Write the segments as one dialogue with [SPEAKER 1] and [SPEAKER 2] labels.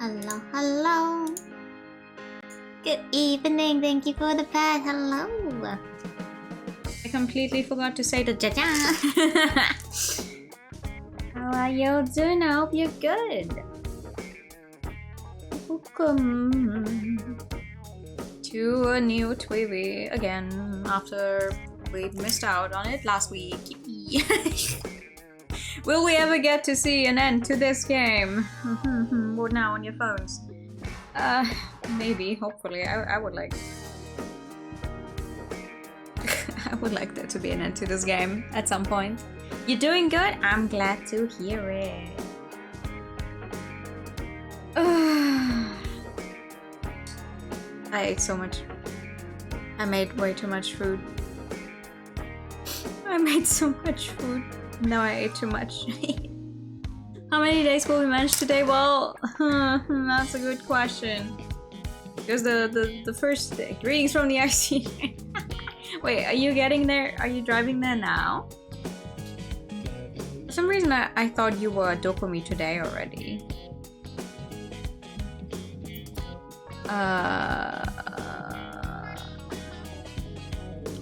[SPEAKER 1] Hello, hello. Good evening, thank you for the pet. Hello. I completely forgot to say the ja-ja. How are you doing? I hope you're good. Welcome to a new TV again after we missed out on it last week. Will we ever get to see an end to this game? What now on your phones? Maybe, hopefully. I would like I would like there to be an end to this game at some point. You're doing good? I'm glad to hear it. I ate so much. I made way too much food. I made so much food. No, I ate too much. How many days will we manage today? Well, that's a good question. Because the first day. Greetings from the IC. Wait, are you getting there? Are you driving there now? For some reason I thought you were at Dokumi today already.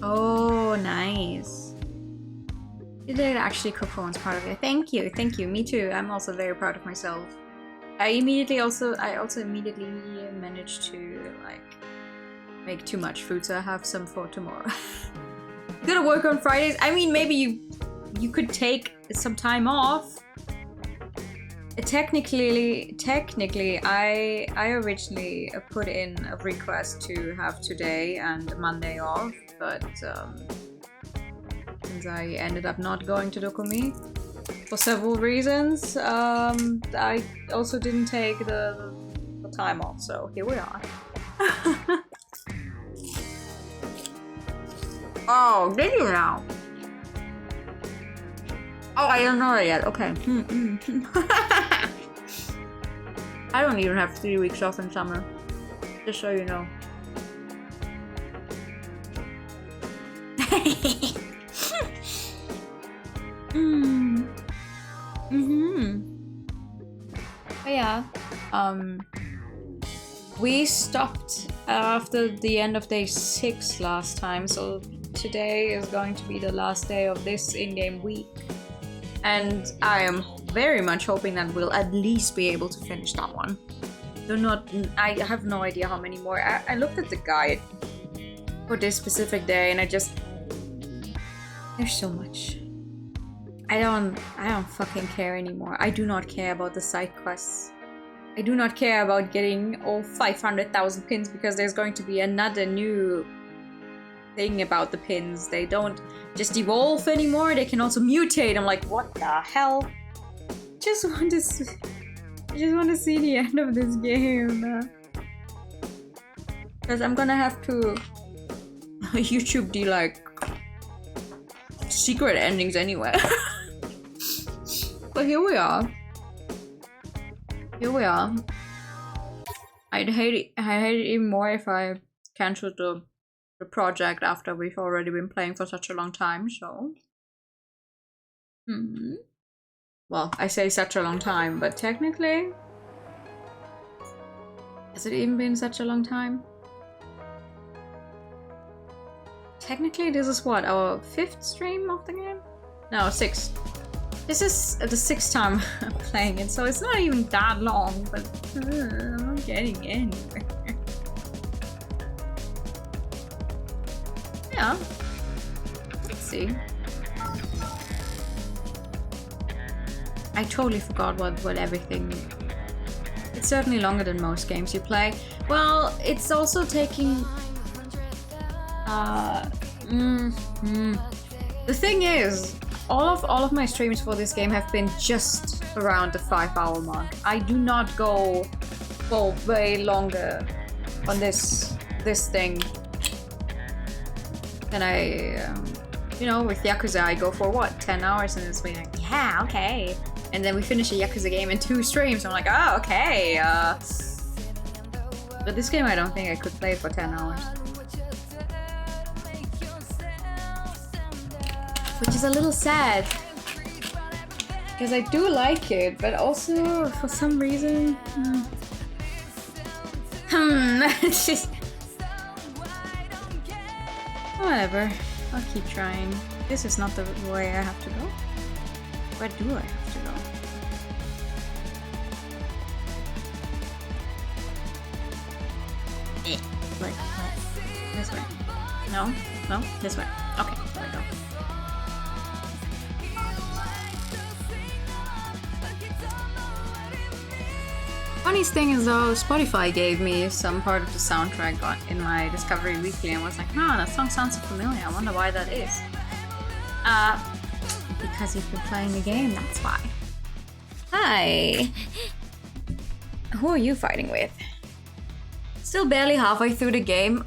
[SPEAKER 1] Oh, nice. You did actually cook for once, part of it. Thank you, me too. I'm also very proud of myself. I also immediately managed to like make too much food, so I have some for tomorrow. Gonna work on Fridays. I mean, maybe you could take some time off. Technically, I originally put in a request to have today and Monday off, but since I ended up not going to Dokumi for several reasons, I also didn't take the time off, so here we are. Oh, did you now? Oh, I don't know that yet. Okay. I don't even have 3 weeks off in summer. Just so you know. But yeah. We stopped after the end of day 6 last time, so today is going to be the last day of this in-game week. And I am very much hoping that we'll at least be able to finish that one. I have no idea how many more. I looked at the guide for this specific day and there's so much. I don't fucking care anymore. I do not care about the side quests. I do not care about getting all 500,000 pins because there's going to be another new thing about the pins. They don't just evolve anymore, they can also mutate. I'm like, what the hell? I just want to see the end of this game. Because I'm gonna have to YouTube the like secret endings anyway. But here we are. I'd hate it even more if I cancelled the project after we've already been playing for such a long time, so... Well, I say such a long time, but technically... Has it even been such a long time? Technically, this is what, our 5th stream of the game? No, 6th. This is the 6th time I'm playing it, so it's not even that long, but I'm not getting anywhere. Yeah. Let's see. I totally forgot what everything... It's certainly longer than most games you play. Well, it's also taking... The thing is, all of my streams for this game have been just around the 5-hour mark. I do not go for way longer on this thing. And I, you know, with Yakuza I go for what, 10 hours and it's like, yeah, okay. And then we finish a Yakuza game in 2 streams. I'm like, oh, okay. But this game I don't think I could play for 10 hours. Which is a little sad. Because I do like it, but also for some reason... Whatever. I'll keep trying. This is not the way I have to go. Where do I have to go? Like this way. No? No? This way. Okay, there we go. Funniest thing is though, Spotify gave me some part of the soundtrack in my Discovery Weekly and was like, huh, that song sounds so familiar, I wonder why that is. Because you've been playing the game, that's why. Hi! Who are you fighting with? Still barely halfway through the game.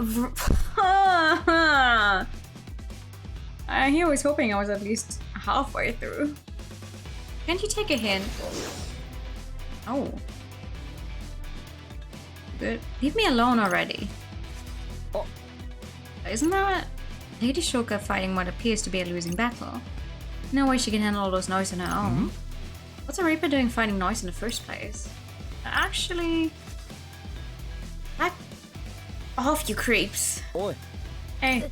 [SPEAKER 1] He was hoping I was at least halfway through. Can't you take a hint? Oh. Good. Leave me alone already. Oh. Isn't that Lady Shoka fighting what appears to be a losing battle? No way she can handle all those noise on her own. What's a Reaper doing fighting noise in the first place? Actually... Back off, you creeps. Oi. Hey.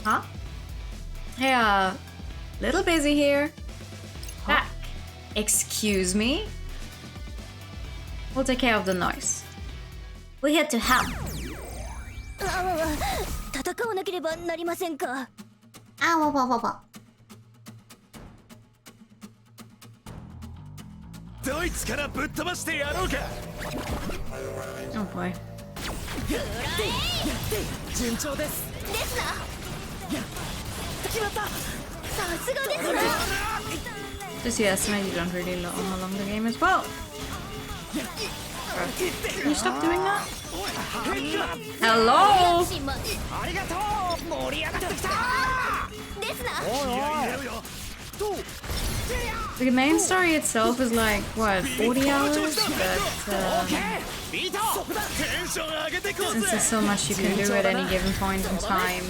[SPEAKER 1] Huh? Hey, little busy here. Back. Excuse me? We'll take care of the noise. We're here to help.
[SPEAKER 2] 戦わなければなりませんか。
[SPEAKER 1] あわわわわ。
[SPEAKER 3] ドイツからぶっ飛ばしてやろうか。
[SPEAKER 1] Oh boy.
[SPEAKER 3] 順調です。
[SPEAKER 2] ですな。決まった。さすがですな。
[SPEAKER 1] Just estimate you don't really know how long the game is. Well, can you stop doing that? Hello.
[SPEAKER 3] ありがとう。盛り上がってきた。
[SPEAKER 2] ですな。
[SPEAKER 1] The main story itself is like what 40 hours, but since there's so much you can do at any given point in time,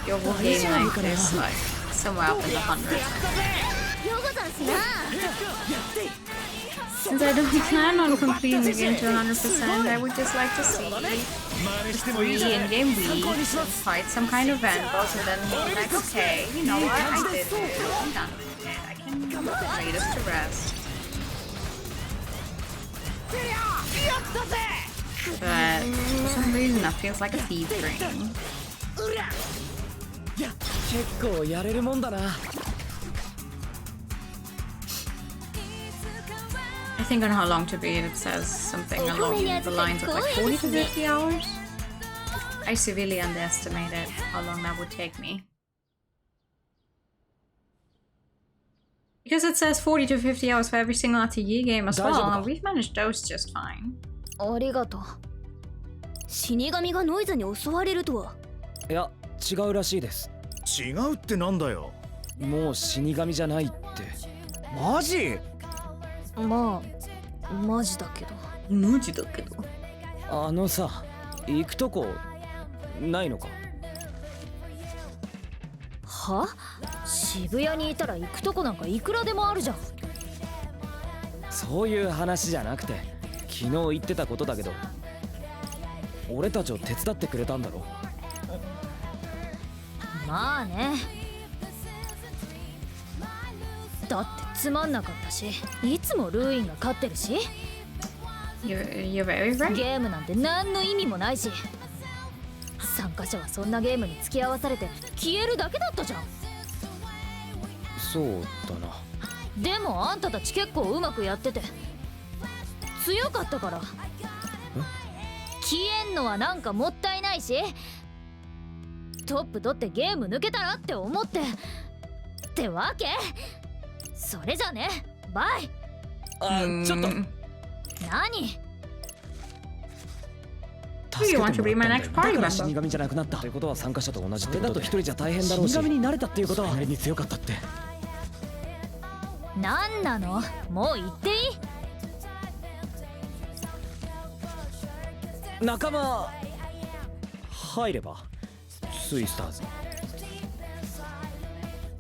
[SPEAKER 1] your whole game length is like somewhere up in the hundreds. Since I don't plan on completing the game to 100%, I would just like to see the 3 in-game weeks and fight some kind of event, and then be like, okay, you know what, I did it, I'm done with it, I can lay this to rest. But for some reason that feels like a feed dream.
[SPEAKER 3] 結構やれるもんだな。
[SPEAKER 1] I think on how long to beat it says something along the lines of like 40 to 50 hours. I severely underestimated how long that would take me. Because it says 40 to 50 hours for every single RTE game as well, and we've managed those just fine.
[SPEAKER 2] ありがとう。死神がノイズに襲われるとは。
[SPEAKER 3] いや、違うらしいです。違うってなんだよ。もう死神じゃないって。マジ？
[SPEAKER 2] まあ、マジだけど。
[SPEAKER 1] マジだけど。
[SPEAKER 3] あのさ、行くとこないのか？
[SPEAKER 2] は？渋谷にいたら行くとこなんかいくらでもあるじゃん。
[SPEAKER 3] そういう話じゃなくて、昨日言ってたことだけど、俺たちを手伝ってくれたんだろ？
[SPEAKER 2] まあね。だってつまんなかったし、いつもルーインが勝ってるし。
[SPEAKER 1] You're very right.
[SPEAKER 2] ゲームなんて何の意味もないし、参加者はそんなゲームに付き合わされて消えるだけだったじゃん。
[SPEAKER 3] そうだな。
[SPEAKER 2] でもあんたたち結構うまくやってて強かったから。消えんのはなんかもったいないし、トップ取ってゲーム抜けたらって思ってってわけ。それじゃね、バイ。
[SPEAKER 3] ちょっと。
[SPEAKER 2] 何？
[SPEAKER 1] Do you want to be my next party member?
[SPEAKER 3] 死神じゃなくなったってことは参加者と同じってことで、だと一人じゃ大変だろうし、死神になれたっていうことはあれに強かったって。
[SPEAKER 2] なんなの？もう言っていい？
[SPEAKER 3] 仲間入ればツイスターズ。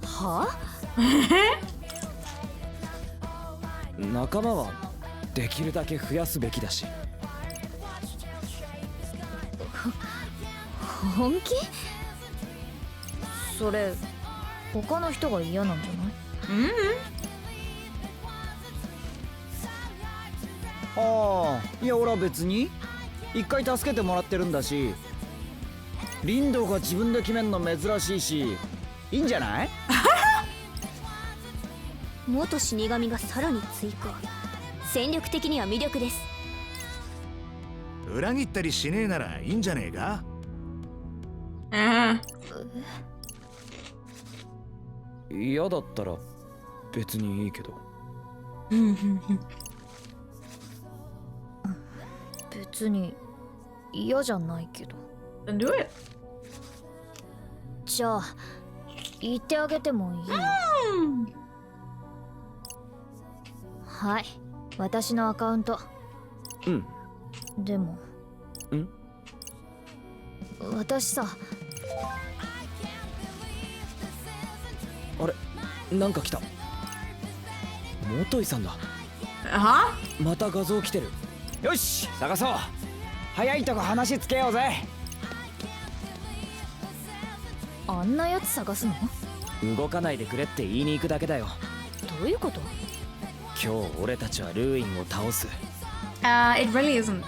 [SPEAKER 2] は？
[SPEAKER 3] 仲間はできるだけ増やすべきだし。
[SPEAKER 2] 本気？それ他の人が嫌なんじゃない？
[SPEAKER 3] ああ、いや俺は別に一回助けてもらってるんだし、リンドが自分で決めんの珍しいし、いいんじゃない？
[SPEAKER 4] 元死神がさらに追加。戦力的には魅力です。
[SPEAKER 5] 裏切ったりしねえならいいんじゃねえか？
[SPEAKER 3] 嫌だったら別にいいけど。
[SPEAKER 2] 別に嫌じゃないけど。
[SPEAKER 1] Then do it.
[SPEAKER 2] じゃあ言ってあげてもいい？はい、私のアカウント。でも私さ、
[SPEAKER 3] あれ、なんか来た。元井さんだ。また画像来てる。よし、探そう。早いとこ話つけようぜ。
[SPEAKER 2] あんなやつ探すの？
[SPEAKER 3] 動かないでくれって言いに行くだけだよ。
[SPEAKER 2] どういうこと？
[SPEAKER 3] 今日俺たちはルーインを倒す。
[SPEAKER 1] It really isn't.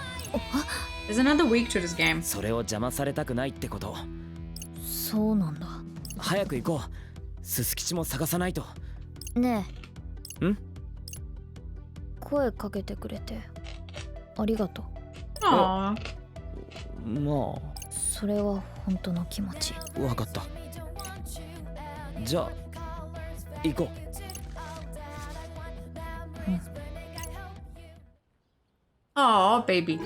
[SPEAKER 1] There's another week to this game.
[SPEAKER 3] それを邪魔されたくないってこと。
[SPEAKER 2] そうなんだ。
[SPEAKER 3] 早く行こう。スス吉も探さないと。
[SPEAKER 2] ねえ。声かけてくれてありがとう。
[SPEAKER 1] Aww.
[SPEAKER 3] ま
[SPEAKER 2] それは本当の気持ち。
[SPEAKER 3] あ、わかった。じゃあ行こう。
[SPEAKER 1] Aw, baby.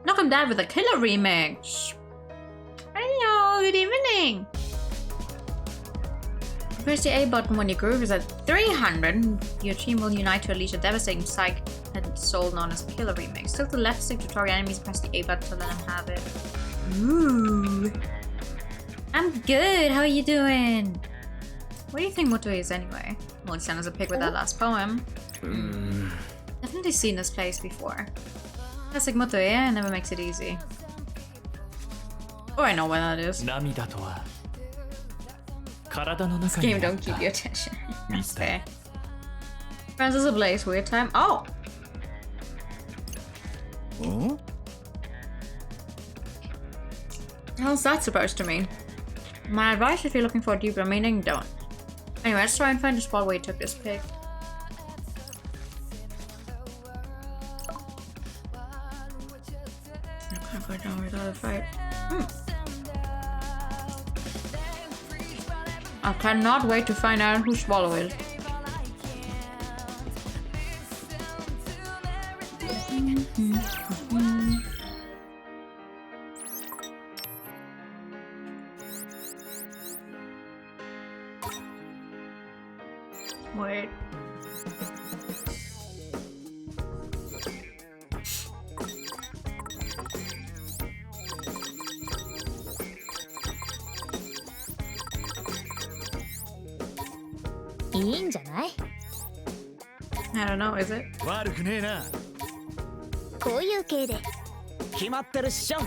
[SPEAKER 1] Knock him down with a killer remix. Hello, good evening. Press the A button when your group is at 300. Your team will unite to unleash a devastating psych and soul known as killer remix. Tilt the left stick to target enemies. Press the A button to let them have it. Ooh. I'm good. How are you doing? What do you think Moto is anyway? Well, it sounds a pig with that last poem. Definitely seen this place before. Classic Moto, yeah, it never makes it easy. Oh, I know where that is. This game don't keep your attention. That's fair. Francis Ablaze, weird time. Oh!
[SPEAKER 5] Huh?
[SPEAKER 1] What the hell's that supposed to mean? My advice, if you're looking for a deeper meaning, don't. Anyway, let's try and find the spot where he took this pic. I can't go down without a fight. I cannot wait to find out who Swallow is. Wait. I don't know, is it?
[SPEAKER 5] 悪くねえな。
[SPEAKER 4] こういう系で。
[SPEAKER 3] 決まってるっしょ。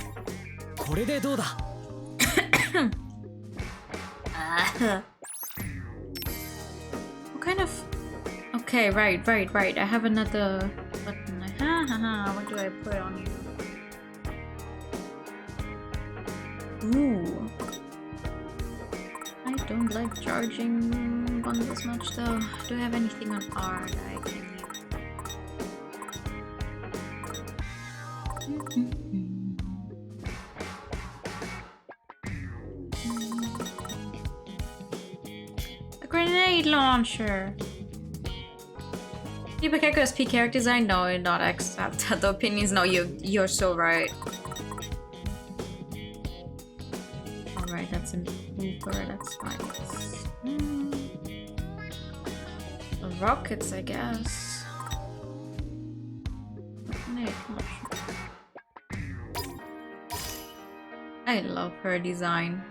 [SPEAKER 3] これでどうだ。
[SPEAKER 1] What kind of... Okay, right. I have another button. What do I put on you? Ooh. I don't like charging ones as much though. Do I have anything on R that I can use? A grenade launcher! Keep a character's P character design? No, not accept the opinions. No, you're so right. Alright, that's an Uber, that's fine. The rockets, I guess. Grenade launcher. I love her design.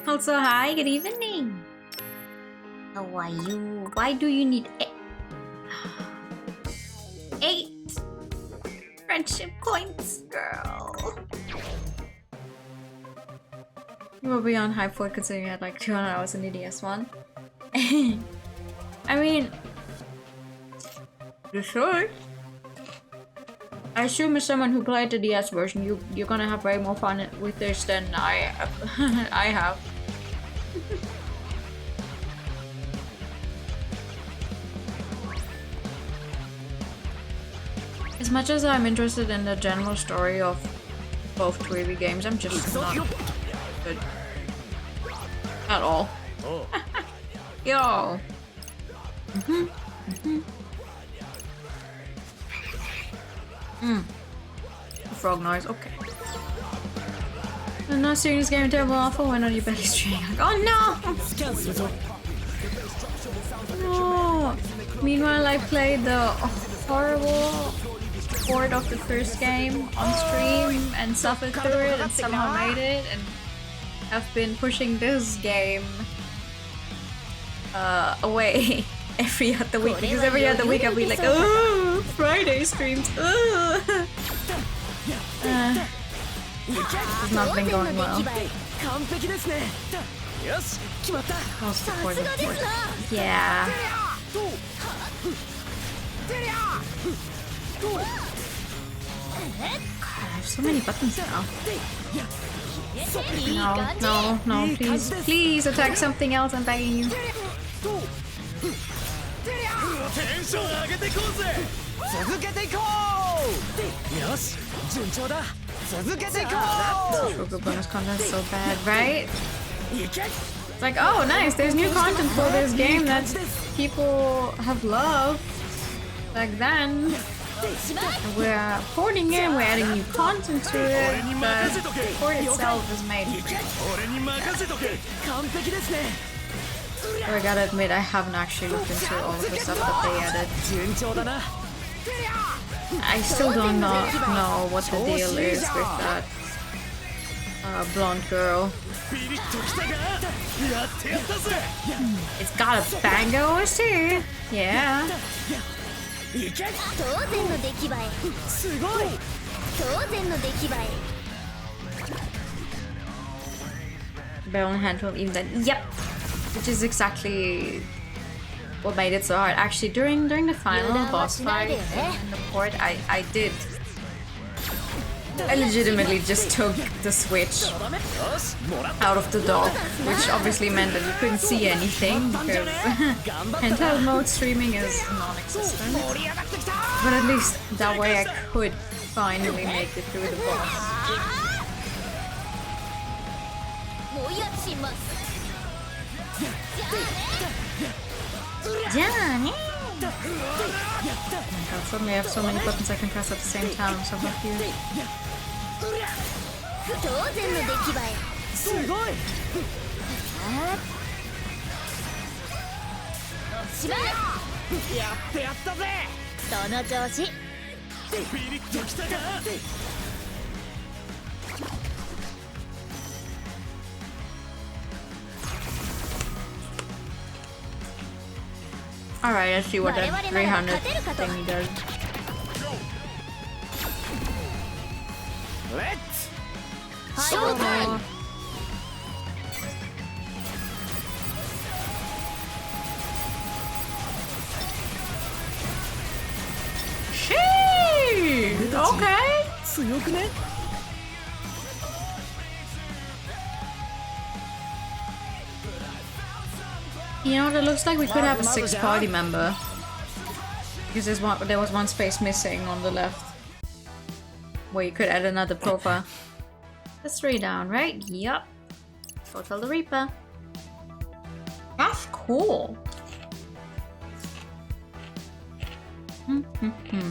[SPEAKER 1] Also, hi, good evening. How are you? Why do you need friendship points, girl. You were beyond hype for it considering you had like 200 hours in the DS1. I mean, you should. I assume as someone who played the DS version, you're gonna have way more fun with this than I I have. As much as I'm interested in the general story of both 3D games, I'm just not good at all. Yo. Frog noise, okay. I'm not seeing this game terrible awful. When are you barely streaming? Oh no! No! Meanwhile, I played the horrible port of the first game on stream and suffered through it and somehow made it, and have been pushing this game away every other week, because every other week I'll be like, oh, Friday streams, oh. It's not been going well. Most important. Yeah. God, I have so many buttons now. No, please attack something else, I'm begging you. Sugar bonus content's so bad, right? It's like, oh nice, there's new content for this game that people have loved back then. And we're porting it, we're adding new content to it, but the port itself is made. I gotta admit, I haven't actually looked into all of the stuff that they added. I still don't know what the deal is with that blonde girl. It's got a banger OST, yeah. Barrel and handhold, even then. Yep, which is exactly what made it so hard. Actually, during the final boss fight in the port, I legitimately just took the switch out of the dock, which obviously meant that you couldn't see anything because handheld mode streaming is non-existent. But at least that way I could finally make it through the boss. Yeah. God, suddenly I have so many buttons I can press at the same time. I'm so confused. Alright, let's see what that 300 thing does.
[SPEAKER 3] Let's
[SPEAKER 2] Showtime!
[SPEAKER 1] Sheesh! Okay! You know what it looks like? We could have a 6th party member. Because there was one space missing on the left. Where you could add another profile. That's 3 down, right? Yup. Go tell the Reaper. That's cool.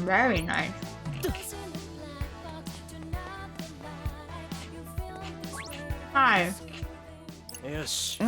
[SPEAKER 1] Very nice. Hi.
[SPEAKER 3] Yes.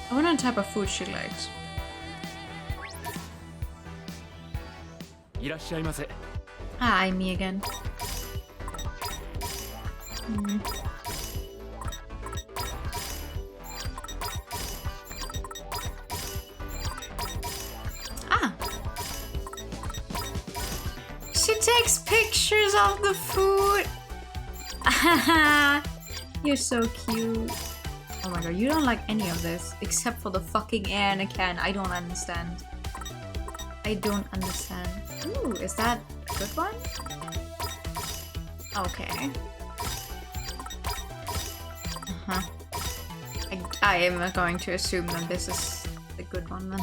[SPEAKER 1] I wonder what type of food she likes. Hi, me again. She takes pictures of the food. You're so cute. Oh my god, you don't like any of this except for the fucking air and a can. I don't understand. I don't understand. Ooh, is that a good one? Okay. I am going to assume that this is the good one then.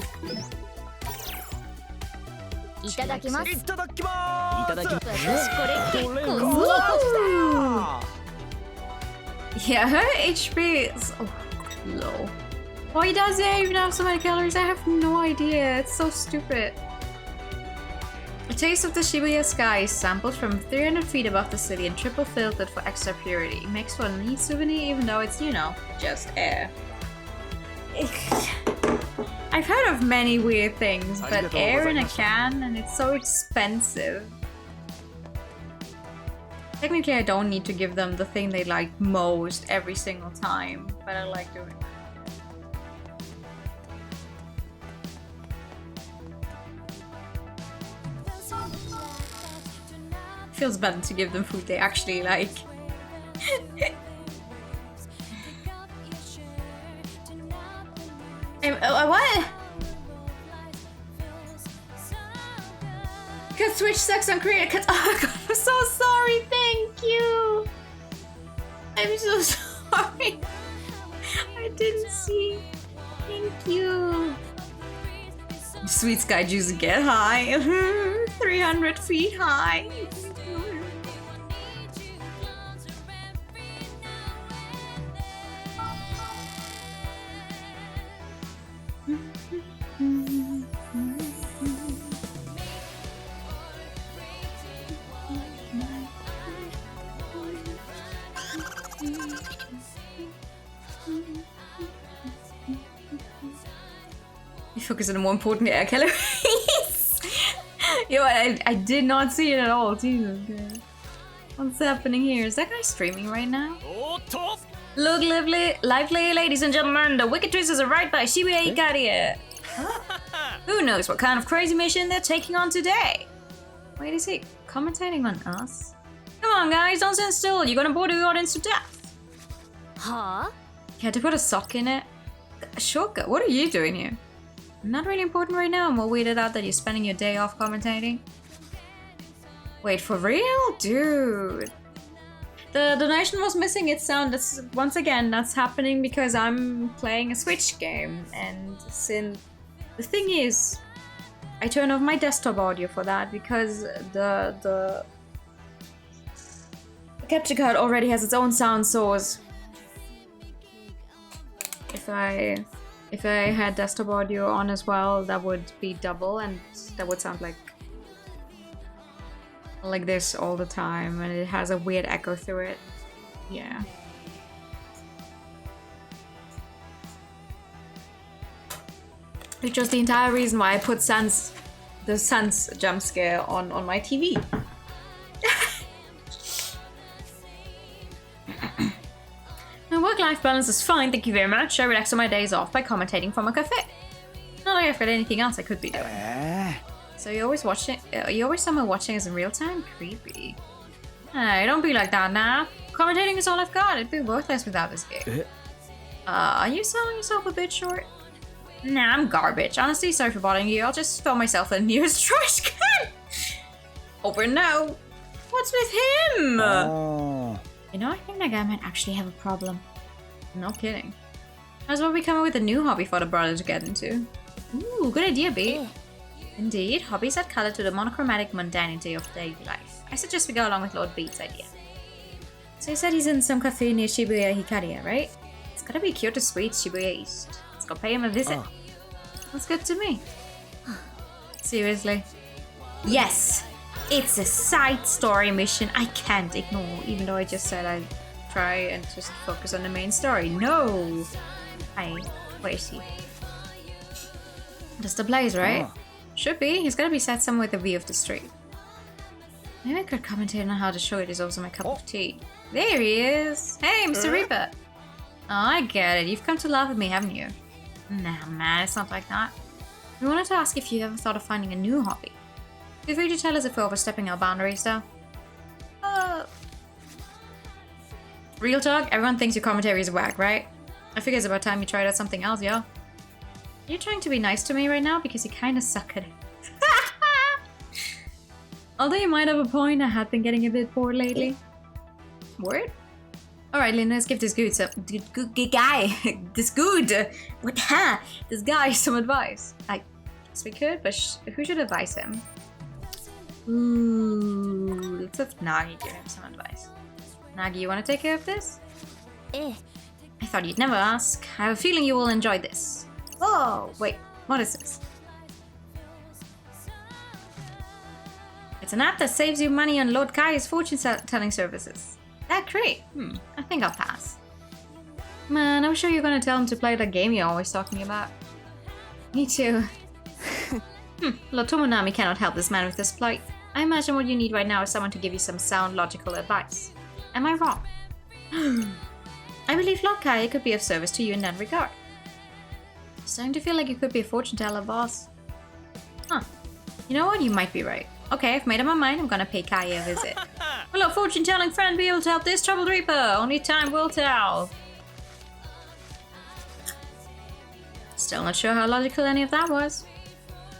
[SPEAKER 1] Yeah, her HP is low. Why does it even have so many calories? I have no idea. It's so stupid. A taste of the Shibuya sky is sampled from 300 feet above the city and triple filtered for extra purity. Makes for a neat souvenir even though it's, you know, just air. I've heard of many weird things, but air in a can and it's so expensive. Technically, I don't need to give them the thing they like most every single time, but I like doing it. Feels better to give them food they actually like. What? Cause Switch sucks on Korea. Cause oh my god, I'm so sorry. Thank you. I'm so sorry. I didn't see. Thank you. Sweet sky juice get high. 300 feet high. Focus on the more important air calories. Yo, I did not see it at all. Jesus, God. What's happening here? Is that guy streaming right now? Look lively, ladies and gentlemen. The wicked twisters are right by Shibuya Ikaria. Who knows what kind of crazy mission they're taking on today? Wait, is he commentating on us? Come on, guys, don't stand still. You're gonna bore the audience to death.
[SPEAKER 4] Huh?
[SPEAKER 1] You had to put a sock in it. Shoka, what are you doing here? Not really important right now. I'm more weirded out that you're spending your day off commentating. Wait, for real? Dude. The donation was missing its sound. Once again, that's happening because I'm playing a Switch game. And since the thing is, I turn off my desktop audio for that because the capture card already has its own sound source. If I had desktop audio on as well, that would be double and that would sound like this all the time and it has a weird echo through it. Yeah. Which was the entire reason why I put the Sans jump scare on my TV. My work-life balance is fine, thank you very much. I relax on my days off by commentating from a cafe. Not like I've got anything else I could be doing. So you're always someone watching us in real time? Creepy. Hey, don't be like that now. Commentating is all I've got. It'd be worthless without this gig. Are you selling yourself a bit short? Nah, I'm garbage. Honestly, sorry for bothering you. I'll just throw myself in the nearest trash can. Over now. What's with him?
[SPEAKER 3] Oh.
[SPEAKER 1] You know, I think that guy might actually have a problem. No kidding. Might as well be coming with a new hobby for the brother to get into. Ooh, good idea, B. Indeed, hobbies add color to the monochromatic mundanity of daily life. I suggest we go along with Lord Beat's idea. So you said he's in some cafe near Shibuya Hikaria, right? It's gotta be Kyoto Sweet, Shibuya East. Let's go pay him a visit.
[SPEAKER 3] Oh.
[SPEAKER 1] That's good to me. Seriously. Yes! It's a side story mission I can't ignore, even though I just said I'd try and just focus on the main story. No! Where is he? That's the place, right?
[SPEAKER 3] Oh.
[SPEAKER 1] Should be. He's gotta be sat somewhere with a view of the street. Maybe I could commentate on how the show it is also my cup of tea. There he is! Hey, Mr. Reaper! Oh, I get it. You've come to laugh at me, haven't you? Nah, man, it's not like that. We wanted to ask if you ever thought of finding a new hobby. Feel free to tell us if we're overstepping our boundaries, though. Real talk, everyone thinks your commentary is whack, right? I figure it's about time you tried out something else, yo. Are you trying to be nice to me right now? Because you kinda suck at it. Although you might have a point, I have been getting a bit bored lately. Word? Alright, Lynn, let's give this guy this guy some advice. I guess we could, but who should advise him? Ooh, let's have Nagi give him some advice. Nagi, you want to take care of this? I thought you'd never ask. I have a feeling you will enjoy this. Oh, wait, what is this? It's an app that saves you money on Lord Kai's fortune-telling services. That great. I think I'll pass. Man, I'm sure you're gonna tell him to play that game you're always talking about. Me too. Lord Tomonami cannot help this man with his plight. I imagine what you need right now is someone to give you some sound, logical advice. Am I wrong? I believe Lord Kai could be of service to you in that regard. Starting to feel like you could be a fortune teller, boss. Huh. You know what? You might be right. Okay, I've made up my mind. I'm gonna pay Kai a visit. Will our fortune-telling friend be able to help this troubled Reaper? Only time will tell. Still not sure how logical any of that was.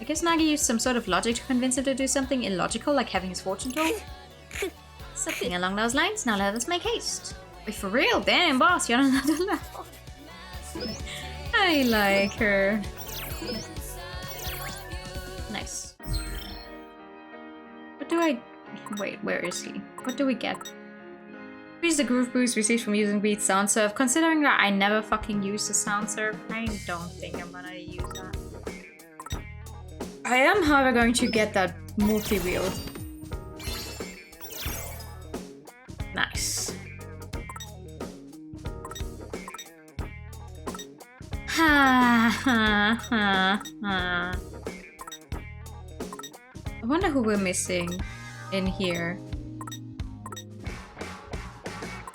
[SPEAKER 1] I guess Nagi used some sort of logic to convince him to do something illogical, like having his fortune told. Something along those lines. Now let us make haste. Wait, for real? Damn, boss, you're on another level. I like her. Nice. What do I... Wait, where is he? What do we get? Increase the groove boost received from using Beat Sound Surf. Considering that I never fucking used the Sound Surf, I don't think I'm gonna use that. I am, however, going to get that multi-wheel. Nice. Ha ha ha ha. I wonder who we're missing in here.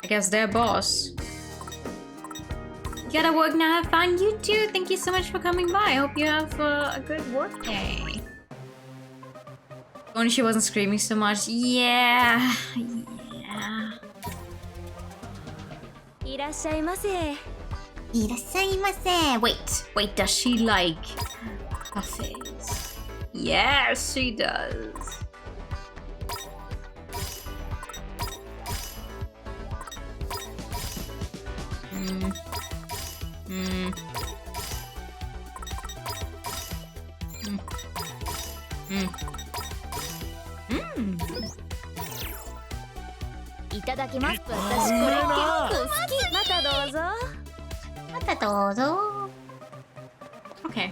[SPEAKER 1] I guess their boss. You gotta work now, have fun. You too. Thank you so much for coming by. I hope you have a good work day. Only she wasn't screaming so much. Yeah. Yeah.
[SPEAKER 4] いらっしゃいませ。
[SPEAKER 1] Wait, does she like buffets? Yes, she does.
[SPEAKER 2] Itadakimasu. 私これ結構好き。またどうぞ。
[SPEAKER 1] Okay.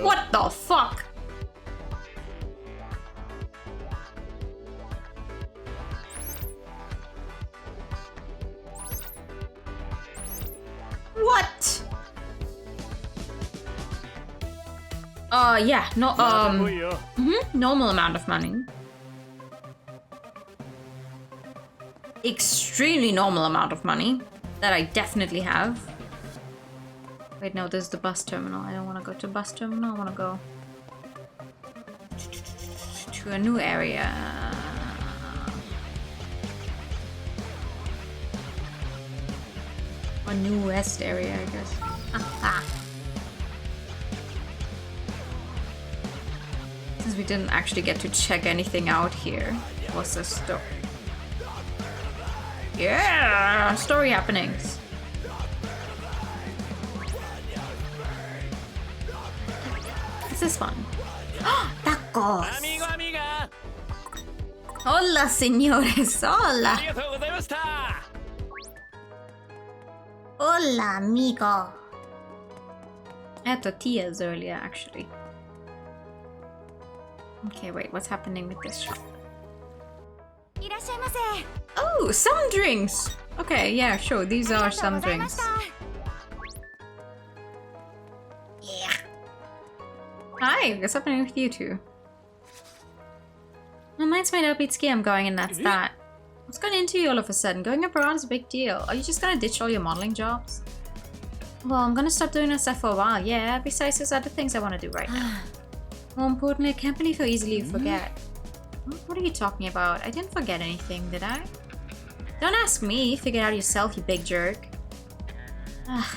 [SPEAKER 1] What the fuck? What? Yeah, no, normal amount of money. Extremely normal amount of money that I definitely have. Wait, no, this is the bus terminal. I don't want to go to bus terminal. I want to go to a new area. A new west area, I guess. Aha. Since we didn't actually get to check anything out here, what's the story? Yeah, story happenings. this one? Tacos! Hola, señores! Hola! Hola, amigo! I had tortillas earlier, actually. Okay, wait, what's happening with this shop? Oh, some drinks! Okay, yeah, sure, these are some drinks. Yeah. Hi, what's happening with you two? My mind's made up, it's ski I'm going and that's that. What's going into you all of a sudden? Going abroad is a big deal. Are you just gonna ditch all your modeling jobs? Well, I'm gonna stop doing that stuff for a while, yeah. Besides, there's other things I want to do right now. More importantly, I can't believe how easily you forget. What are you talking about? I didn't forget anything, did I? Don't ask me. Figure it out yourself, you big jerk.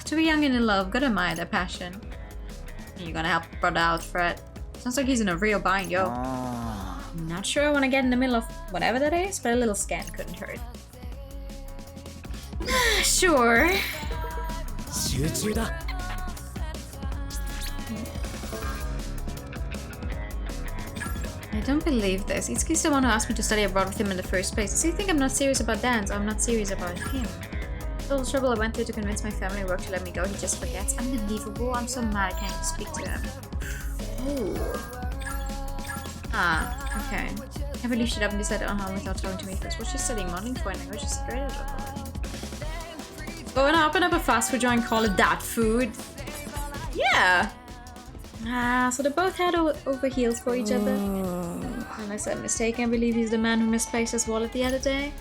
[SPEAKER 1] To be young and in love, gotta admire their passion. You're gonna help your brother out, Fred. Sounds like he's in a real bind, yo. I'm not sure I want to get in the middle of whatever that is, but a little scan couldn't hurt. Sure. I don't believe this. Itsuki's the one who asked me to study abroad with him in the first place. Does he think I'm not serious about dance, or I'm not serious about him? All the trouble I went through to convince my family work to let me go, he just forgets. Unbelievable. I'm so mad I can't even speak to him. Ooh. Okay. I believe she'd up and decided on her without talking to me first. What's she studying? Modeling for language? She's great at it. Go and open up a fast food joint and call it that food. Yeah. So they both head over heels for each other. Unless I'm mistaken, I believe he's the man who misplaced his wallet the other day.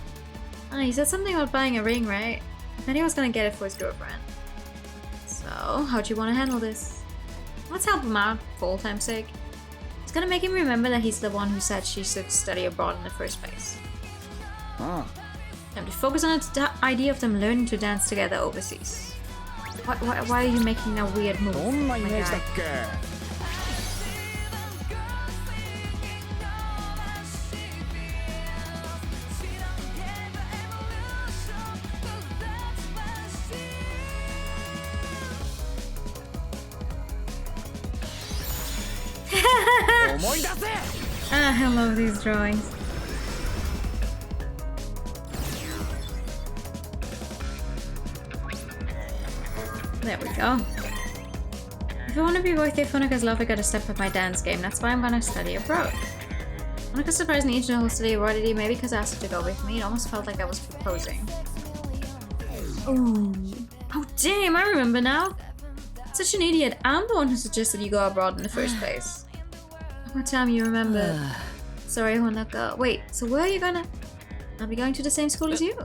[SPEAKER 1] He said something about buying a ring, right? Then he was gonna get it for his girlfriend. So, how'd you want to handle this? Let's help him out, for old time's sake. It's gonna make him remember that he's the one who said she should study abroad in the first place. Time to focus on the idea of them learning to dance together overseas. Why are you making that weird move, my guy? I love these drawings. There we go. If I want to be birthday Funika's love, I gotta step up my dance game. That's why I'm gonna study abroad. Funika surprised me the whole study abroad, maybe because I asked her to go with me. It almost felt like I was proposing. Ooh. Oh damn, I remember now. Such an idiot. I'm the one who suggested you go abroad in the first place. What time you remember? Sorry, Honaka. Wait, so where are you gonna... I'll be going to the same school as you.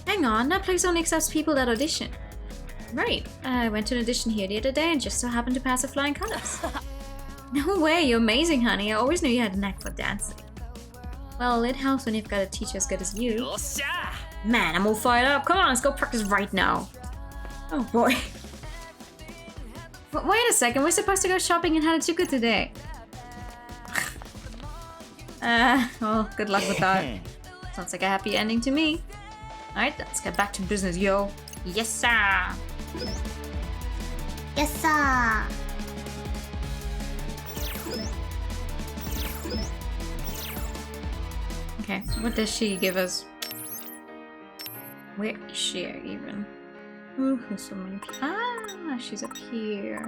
[SPEAKER 1] Hang on, that place only accepts people that audition. Right, I went to an audition here the other day and just so happened to pass with flying colors. No way, you're amazing, honey. I always knew you had a knack for dancing. Well, it helps when you've got a teacher as good as you. Man, I'm all fired up. Come on, let's go practice right now. Oh boy. Wait a second, we're supposed to go shopping in Harajuku today. Well, good luck with that. Sounds like a happy ending to me. Alright, let's get back to business, yo. Yes, sir!
[SPEAKER 4] Yes, sir!
[SPEAKER 1] Okay, what does she give us? Where is she even? Ooh, there's so many people. Ah, she's up here.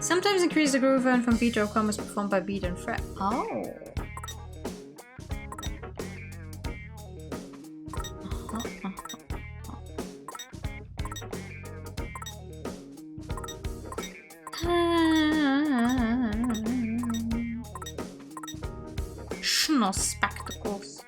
[SPEAKER 1] Sometimes increase the groove earned from beat or commas performed by beat and fret. Oh. Schnoss spectacles.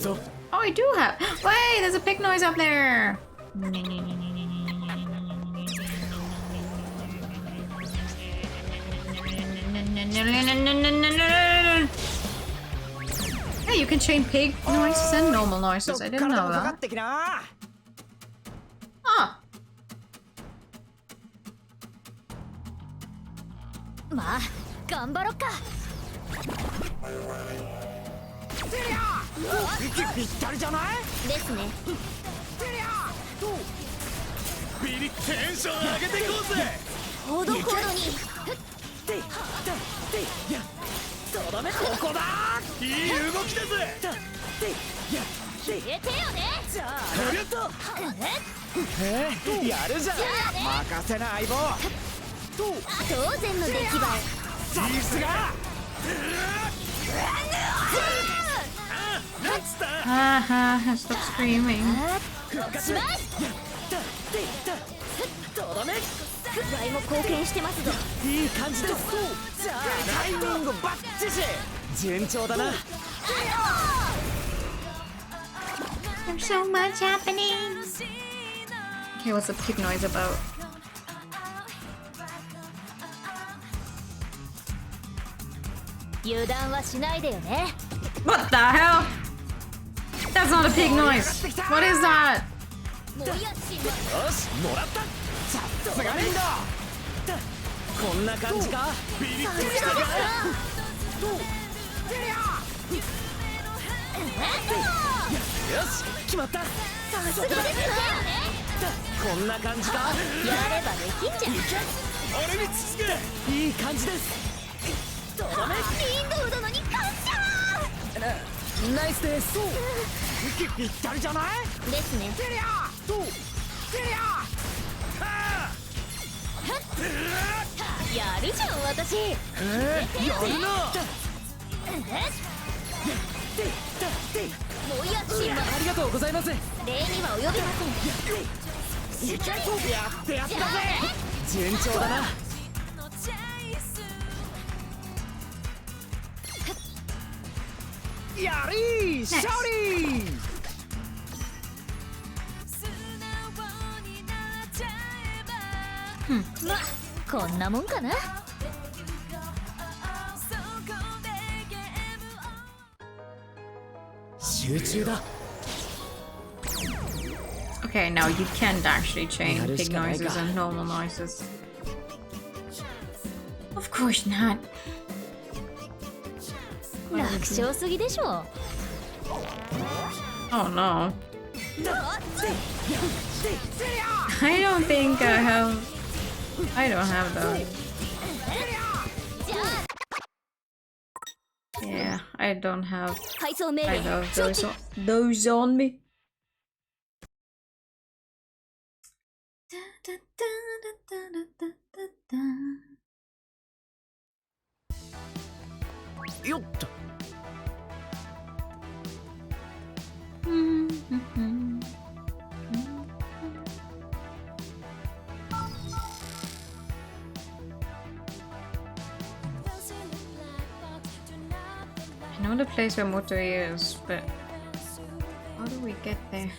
[SPEAKER 1] Oh, I do have. Wait, there's a pig noise up there. Hey, you can chain pig noises and normal noises. I didn't know that. Ah.
[SPEAKER 2] まあ頑張ろっか。
[SPEAKER 3] ぴったりじゃない
[SPEAKER 4] ですね。
[SPEAKER 5] ビリテンション上げていこうぜ。
[SPEAKER 4] ほどほどに。
[SPEAKER 3] とどめここだ。
[SPEAKER 5] いい動きだぜ。
[SPEAKER 2] 入れてよね。
[SPEAKER 3] じゃあやるじゃん。任せな相棒。
[SPEAKER 4] 当然の出来栄え。
[SPEAKER 3] ジースが
[SPEAKER 1] Haha, stop screaming.
[SPEAKER 2] しまい。
[SPEAKER 3] とどめ
[SPEAKER 4] フライも貢献してますぞ。
[SPEAKER 3] いい感じです。じゃあタイミングバッチシ順調だな。
[SPEAKER 1] There's so much happening. Okay, what's the pig noise about?
[SPEAKER 2] 油断はしないでよね。
[SPEAKER 1] What the hell? That's not a pig noise. What is that?
[SPEAKER 2] もやし
[SPEAKER 3] よしもらったさすがリンドこんな感じかビリッときたかよし決まった
[SPEAKER 4] さすがですね。
[SPEAKER 3] こんな感じか
[SPEAKER 4] やればできんじゃん。
[SPEAKER 5] 俺につつけ。
[SPEAKER 3] いい感じですとどめ
[SPEAKER 4] リンドウ殿に感謝。
[SPEAKER 3] ナイスですぴったりじゃない
[SPEAKER 4] ですね。
[SPEAKER 2] やるじゃん私。
[SPEAKER 3] やるな
[SPEAKER 2] もやしま
[SPEAKER 3] ありがとうございます
[SPEAKER 4] 礼には及びません。
[SPEAKER 3] やってやったぜ順調だなやりー勝利
[SPEAKER 2] まこんなもんかな。
[SPEAKER 3] 集中だ
[SPEAKER 1] Okay, now you can't actually chain pig noises and normal noises. Of course not.
[SPEAKER 2] 楽勝すぎでしょ。
[SPEAKER 1] Oh no. I don't think I have. I don't have those. Yeah, I don't have
[SPEAKER 4] 配送命令
[SPEAKER 1] either of
[SPEAKER 4] 承知。
[SPEAKER 1] those on me.
[SPEAKER 3] よっと
[SPEAKER 1] I know the place where Motoi is, but how do we get there?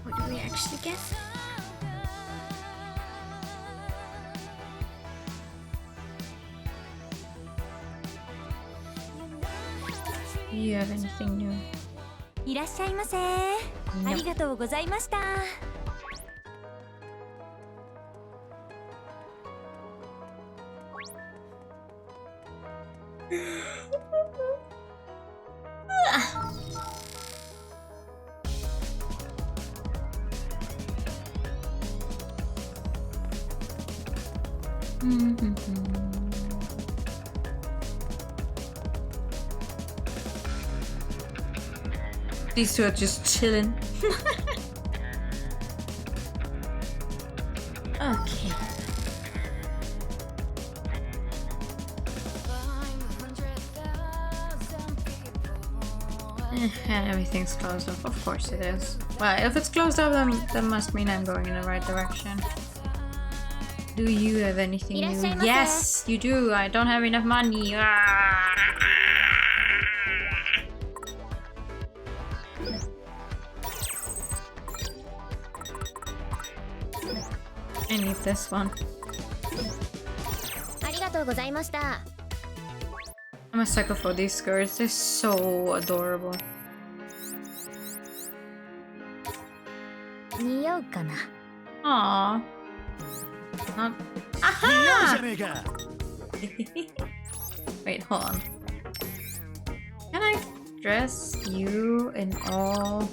[SPEAKER 1] How do we actually get there? Do you have anything new?
[SPEAKER 4] いらっしゃいませ。ありがとうございました。
[SPEAKER 1] These two are just chilling. Okay. And everything's closed off. Of course it is. Well, if it's closed off, then that must mean I'm going in the right direction. Do you have anything new? Yes, you do. I don't have enough money. I need this one.
[SPEAKER 4] ありがとうございました。
[SPEAKER 1] I'm a sucker for these skirts. They're so adorable.
[SPEAKER 4] 似合うかな。
[SPEAKER 1] Aww. Not.
[SPEAKER 5] じ
[SPEAKER 1] Aha!
[SPEAKER 5] ゃねえか。
[SPEAKER 1] Wait, hold on. Can I dress you in all?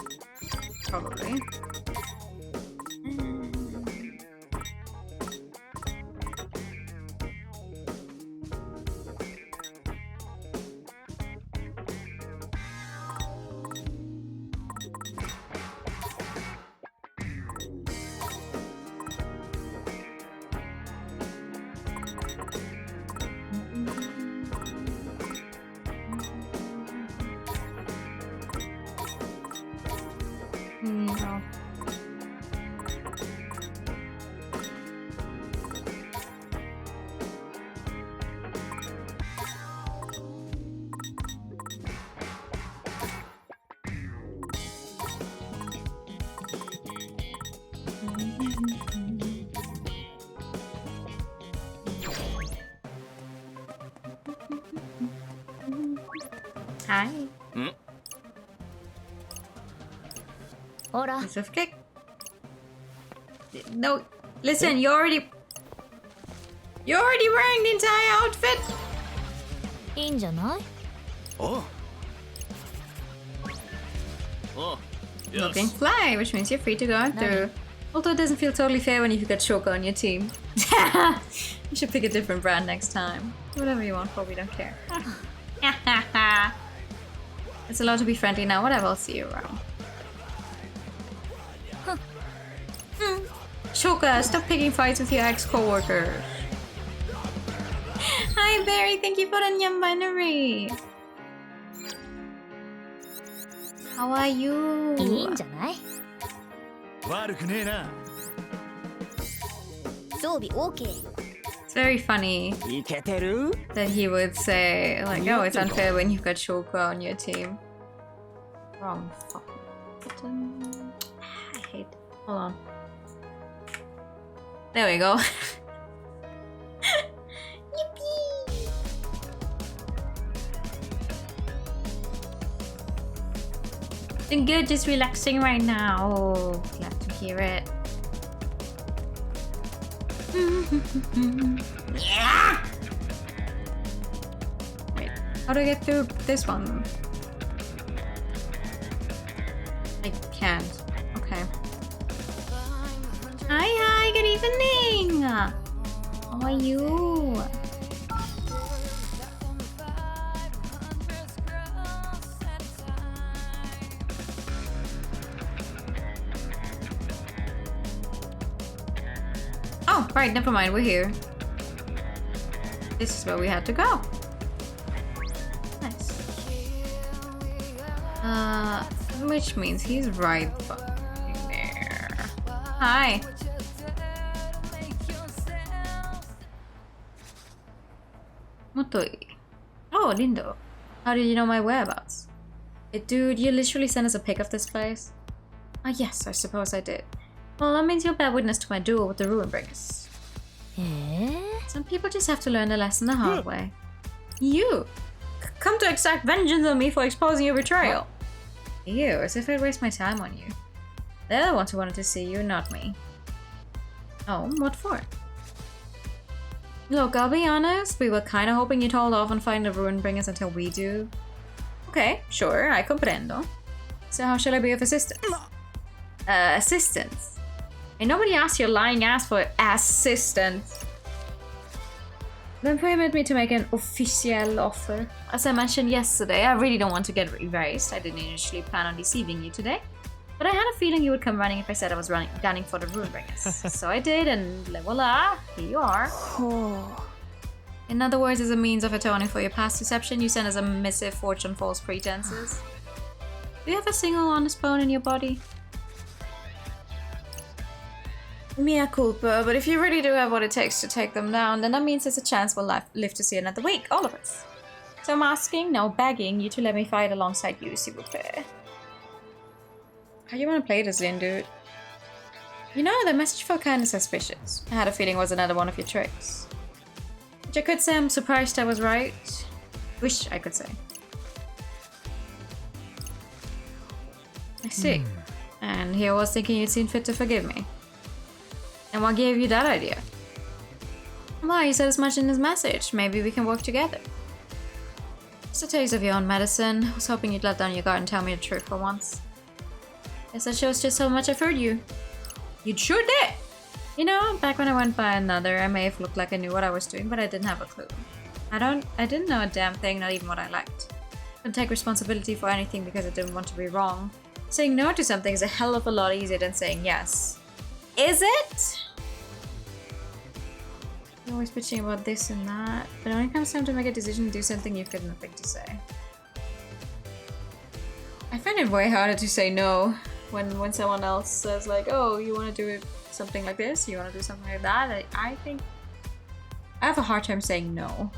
[SPEAKER 1] Probably. No. Hi.
[SPEAKER 4] ほら、
[SPEAKER 1] Piece of cake. No, listen, you're already wearing the entire outfit.
[SPEAKER 2] いいんじゃない？
[SPEAKER 5] おう。おう。
[SPEAKER 1] Looking fly, which means you're free to go on through. Although it doesn't feel totally fair when you've got Shoko on your team. You should pick a different brand next time. Whatever you want, Poppy, don't care. It's allowed to be friendly now. Whatever, I'll see you around. Shoka, stop picking fights with your ex-coworkers. Hi, Barry. Thank you for the Nyam binary. How are you?
[SPEAKER 2] いいんじゃない？
[SPEAKER 5] 悪くねえな。
[SPEAKER 4] 装備 OK。
[SPEAKER 1] It's very funny
[SPEAKER 3] いけてる
[SPEAKER 1] that he would say, like, oh, it's unfair when you've got Shoka on your team. Wrong fucking button. I hate it. Hold on. There we go. Yippee! Doing good, just relaxing right now. Oh, glad to hear it. Yeah! Wait, how do I get through this one? I can't. Okay. Hi, good evening! How are you? Oh, right, never mind, we're here. This is where we had to go. Nice. Which means he's right fucking there. Hi. Motoi. Oh, Lindo. How did you know my whereabouts? Hey, dude, you literally sent us a pic of this place? Ah, yes, I suppose I did. Well, that means you're a bad witness to my duel with the Ruinbringers. Some people just have to learn a lesson the hard way. You! Come to exact vengeance on me for exposing your betrayal! You, as if I'd waste my time on you. They're the ones who wanted to see you, not me. Oh, what for? Look, I'll be honest, we were kinda hoping you'd hold off on fighting the Ruinbringers until we do. Okay, sure, I comprendo. So how shall I be of assistance? Assistance? And nobody asked your lying ass for assistance. Then permit me to make an official offer. As I mentioned yesterday, I really don't want to get erased. I didn't initially plan on deceiving you today. But I had a feeling you would come running if I said I was gunning for the Ruinbringers. So I did, and voila, here you are. In other words, as a means of atoning for your past deception, you sent us a missive forged on false pretenses. Do you have a single honest bone in your body? Mea culpa, but if you really do have what it takes to take them down, then that means there's a chance we'll live to see another week, all of us. So I'm asking, no begging, you to let me fight alongside you, s'il vous plaît. How you wanna play this, Lin, dude? You know, the message felt kind of suspicious. I had a feeling it was another one of your tricks. Which I could say I'm surprised I was right. Wish I could say. I see. And here I was thinking you'd seen fit to forgive me. And what gave you that idea? Well, he said as much in his message. Maybe we can work together. Just a taste of your own medicine. I was hoping you'd let down your guard and tell me the truth for once. Guess that shows just how much I've heard you. You sure did! You know, back when I went by another, I may have looked like I knew what I was doing, but I didn't have a clue. I didn't know a damn thing, not even what I liked. Couldn't take responsibility for anything because I didn't want to be wrong. Saying no to something is a hell of a lot easier than saying yes. Is it? You're always bitching about this and that, but when it comes time to make a decision and do something, you've got nothing to say. I find it way harder to say no when someone else says like, oh, you want to do something like this, you want to do something like that. I think I have a hard time saying no.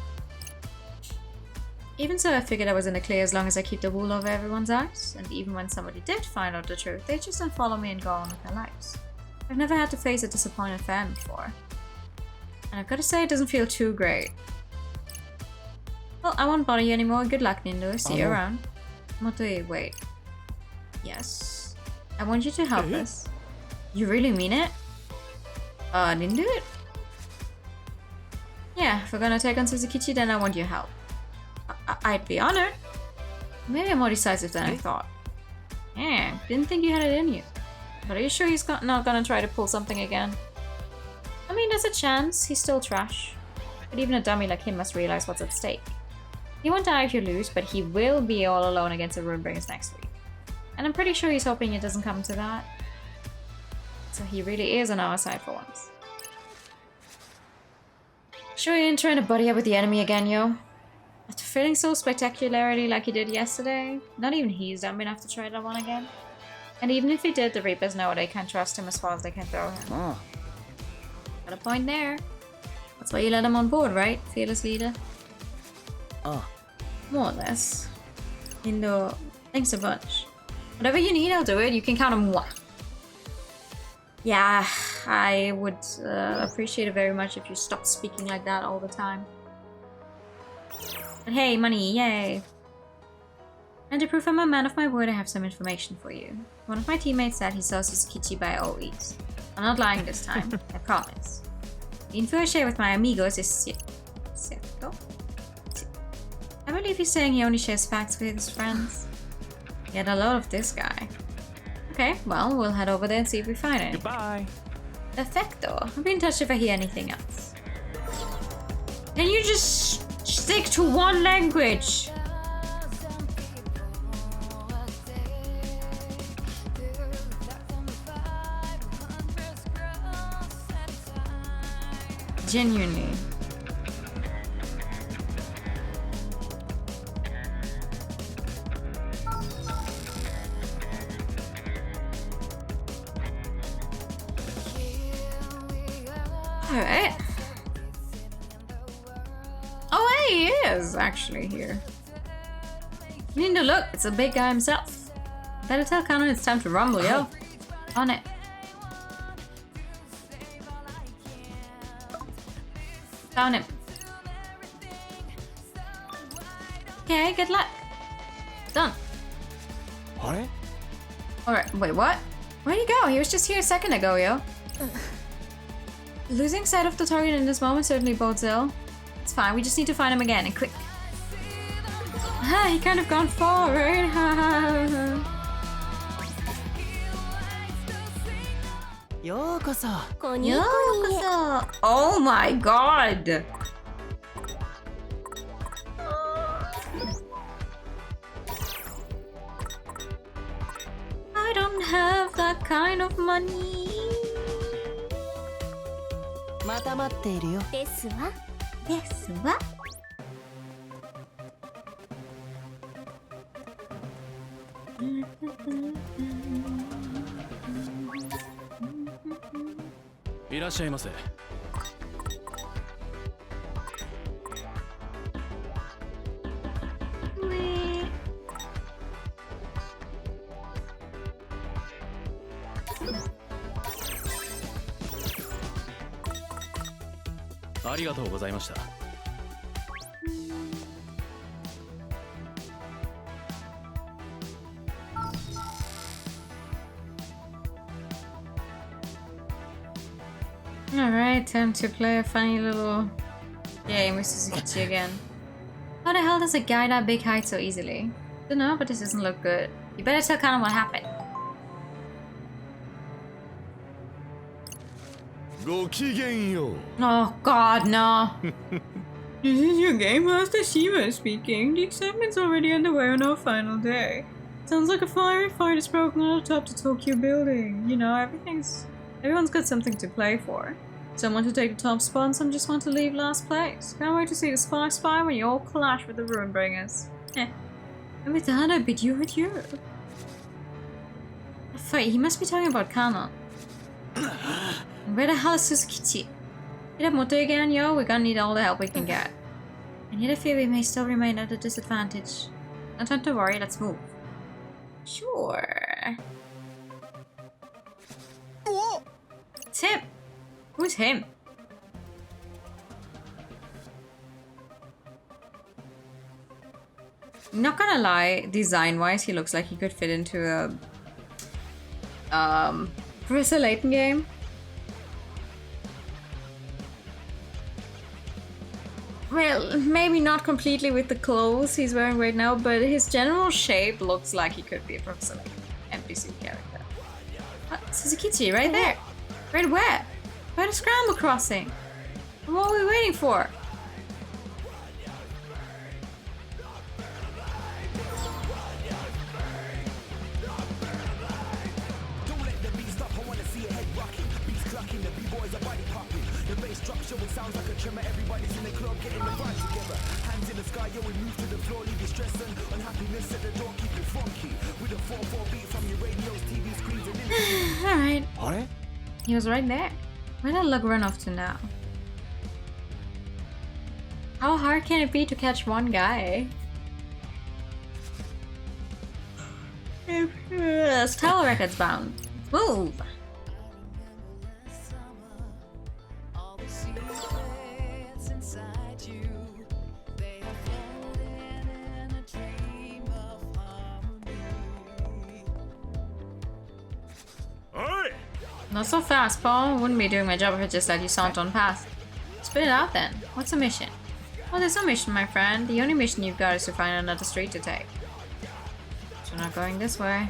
[SPEAKER 1] Even so, I figured I was in the clear as long as I keep the wool over everyone's eyes, and even when somebody did find out the truth, they just unfollow me and go on with their lives. I've never had to face a disappointed fan before. And I've got to say, it doesn't feel too great. Well, I won't bother you anymore. Good luck, Nindo. See you around. Motoi, wait. Yes. I want you to help us. You really mean it? Didn't do it? Yeah, if we're gonna take on Suzukichi, then I want your help. I'd be honored. Maybe I'm more decisive than I thought. Yeah, didn't think you had it in you. But are you sure he's not gonna try to pull something again? I mean, there's a chance. He's still trash. But even a dummy like him must realize what's at stake. He won't die if you lose, but he will be all alone against the Ruinbringers next week. And I'm pretty sure he's hoping it doesn't come to that. So he really is on our side for once. Sure you didn't try to buddy up with the enemy again, yo? After failing so spectacularly like he did yesterday, not even he's dumb enough to try that one again. And even if he did, the Reapers know they can't trust him as far as they can throw him.
[SPEAKER 3] Oh.
[SPEAKER 1] Got a point there. That's why you let him on board, right, fearless leader?
[SPEAKER 3] Oh.
[SPEAKER 1] More or less. Indo, thanks a bunch. Whatever you need, I'll do it. You can count on moi. Yeah, I would appreciate it very much if you stopped speaking like that all the time. But hey, money, yay! And to prove I'm a man of my word, I have some information for you. One of my teammates said he saw Suzukichi by OEs. I'm not lying this time, I promise. The info I share with my amigos is cierto. I believe he's saying he only shares facts with his friends. He had a lot of this guy. Okay, well, we'll head over there and see if we find it.
[SPEAKER 3] Goodbye.
[SPEAKER 1] Perfecto. I'll be in touch if I hear anything else. Can you just stick to one language? Genuinely. Alright. Oh, hey, he is actually here. You need to look, it's a big guy himself. Better tell Kanon it's time to rumble, yo. On it. Found him. Okay, good luck. Done. Alright, wait, what? Where'd he go? He was just here a second ago, yo. Losing sight of the target in this moment certainly bodes ill. It's fine, we just need to find him again, and quick. Ah, he kind of gone forward.
[SPEAKER 3] Yokoso.
[SPEAKER 1] Yokoso. Oh my god! I don't have that kind of money.
[SPEAKER 3] また待っているよ。
[SPEAKER 4] ですわ。
[SPEAKER 1] ですわ。
[SPEAKER 6] いらっしゃいませ。ありがとうございました。
[SPEAKER 1] Alright, time to play a funny little game with Suzuki again. How the hell does a guy that big hide so easily? Don't know, but this doesn't look good. You better tell Kana what happened. Oh god, no. This is your game master Shiro speaking. The excitement's already underway on our final day. Sounds like a fiery fight is broken on the top to Tokyo building. You know, everyone's got something to play for. Some want to take the top spot and some just want to leave last place. Can't wait to see the sparks fly when you all clash with the Ruinbringers. Eh. And with that I bid you adieu. Wait, he must be talking about Kana. Where the hell is Suzukichi? Hit up Moto again, yo. We're gonna need all the help we can get. And yet I fear we may still remain at a disadvantage. No time to worry, let's move. Sure. It's him. Who's him? Not gonna lie, design-wise, he looks like he could fit into a Professor Layton game. Well, maybe not completely with the clothes he's wearing right now, but his general shape looks like he could be a Professor Layton NPC character. What? Suzukichi, right there. Right where? By the scramble crossing. What are we waiting for? Alright. He was right there. Where did Lug run off to now? How hard can it be to catch one guy? Style records bound. Move! Not so fast, Paul. Wouldn't be doing my job if I just let you saunter on past. Spit it out then. What's the mission? Oh, there's no mission, my friend. The only mission you've got is to find another street to take. So we're not going this way.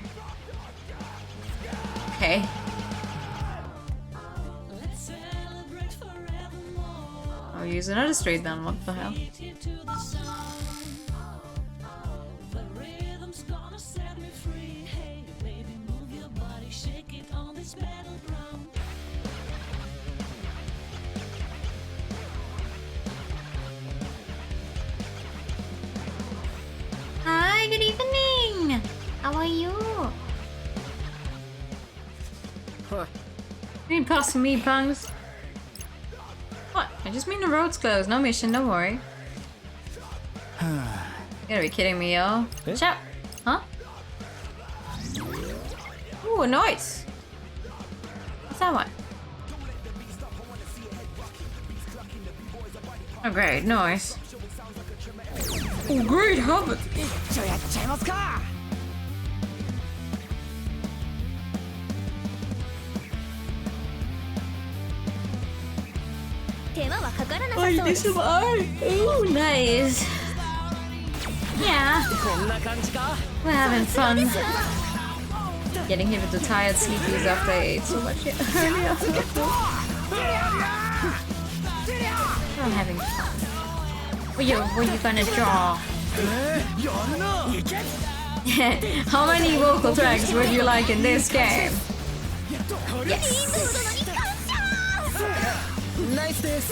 [SPEAKER 1] Okay. I'll use another street then. What the hell? Hi, good evening! How are you? You ain't passing me, punks. What? I just mean the road's closed. No mission, don't worry. You gotta be kidding me, yo. Watch out. Huh? Ooh, a noise. What's that one? Oh, great, noise. Oh, great, Hobbit! Oh, this is ooh, nice. Yeah. We're having fun. Getting hit with the tired sleepies after I ate so much earlier. I'm having fun. What you gonna draw? How many vocal tracks would you like in this game? Yes.
[SPEAKER 3] Nice this.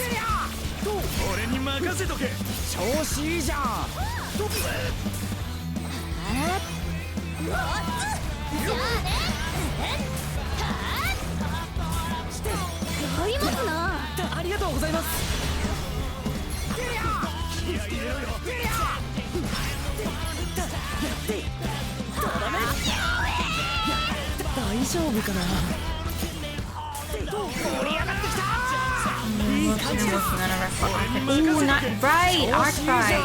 [SPEAKER 1] working on a record. Ooh, not right! Art fight!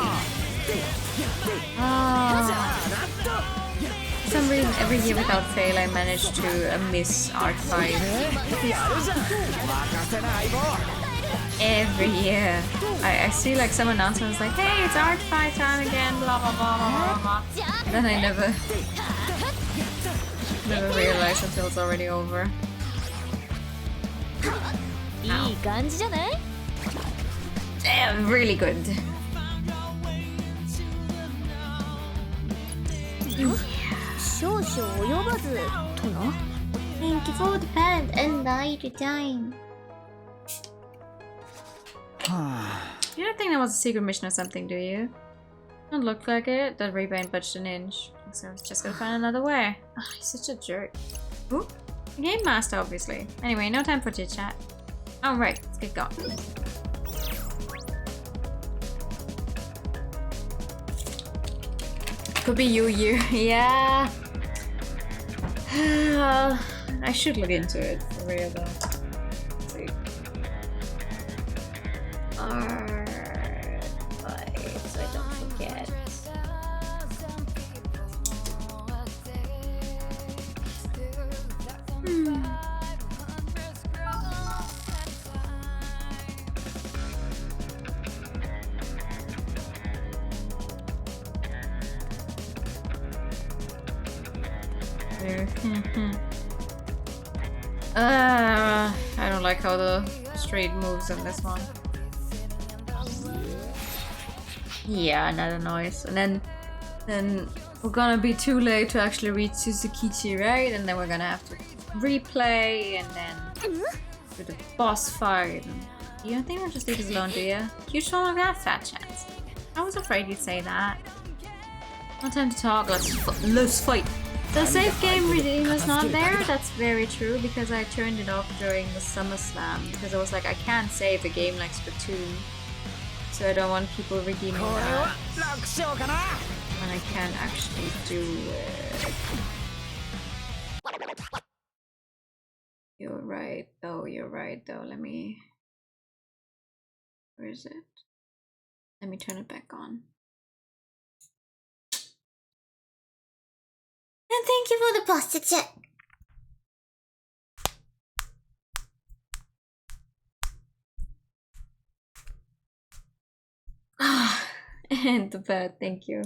[SPEAKER 1] For some reason, every year without fail, I manage to miss art fight. Every year. I see like some announcements like, hey, it's art fight time again, blah blah blah blah blah. And then I never realize until it's already over. Damn, really good. Thank you for the pen and the time. You don't think that was a secret mission or something, do you? Don't look like it. That Reaper ain't budged an inch. So I was just gonna find another way. Oh, he's such a jerk. Ooh, Game Master, obviously. Anyway, no time for chit chat. Alright, let's get going. Could be you. Yeah. I should look into it for real though. Let's see. Alright, so I don't forget. I don't like how the straight moves on this one. Yeah, another noise. And then we're gonna be too late to actually reach Suzukichi, right? And then we're gonna have to replay and then do the boss fight. You don't think we'll just leave this alone, do you? You sure have got fat chance. I was afraid you'd say that. No time to talk, let's fight. The save game redeem is not there, that's very true, because I turned it off during the SummerSlam, because I was like, I can't save a game like Splatoon, so I don't want people redeeming that when I can't actually do it. You're right though, let me... Where is it? Let me turn it back on. And thank you for the posted check. Ah, and the bed, thank you.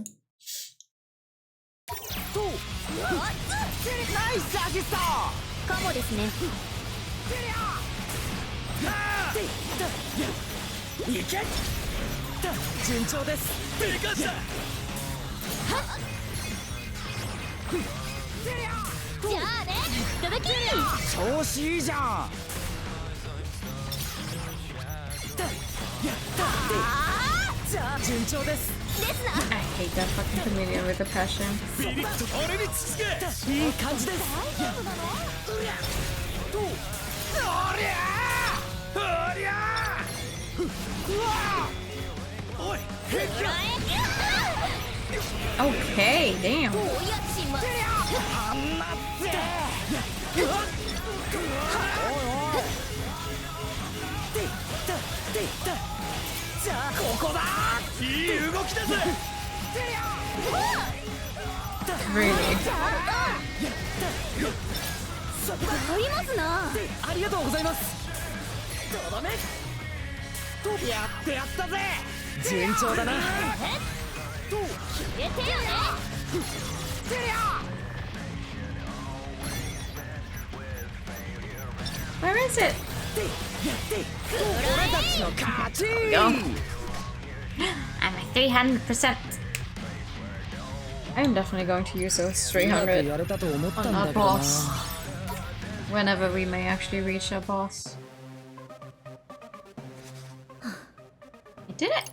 [SPEAKER 1] I hate that fucking chameleon with a passion. Okay, damn. Really? Where is it? Go. I'm at 300%. I'm definitely going to use those 300 on our boss. Whenever we may actually reach our boss. You did it!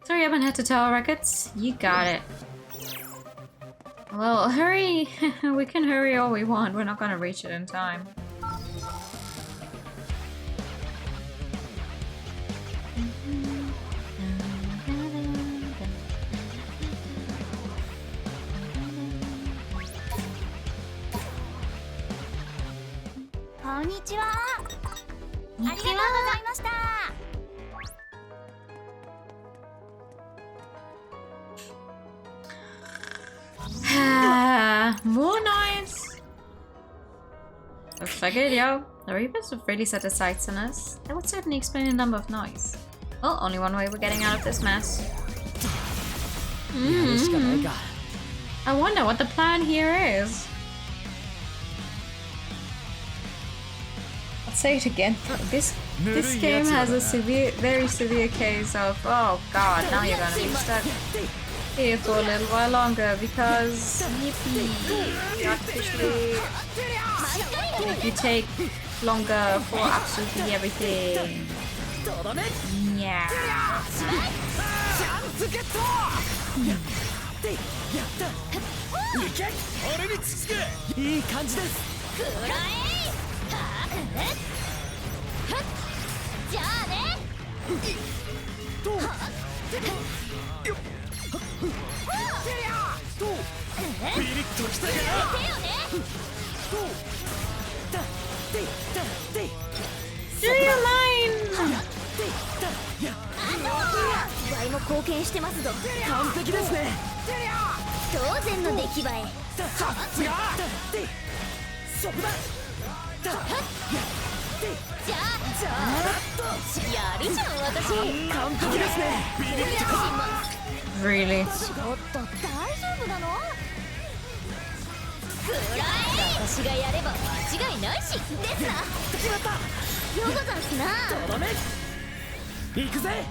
[SPEAKER 1] Sorry, I haven't had to tell records. You got it. Well, hurry! We can hurry all we want. We're not gonna reach it in time.
[SPEAKER 4] Konnichiwa. ありがとうございました。
[SPEAKER 1] Looks like it, yo. The Reapers have really set their sights on us. That would certainly explain the number of noise. Well, only one way we're getting out of this mess. I wonder what the plan here is. I'll say it again. This game has a very severe case of, oh god, now you're gonna be stuck here for a little while longer because yippee, artificially you take longer for absolutely everything. Yeah. Do you mind?
[SPEAKER 4] 倍も貢献してますぞ。完璧ですね。当然の出来栄え。そこだ。じゃあやるじゃん私。完璧ですね。
[SPEAKER 1] Really?
[SPEAKER 4] ちょっと大丈夫なの？私がやれば間違いないし。ですな。決まった。よござんすな。行くぜ。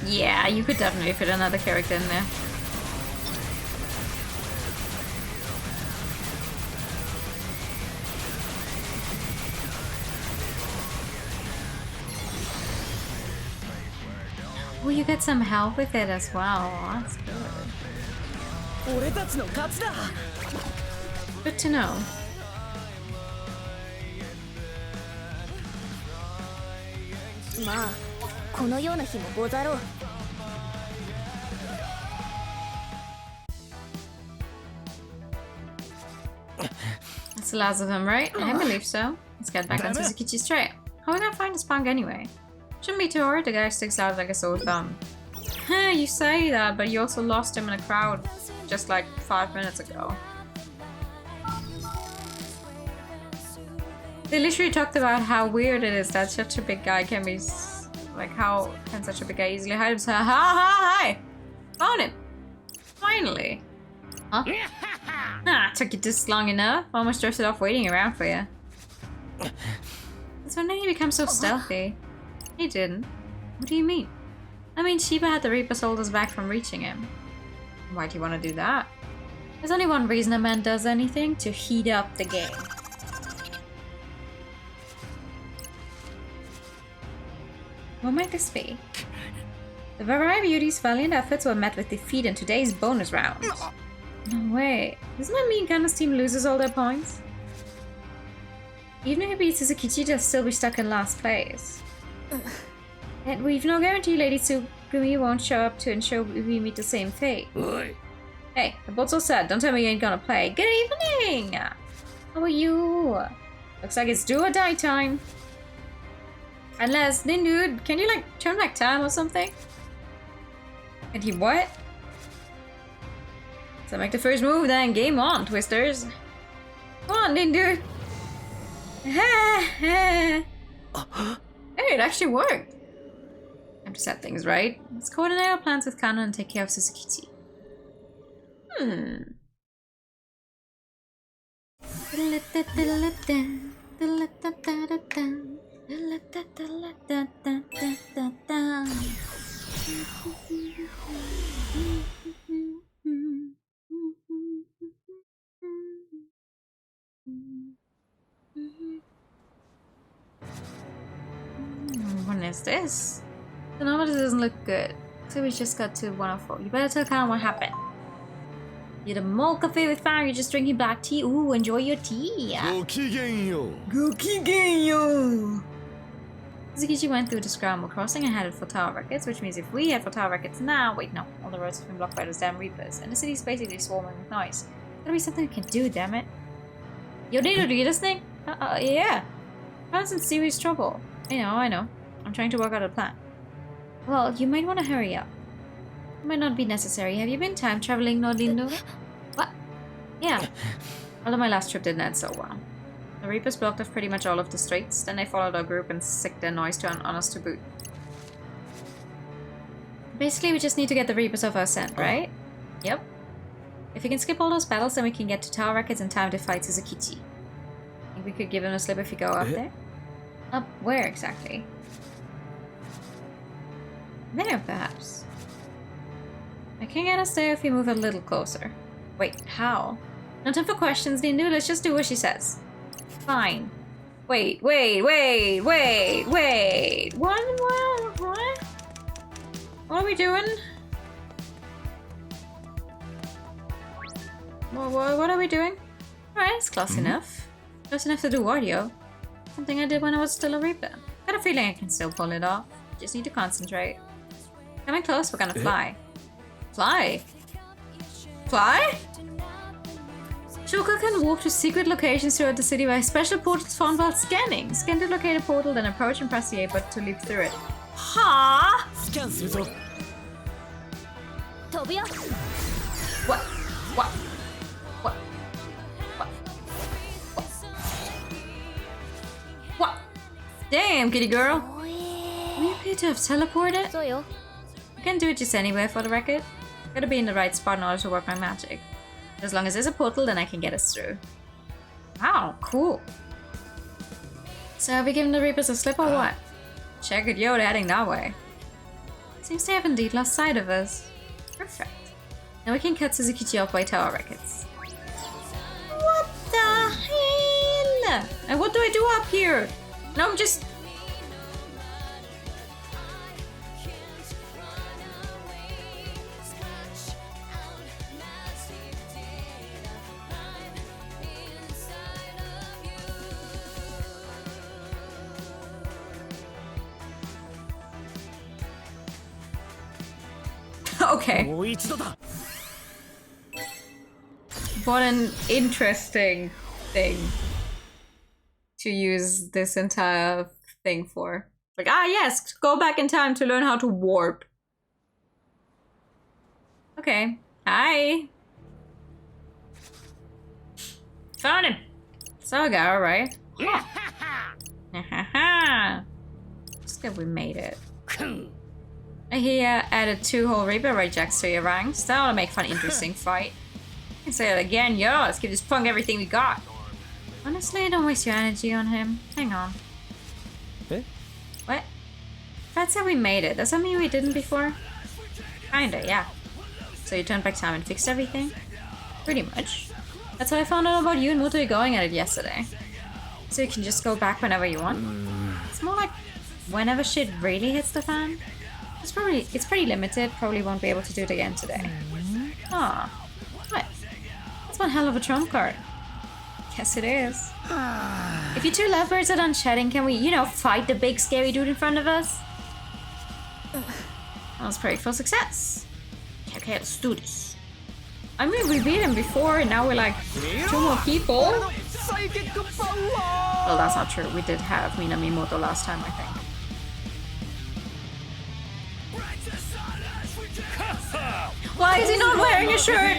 [SPEAKER 1] Yeah, you could definitely fit another character in there. Well, you get some help with it as well. That's good. Good to know.
[SPEAKER 4] Ma, このような日もござろう。
[SPEAKER 1] That's the last of them, right? I believe so. Let's get back on Suzukichi's trail. How are we gonna find this punk anyway? Shouldn't be too hard, the guy sticks out like a sore thumb. You say that, but you also lost him in a crowd just like 5 minutes ago. They literally talked about how weird it is that such a big guy can be... Like, how can such a big guy easily hide himself? Hi! Found him! Finally! Huh? Ah, took you just long enough. Almost drifted off waiting around for you. That's when he becomes so stealthy. He didn't. What do you mean? I mean, Shiba had the Reapers hold us back from reaching him. Why do you want to do that? There's only one reason a man does anything, to heat up the game. What might this be? The Varai Beauty's valiant efforts were met with defeat in today's bonus round. No way. Doesn't that mean Kanna's team loses all their points? Even if he beats Suzukichi, they'll still be stuck in last place. And we've no guarantee Lady Tsugumi won't show up to ensure we meet the same fate. Hey, the boat's all set. Don't tell me you ain't gonna play. Good evening! How are you? Looks like it's do or die time. Unless, then dude, can you like turn back time or something? And he what? So make the first move then, game on, Twisters. Come on, then dude. Hey, it actually worked. Time to set things right. Let's coordinate our plans with Kanna and take care of Suzukichi. What is this? The number doesn't look good. So we just got to 104. You better tell Kanna what happened. You're the mole cafe with fire, you're just drinking black tea. Ooh, enjoy your tea. Gokigenyo. Suzukichi went through the scramble crossing and headed for Tower Records, which means if we head for Tower Records now... Wait, no. All the roads have been blocked by those damn Reapers, and the city's basically swarming with noise. There's gotta be something we can do, damn it. Yo, Nino, are you listening? Yeah. I'm in serious trouble. I know. I'm trying to work out a plan. Well, you might want to hurry up. It might not be necessary. Have you been time traveling, Nordlindo? What? Yeah. Although my last trip didn't end so well. The Reapers blocked off pretty much all of the streets, then they followed our group and sicked their noise on us to boot. Basically, we just need to get the Reapers off our scent, right? Yep. If we can skip all those battles, then we can get to Tower Records in time to fight Suzukichi. Think we could give him a slip if we go up there? Up where exactly? There, perhaps. I can get us there if we move a little closer. Wait, how? No time for questions, Dindu. Let's just do what she says. Fine. Wait. What? What are we doing? What are we doing? Alright, it's close enough. Close enough to do audio. Something I did when I was still a Reaper. Got a feeling I can still pull it off. Just need to concentrate. Coming close, we're gonna fly. Fly? Shulker can walk to secret locations throughout the city by special portals found while scanning. Scan to locate a portal, then approach and press the A button to leap through it. Huh? What? Damn, kitty girl. We appear to have teleported. I can do it just anywhere for the record. Gotta be in the right spot in order to work my magic. As long as there's a portal, then I can get us through. Wow, cool. So are we giving the Reapers a slip or what? Check it, yo, they're heading that way. Seems they have indeed lost sight of us. Perfect. Now we can cut Suzukichi off by Tower Records. What the hell? And what do I do up here? No, I'm just... Okay. What an interesting thing to use this entire thing for. Like, yes, go back in time to learn how to warp. Okay. Hi. Found him. Saga, alright. Yeah. Just good we made it. I hear added 2 whole Reaper rejects to your ranks. That ought to make for an interesting fight. I can say it again, yo, let's give this punk everything we got. Honestly, don't waste your energy on him. Hang on.
[SPEAKER 3] Eh?
[SPEAKER 1] What? That said we made it. Does that mean we didn't before? Kinda, yeah. So you turned back time and fixed everything? Pretty much. That's how I found out about you and Mutoi going at it yesterday. So you can just go back whenever you want? It's more like whenever shit really hits the fan. It's pretty limited, probably won't be able to do it again today. Aw. What? That's one hell of a trump card. Yes it is. If you 2 lovebirds are done chatting, can we, you know, fight the big scary dude in front of us? I was praying for success. Okay, let's do this. I mean, we beat him before, and now we're like 2 more people. Well, that's not true. We did have Minamimoto last time, I think. Why is he not wearing a shirt?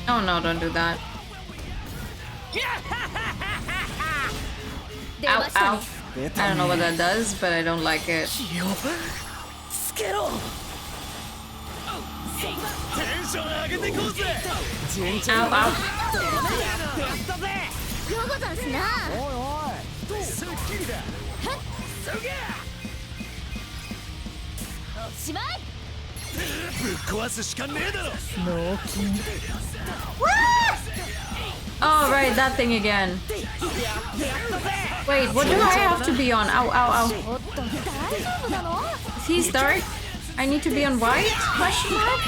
[SPEAKER 1] Oh no, don't do that. Ow, ow. I don't know what that does, but I don't like it. Ow, ow. Oh, right, that thing again. Wait, what do I have to be on? Ow, ow, ow. If he's dark, I need to be on white? Question mark?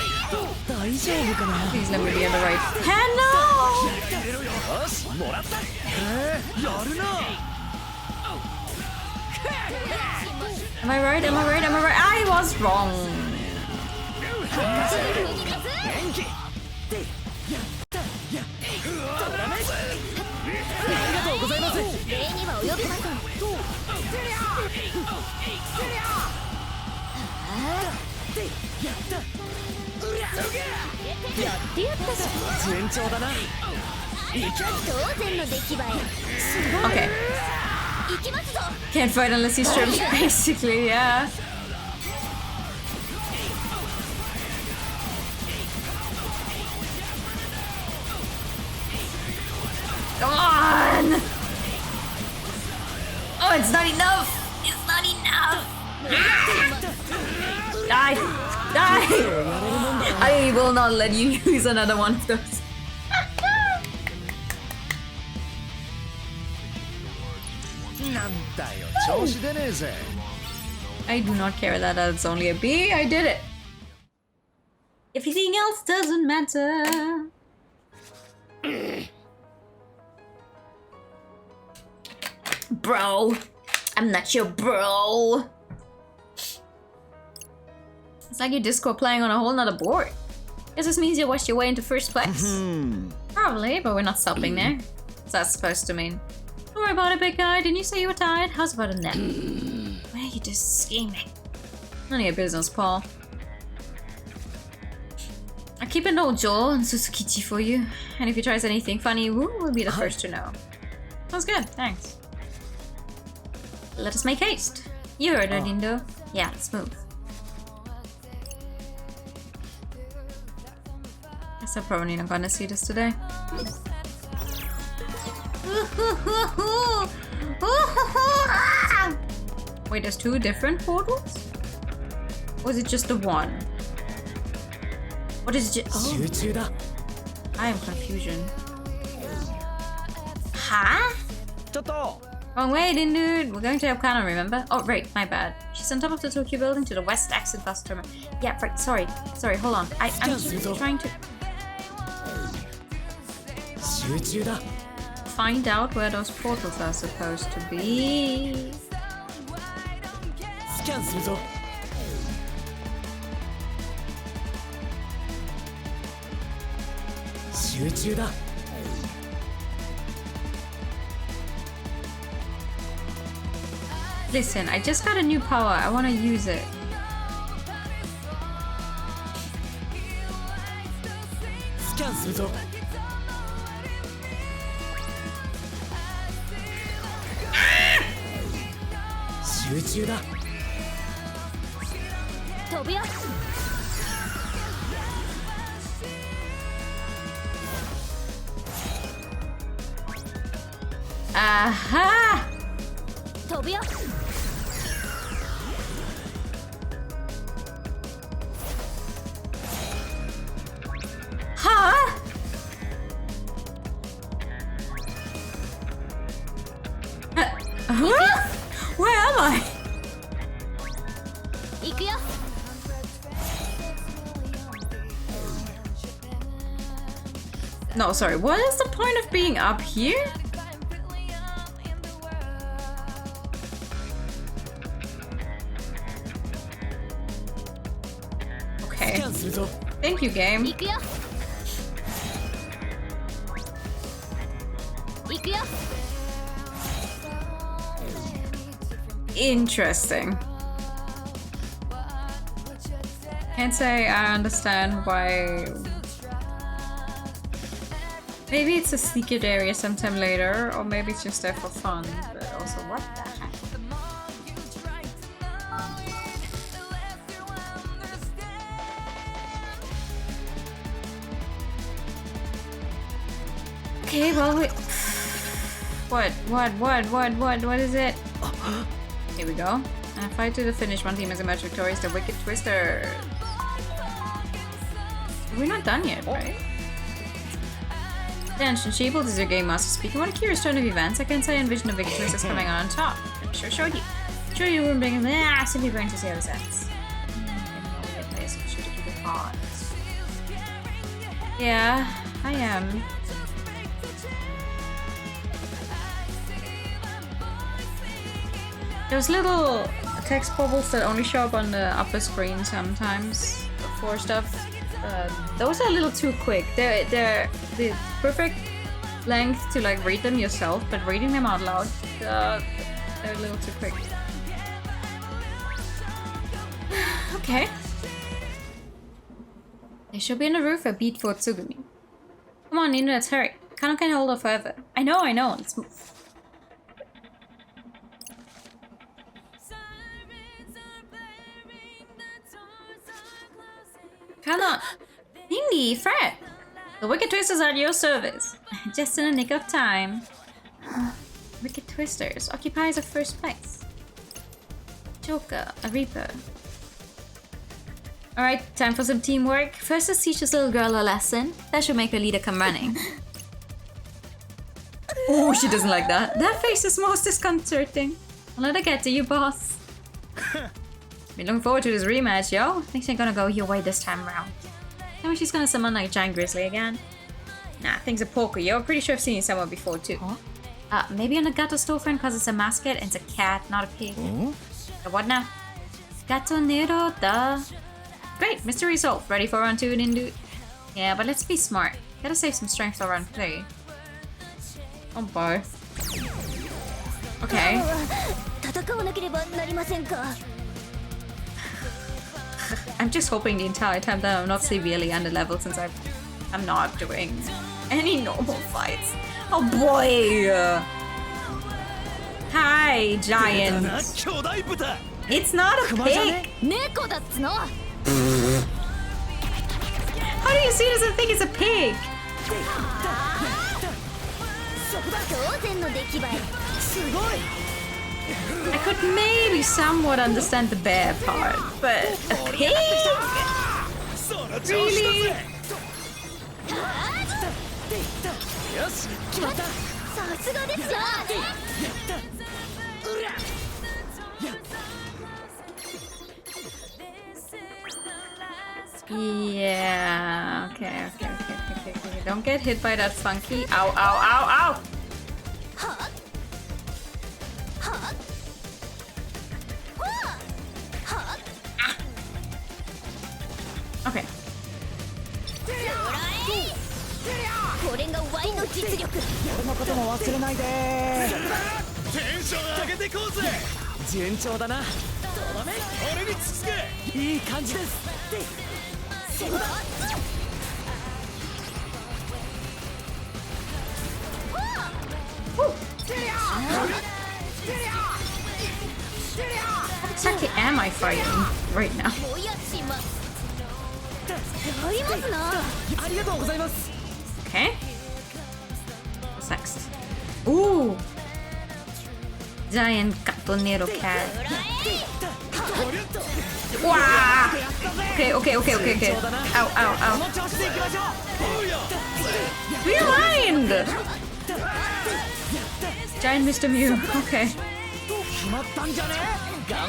[SPEAKER 3] 丈夫かな。
[SPEAKER 1] Please let me be on the right. Hello!
[SPEAKER 3] よし、もらった。
[SPEAKER 5] やるな。
[SPEAKER 1] Am I right? Am I right? Am I right? I was wrong.
[SPEAKER 3] 元気。ありがとうございます。
[SPEAKER 4] 礼には及びません。やってやったし。
[SPEAKER 3] 順調だな。
[SPEAKER 4] 当然の出来栄え。
[SPEAKER 1] Okay.
[SPEAKER 4] 行きますぞ。
[SPEAKER 1] Can't fight unless he strips, basically, yeah. Come on! Oh, it's not enough! It's not enough! Die! Die! I will not let you use another one of those. I do not care that it's only a B. I did it. Everything else doesn't matter. Bro, I'm not your bro. It's like your Discord playing on a whole nother board. Guess this means you washed your way into first place. Probably, but we're not stopping there. What's that supposed to mean? Don't worry about it, big guy. Didn't you say you were tired? How's about a nap? Why are you just scheming? None of your business, Paul. I'll keep a note, Joel and Suzukichi for you. And if he tries anything funny, we'll be the first to know. Sounds good, thanks. Let us make haste. You heard her, Dindo. Yeah, let's move. Guess I'm probably not gonna see this today. Wait, there's two different portals? Or is it just the one? What is it? Oh. I am confusion. Huh? Wrong way, dude. We're going to Okano, remember? Oh, right, my bad. She's on top of the Tokyo building to the west exit bus terminal. Yeah, right, sorry, hold on. I'm trying to find out where those portals are supposed to be. Listen, I just got a new power. I want to use it. Aha! Huh? Huh? Where am I? No, sorry. What is the point of being up here? Okay. Thank you, game. Interesting. Can't say I understand why. Maybe it's a secret area sometime later, or maybe it's just there for fun. But also, what the heck? Okay, well, wait. What is it? Here we go. And fight to the finish. One team has emerged victorious. The Wicked Twister. We're not done yet, right? Attention, Sheeple, this is your game master speaking. What a curious turn of events. I can say I envision the Wicked Twisters coming on top. I'm sure showed you. Sure you wouldn't bring him. Simply going to see how this ends. Yeah, I am. There's little text bubbles that only show up on the upper screen sometimes for stuff. Those are a little too quick. They're the perfect length to like read them yourself, but reading them out loud, they're a little too quick. Okay. They should be on the roof a beat for Tsugumi. Come on, Nino, let's hurry. Kano can't hold her forever. I know, let's move. Kano! Nindy, Fred! The Wicked Twisters are at your service. Just in the nick of time. Wicked Twisters occupies the first place. Joker, a Reaper. Alright, time for some teamwork. First, let's teach this little girl a lesson. That should make her leader come running. Oh, she doesn't like that. That face is most disconcerting. I'll let her get to you, boss. Been looking forward to this rematch, yo. Things ain't gonna go your way this time around. Tell me she's gonna summon like a giant grizzly again. Nah, things are poker, yo. Pretty sure I've seen it somewhere before, too. Huh? Maybe on the Gato storefront because it's a mascot and it's a cat, not a pig. So what now? Gato Nero, duh. Great, mystery solved. Ready for round 2, Nindu? Yeah, but let's be smart. Gotta save some strength for round 3. Oh boy. Okay. I'm just hoping the entire time that I'm not severely under level since I'm not doing any normal fights. Oh boy! Hi, giant. It's not a pig. How do you see it as a thing? It's a pig. I could maybe somewhat understand the bear part, but a pig? Really? Yeah, okay. Don't get hit by that funky. Ow, ow, ow, ow! Okay. What exactly am I fighting right now? Okay. What's next? Ooh! Giant Catonero cat. Wow! Okay. Ow, ow, ow. Rewind! Giant Mr. Mew. Okay. I don't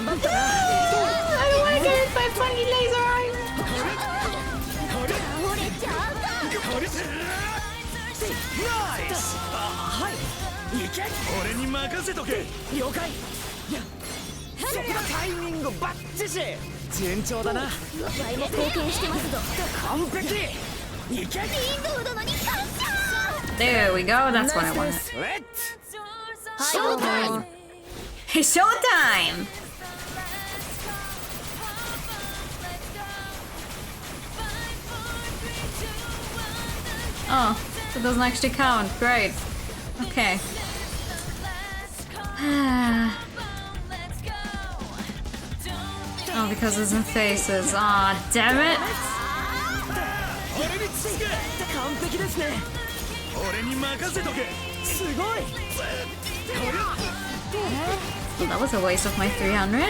[SPEAKER 1] want to get hit by funny laser eyes. There we go, that's what I wanted. Showtime! It's showtime! Oh, so it doesn't actually count. Great. Okay. Oh, because it's in faces. Aw, oh, damn it! Well, that was a waste of my 300.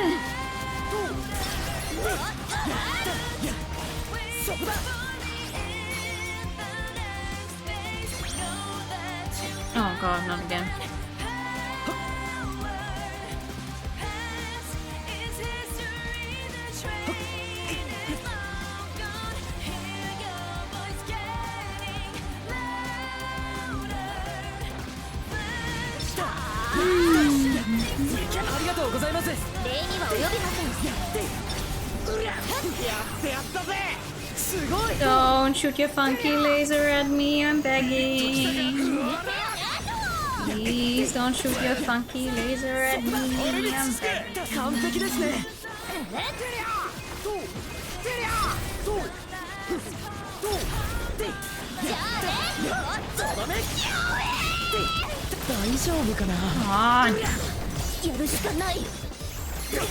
[SPEAKER 1] Oh god, not again.
[SPEAKER 3] とうございます。
[SPEAKER 4] 礼には及びません。
[SPEAKER 3] やってやったぜ。すごい。
[SPEAKER 1] Don't shoot your funky laser at me, I'm begging. Please don't shoot your funky laser at me, I'm begging.
[SPEAKER 3] 完璧ですね。大丈夫かな。
[SPEAKER 1] Come on.
[SPEAKER 4] やるしかない。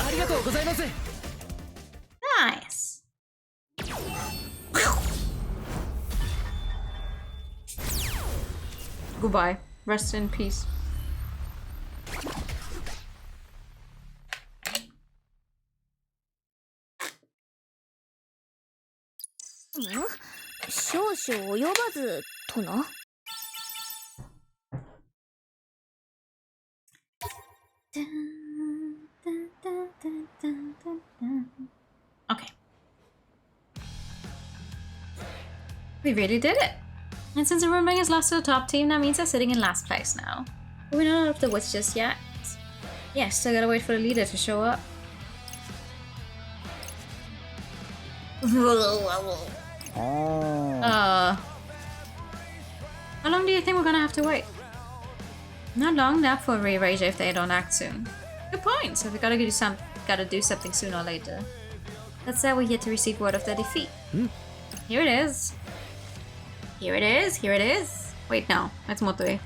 [SPEAKER 3] ありがとうございます。
[SPEAKER 1] Nice. Goodbye. Rest in peace.
[SPEAKER 4] ん？少々及ばずとな。
[SPEAKER 1] Okay. We really did it! And since Rumbling has lost to the top team, that means they're sitting in last place now. But we're not out of the woods just yet. Yeah, still gotta wait for the leader to show up. How long do you think we're gonna have to wait? Not long enough for a re-rage if they don't act soon. Good point. So we gotta do something sooner or later. That's how we're here to receive word of their defeat. Here it is. Here it is. Here it is. Wait, no. That's Motoi.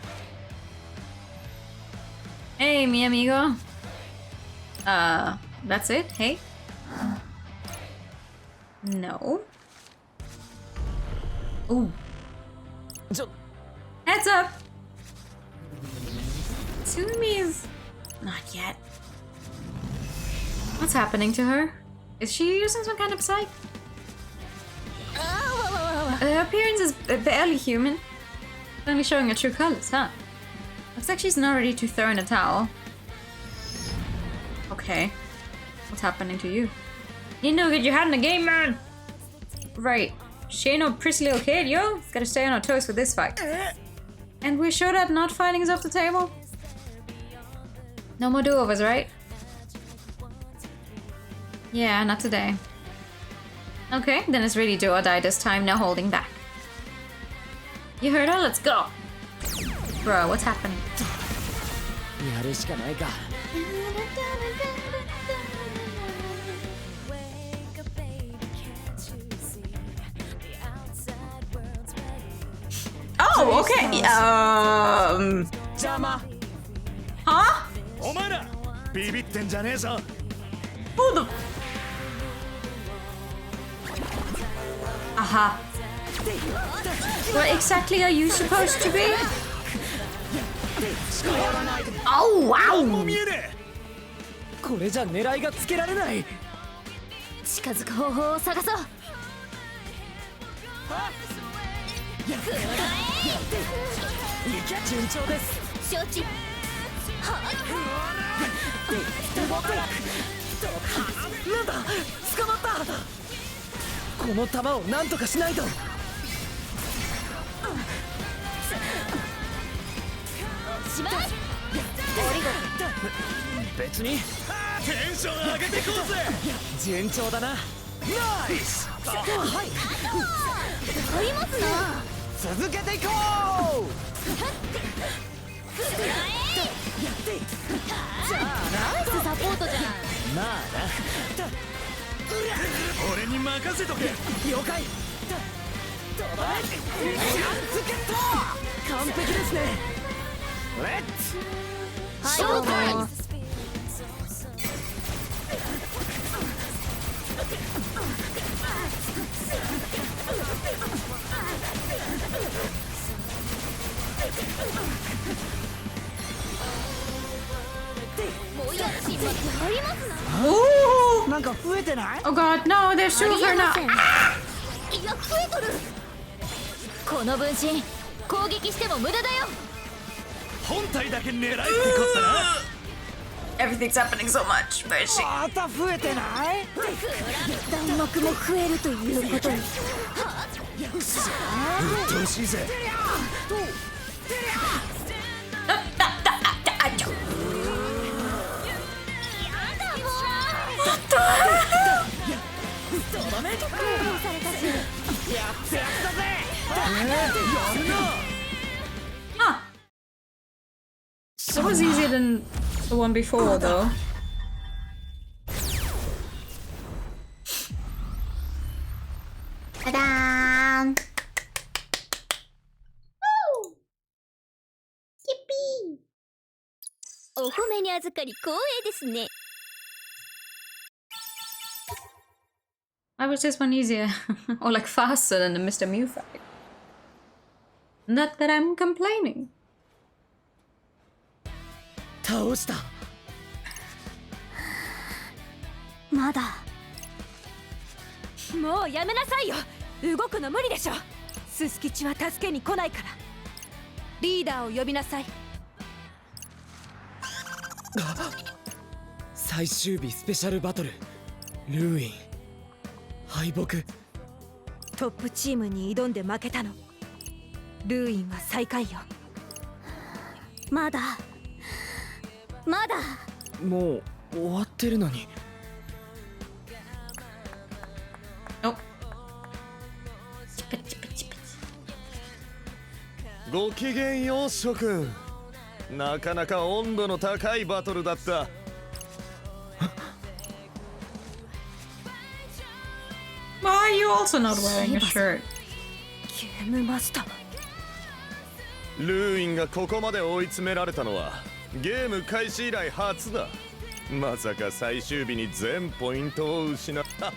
[SPEAKER 1] Hey, mi amigo. That's it? Hey? No. Ooh. Heads up! Tsumi's... Not yet. What's happening to her? Is she using some kind of psych? Her appearance is barely human. Only showing her true colors, huh? Looks like she's not ready to throw in a towel. Okay. What's happening to you? You know get your head in the game, man! Right. She ain't no prissy little kid, yo! Gotta stay on our toes for this fight. And we're sure that not fighting is off the table? No more do-overs, right? Yeah, not today. Okay, then it's really do or die this time, no holding back. You heard her? Let's go! Bro, what's happening?
[SPEAKER 3] やるしかないか。
[SPEAKER 1] Oh, okay. Huh?
[SPEAKER 5] お前らビビってんじゃねえぞ。
[SPEAKER 1] Who the? Aha. What exactly are you supposed to be? Oh,
[SPEAKER 5] も
[SPEAKER 1] wow.
[SPEAKER 5] う見えね
[SPEAKER 3] これじゃ狙いがつけられない。
[SPEAKER 2] 近づく方法を探そう。
[SPEAKER 3] 順調です。
[SPEAKER 2] 承知。
[SPEAKER 3] なんだ、捕まった。この弾をなんとかしないと。
[SPEAKER 2] しまい。
[SPEAKER 3] 別に
[SPEAKER 5] え。テンション上げてこうぜ。
[SPEAKER 3] 順調だな。ナイス。はい。
[SPEAKER 2] 買いますな。
[SPEAKER 3] 続けていこう。
[SPEAKER 2] ナイスサポートじゃん。
[SPEAKER 3] まあ
[SPEAKER 5] 俺に任せとけ。
[SPEAKER 3] な。了解。チャンスゲット。完璧ですね。レッツ。
[SPEAKER 2] ショータイム。もやしまありますな。
[SPEAKER 1] Ooh.
[SPEAKER 3] なんか増えてない？
[SPEAKER 1] Oh god, no, there's two of her now.
[SPEAKER 2] いや増えとる。この分身攻撃しても無駄だよ。
[SPEAKER 5] 本体だけ狙いってこったな。
[SPEAKER 1] Everything's happening so much. Where is she?
[SPEAKER 3] また増えてない？
[SPEAKER 4] 弾幕も増えるということに。
[SPEAKER 5] うっとうしいぜ。
[SPEAKER 1] Ah, Ah! That was easier than the one before, though.
[SPEAKER 4] Ta-da! Yippee! お褒めに預かり光栄ですね。
[SPEAKER 1] Why was this one easier? Or like faster than the Mr. Mew fight? Not that I'm complaining.
[SPEAKER 3] 倒した。
[SPEAKER 4] まだ。もうやめなさいよ。動くの無理でしょ。ススキチは助けに来ないから。リーダーを呼びなさい。
[SPEAKER 3] 最終日スペシャルバトル。ルーイン。敗北。
[SPEAKER 4] トップチームに挑んで負けたの。ルーインは最下位よ。まだ。まだ。
[SPEAKER 3] もう終わってるのに。
[SPEAKER 1] Oh.
[SPEAKER 5] ごきげんよう諸君。なかなか温度の高いバトルだった。
[SPEAKER 1] Why are you also not wearing a shirt?
[SPEAKER 4] ゲームマスター。
[SPEAKER 5] ルーインがここまで追い詰められたのはゲーム開始以来初だ。まさか最終日に全ポイントを失った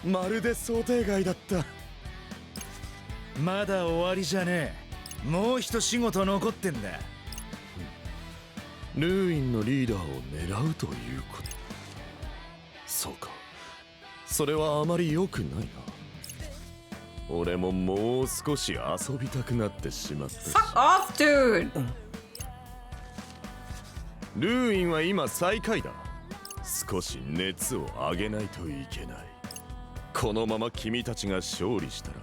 [SPEAKER 5] まるで想定外だった。
[SPEAKER 7] まだ終わりじゃねえ。もう一仕事残ってんだ。
[SPEAKER 5] ルーインのリーダーを狙うということ。そうか、それはあまり良くないな。俺ももう少し遊びたくなってしまったし。
[SPEAKER 1] Fuck off, dude!
[SPEAKER 5] ルーインは今最下位だ。少し熱を上げないといけない。このまま君たちが勝利したら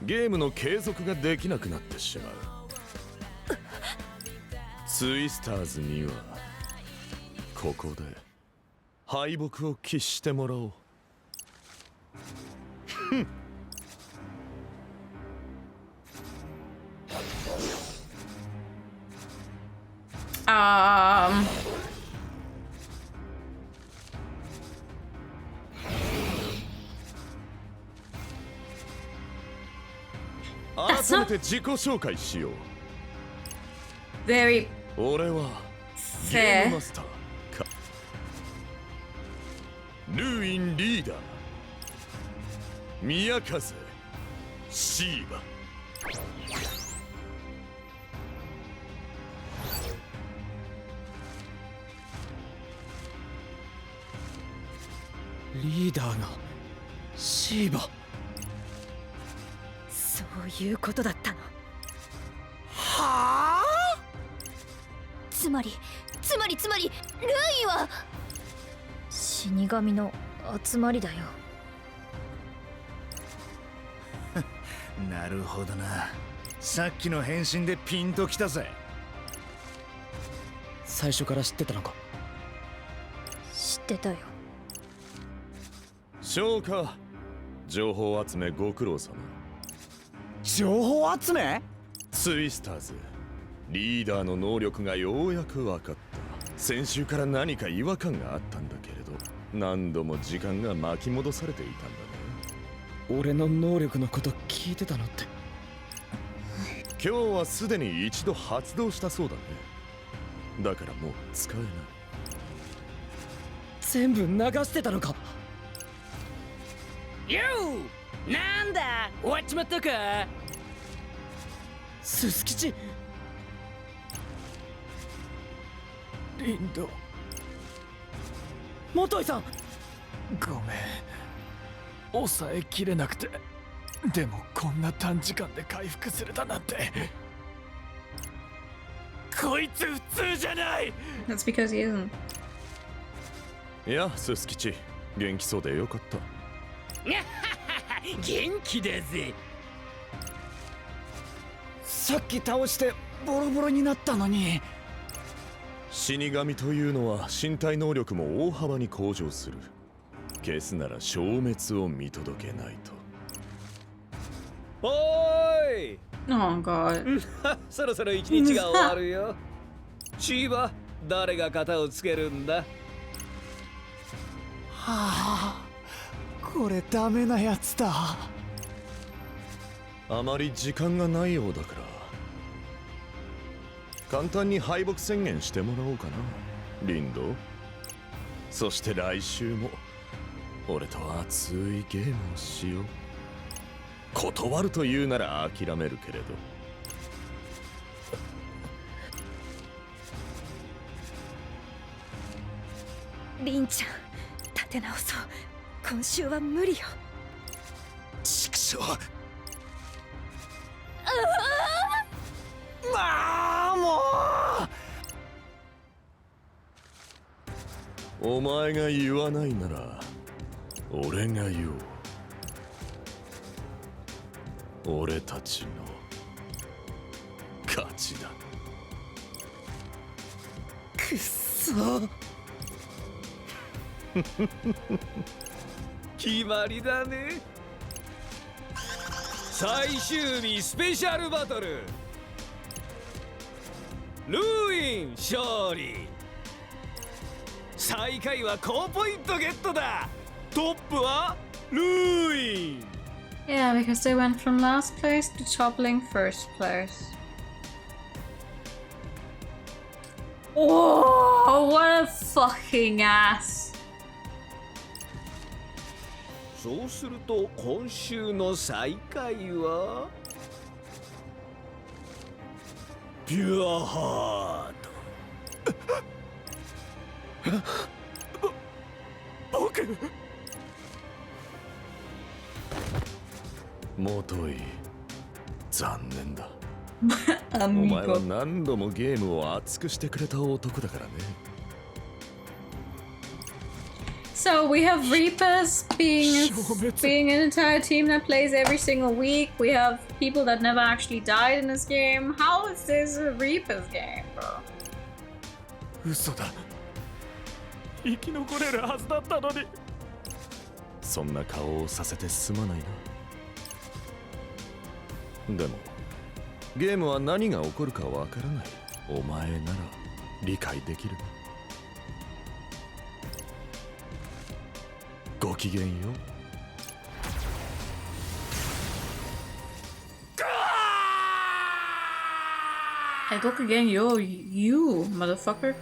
[SPEAKER 5] ゲームの継続ができなくなってしまう。ツイスターズにはここで敗北を喫してもらおう。改めて自己紹介しよう。
[SPEAKER 1] Very
[SPEAKER 5] 俺はゲ
[SPEAKER 1] fair.
[SPEAKER 5] ームマスターかルーインリーダー宮風シーバ。
[SPEAKER 3] リーダーがシーバ。
[SPEAKER 4] そういうことだったの。
[SPEAKER 3] はあ。
[SPEAKER 2] つまりルーインは死神の集まりだよ。
[SPEAKER 7] なるほどな。さっきの変身でピンときたぜ。
[SPEAKER 3] 最初から知ってたのか。
[SPEAKER 2] 知ってたよ。
[SPEAKER 5] 消化情報集めご苦労様。
[SPEAKER 3] 情報集め。
[SPEAKER 5] ツイスターズリーダーの能力がようやく分かった。先週から何か違和感があったんだけれど何度も時間が巻き戻されていたんだね。
[SPEAKER 3] 俺の能力のこと聞いてたのって。
[SPEAKER 5] 今日はすでに一度発動したそうだね。だからもう使えない。
[SPEAKER 3] 全部流してたのか。
[SPEAKER 8] よう、なんだ終わっちまったか。
[SPEAKER 3] ススキチ。リンド。元井さん。
[SPEAKER 6] ごめん、抑えきれなくて。でもこんな短時間で回復するだなんて。こいつ普通じゃない。
[SPEAKER 1] That's because he isn't.
[SPEAKER 5] いやススキチ元気そうでよかった。
[SPEAKER 8] 元気だぜ。
[SPEAKER 3] さっき倒してボロボロになったのに。
[SPEAKER 5] 死神というのは身体能力も大幅に向上する。消すなら消滅を見届けないと。
[SPEAKER 3] おーい
[SPEAKER 1] Oh god.
[SPEAKER 3] そろそろ一日が終わるよ。シーバ、誰が型をつけるんだ？
[SPEAKER 6] はあ、これダメなやつだ。
[SPEAKER 5] あまり時間がないようだから簡単に敗北宣言してもらおうかな、リンド。そして来週も俺と熱いゲームをしよう。断るというなら諦めるけれど。
[SPEAKER 4] リンちゃん、立て直そう。今週は無理よ。
[SPEAKER 6] 畜生。
[SPEAKER 5] お前が言わないなら俺が言おう。俺たちの勝ちだ。
[SPEAKER 6] くっそ。
[SPEAKER 3] 決まりだね。最終日スペシャルバトル、ルーイン勝利。最下位は高ポイントゲットだ。トップはルーイン。
[SPEAKER 1] Yeah, because they went from last place to toppling first place. Oh, what a fucking ass.
[SPEAKER 3] そうすると今週の最下位はピュアハート。
[SPEAKER 6] 僕。
[SPEAKER 5] もとい、残念だ。お前は何度もゲームを熱くしてくれた男だからね。
[SPEAKER 1] So we have Reapers being an entire team that plays every single week. We have people that never actually died in this game. How is this a Reapers game, bro?
[SPEAKER 6] 嘘だ。生き残れるはずだったのに。
[SPEAKER 5] そんな顔をさせてすまないな。でもゲームは何が起こるかわからない。お前なら理解できる。ごきげんよう。
[SPEAKER 1] Hey, look again, yo, you motherfucker.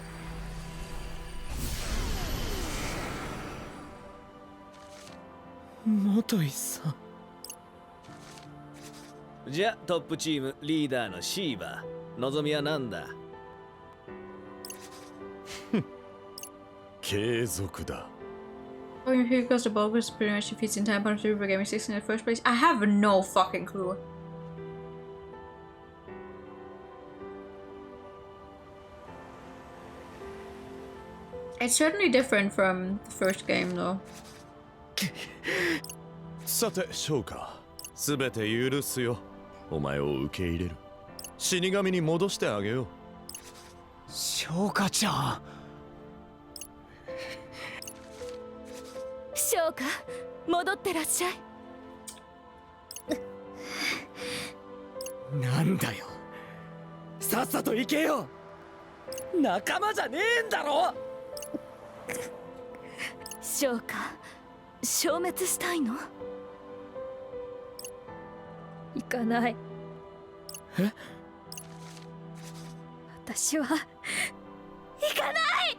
[SPEAKER 6] 元井さん。
[SPEAKER 3] じゃあトップチームリーダーのシーバー、望みは何だ？
[SPEAKER 5] 継続だ。
[SPEAKER 1] Going here because the bogus pretty much defeats the entire bunch of people getting 6 in the first place. I have no fucking clue. It's certainly different from the first game, though.
[SPEAKER 5] さて、翔歌、すべて許すよ。お前を受け入れる。死神に戻してあげよう。
[SPEAKER 6] 翔歌ちゃん。
[SPEAKER 4] 翔歌、戻ってらっしゃい。
[SPEAKER 3] なんだよ、さっさと行けよ。仲間じゃねえんだろ。
[SPEAKER 4] 翔歌、消滅したいの？行かない。
[SPEAKER 3] え？
[SPEAKER 4] 私は行かない。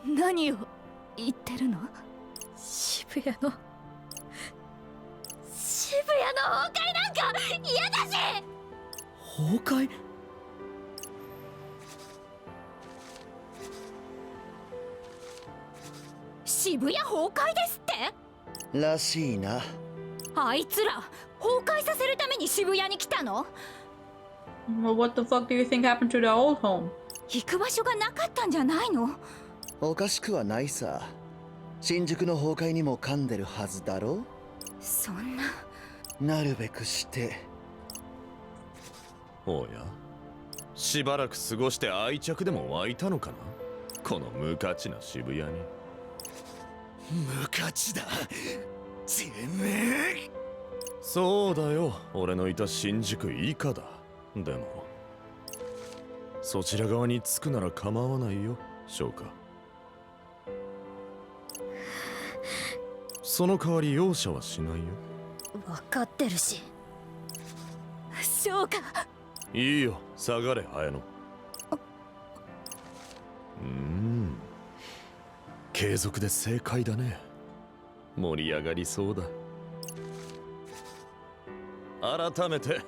[SPEAKER 4] 何を言ってるの？渋谷の崩壊なんか嫌だし。
[SPEAKER 3] 崩壊？
[SPEAKER 4] 渋谷崩壊ですって
[SPEAKER 9] らしいな。
[SPEAKER 4] あいつら崩壊させるために渋谷に来たの？
[SPEAKER 1] Well, what the fuck do you think happened to their old home?
[SPEAKER 4] 行く場所がなかったんじゃないの？
[SPEAKER 9] おかしくはないさ。新宿の崩壊にも噛んでるはずだろ。
[SPEAKER 4] そんな。
[SPEAKER 9] なるべくして。
[SPEAKER 5] おや、しばらく過ごして愛着でも湧いたのかな、この無価値な渋谷に。
[SPEAKER 7] 無価値だ。てめえ。
[SPEAKER 5] そうだよ、俺のいた新宿以下だ。でもそちら側に着くなら構わないよ、翔か。その代わり容赦はしないよ。
[SPEAKER 4] 分かってるし。翔か。
[SPEAKER 5] いいよ、下がれ綾乃。継続で正解だね。盛り上がりそうだ。改めて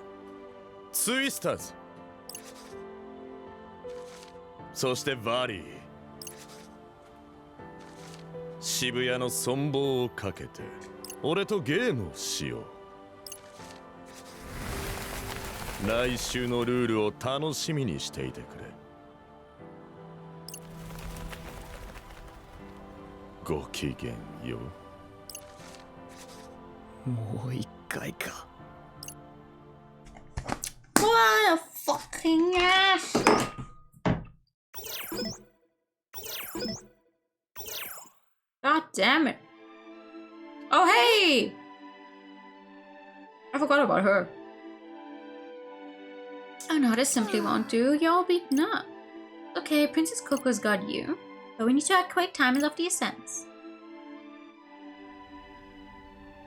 [SPEAKER 5] ツイスターズ、そしてバリー、渋谷の存亡をかけて俺とゲームをしよう。来週のルールを楽しみにしていてくれ。ごきげんよう。
[SPEAKER 3] もう一回か。
[SPEAKER 1] What a fucking ass! God damn it. Oh, hey! I forgot about her. Oh no, this simply won't do. You're all beaten up. Okay, Princess Coco's got you. But we need to act quick. Time is of the essence.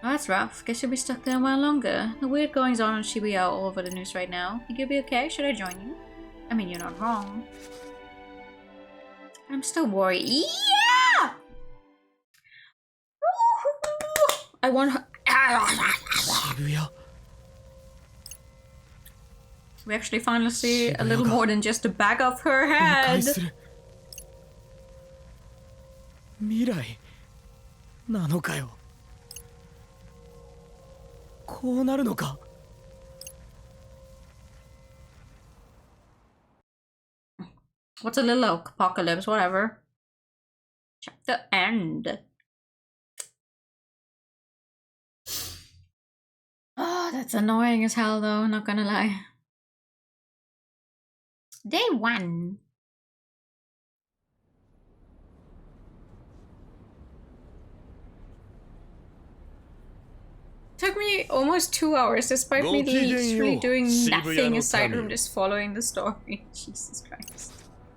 [SPEAKER 1] Oh, that's rough. Guess you'll be stuck there a while longer. The weird goings on Shibuya are all over the news right now. Think you'll be okay? Should I join you? I mean, you're not wrong. I'm still worried. Yeah! I want her.
[SPEAKER 3] Shibuya.
[SPEAKER 1] We actually finally see a little more than just the back of her head.
[SPEAKER 3] 未来なのかよ。こうなるのか。
[SPEAKER 1] What's a little apocalypse? Whatever. Chapter end. Oh, that's annoying as hell though, not gonna lie. Day 1. Took me almost 2 hours despite me literally doing nothing aside from just following the story. Jesus Christ.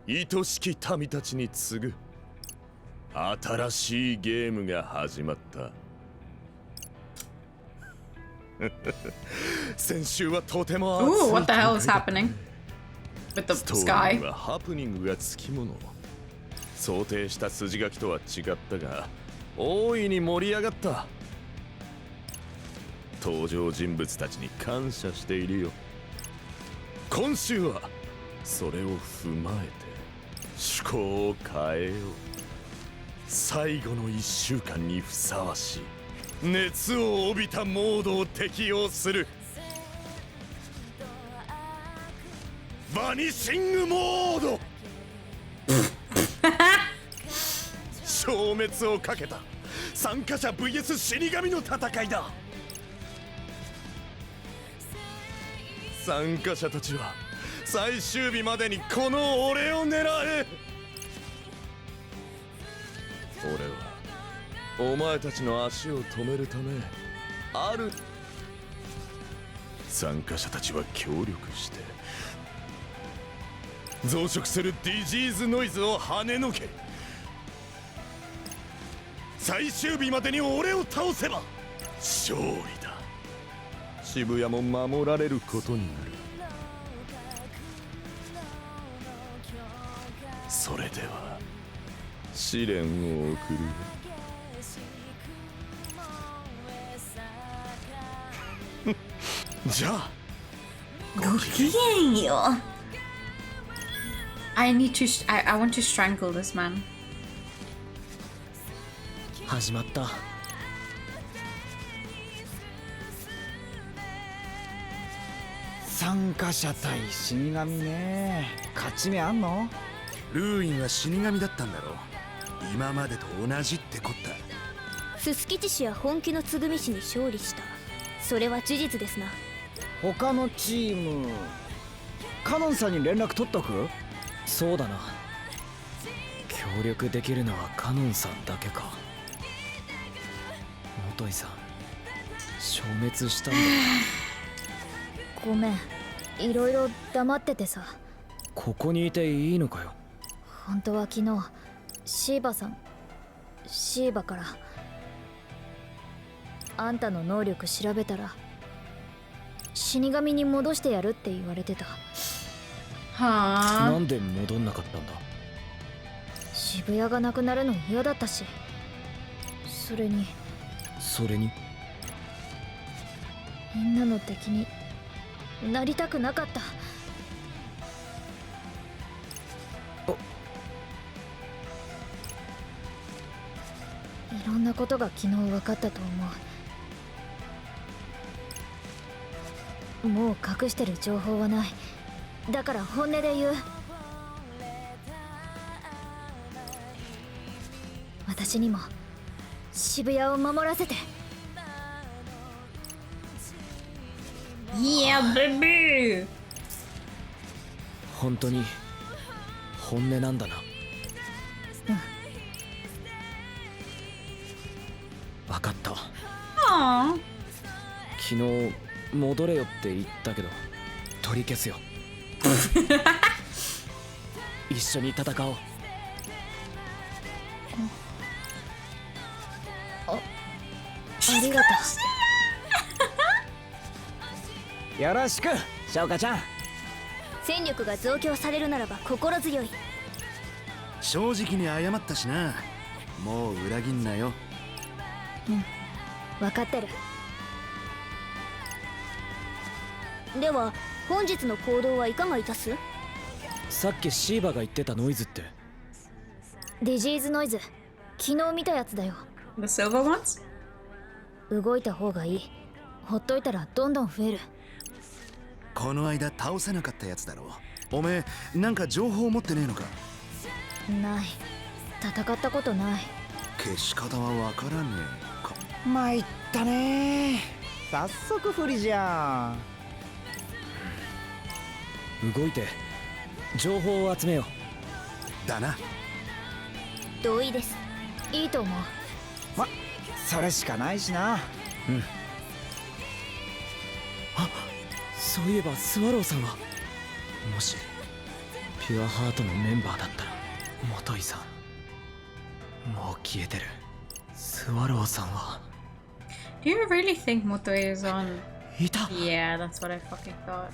[SPEAKER 5] 愛しき民たちに次ぐ新しいゲームが始まった。先週はとても熱い。
[SPEAKER 1] Ooh, what the hell is happening with the
[SPEAKER 5] ストーリ
[SPEAKER 1] sky?
[SPEAKER 5] ーはハプニングがつきもの。想定した筋書きとは違ったが大いに盛り上がった。登場人物たちに感謝しているよ。今週はそれを踏まえて趣向を変えよう。最後の1週間にふさわしい熱を帯びたモードを適用する。バニシングモード消滅をかけた参加者 VS 死神の戦いだ。参加者たちは最終日までにこの俺を狙え。俺はお前たちの足を止めるためある。参加者たちは協力して増殖するディジーズノイズを跳ねのけ、最終日までに俺を倒せば勝利だ。渋谷も守られることになる。それでは試練を送る。じゃあ
[SPEAKER 1] ごきげんよう。I want to strangle this man.
[SPEAKER 3] 始まった。参加者対死神ね。勝ち目あんの？
[SPEAKER 7] ルーインは死神だったんだろう。今までと同じってこった。
[SPEAKER 4] ススキチ氏や本気のつぐみ氏に勝利した。それは事実ですな。
[SPEAKER 3] 他のチームカノンさんに連絡取っとく？そうだな。協力できるのはカノンさんだけか。元井さん消滅したんだ。
[SPEAKER 2] ごめん、いろいろ黙っててさ。
[SPEAKER 3] ここにいていいのかよ。
[SPEAKER 2] 本当は昨日シーバからあんたの能力調べたら死神に戻してやるって言われてた。
[SPEAKER 1] はあ。
[SPEAKER 3] なんで戻んなかったんだ。
[SPEAKER 2] 渋谷がなくなるの嫌だったし、それにみんなの敵になりたくなかった。いろんなことが昨日分かったと思う。もう隠してる情報はない。だから本音で言う。私にも渋谷を守らせて。
[SPEAKER 1] いや、ベビー。
[SPEAKER 3] 本当に本音なんだな。分かった。
[SPEAKER 1] ああ。
[SPEAKER 3] 昨日戻れよって言ったけど取り消すよ。一緒に戦おう。
[SPEAKER 2] ありがと
[SPEAKER 3] う。よろしく翔歌ちゃん。
[SPEAKER 2] 戦力が増強されるならば心強い。
[SPEAKER 10] 正直に謝ったしな。もう裏切んなよ。
[SPEAKER 2] 分かってる。では本日の行動はいかがいたす？
[SPEAKER 3] さっきシーバが言ってたノイズって。
[SPEAKER 2] ディジーズノイズ。昨日見たやつだよ。
[SPEAKER 1] The silver ones?
[SPEAKER 2] 動いた方がいい。ほっといたらどんどん増える。
[SPEAKER 10] この間倒せなかったやつだろ。おめえなんか情報持ってねえのか？
[SPEAKER 2] ない。戦ったことない。
[SPEAKER 10] 消し方はわからねえか。
[SPEAKER 3] 参ったね。早速不利じゃん。動いて情報を集めよう。
[SPEAKER 10] だな。
[SPEAKER 2] 同意です。いいと思う。
[SPEAKER 3] それしかないしな。あ、そういえばスワローさんはもしピュアハートのメンバーだったら。元井さんもう消えてる。スワローさんは。
[SPEAKER 1] Do you really think Motoi is on?
[SPEAKER 3] いた。
[SPEAKER 1] Yeah, that's what I fucking thought.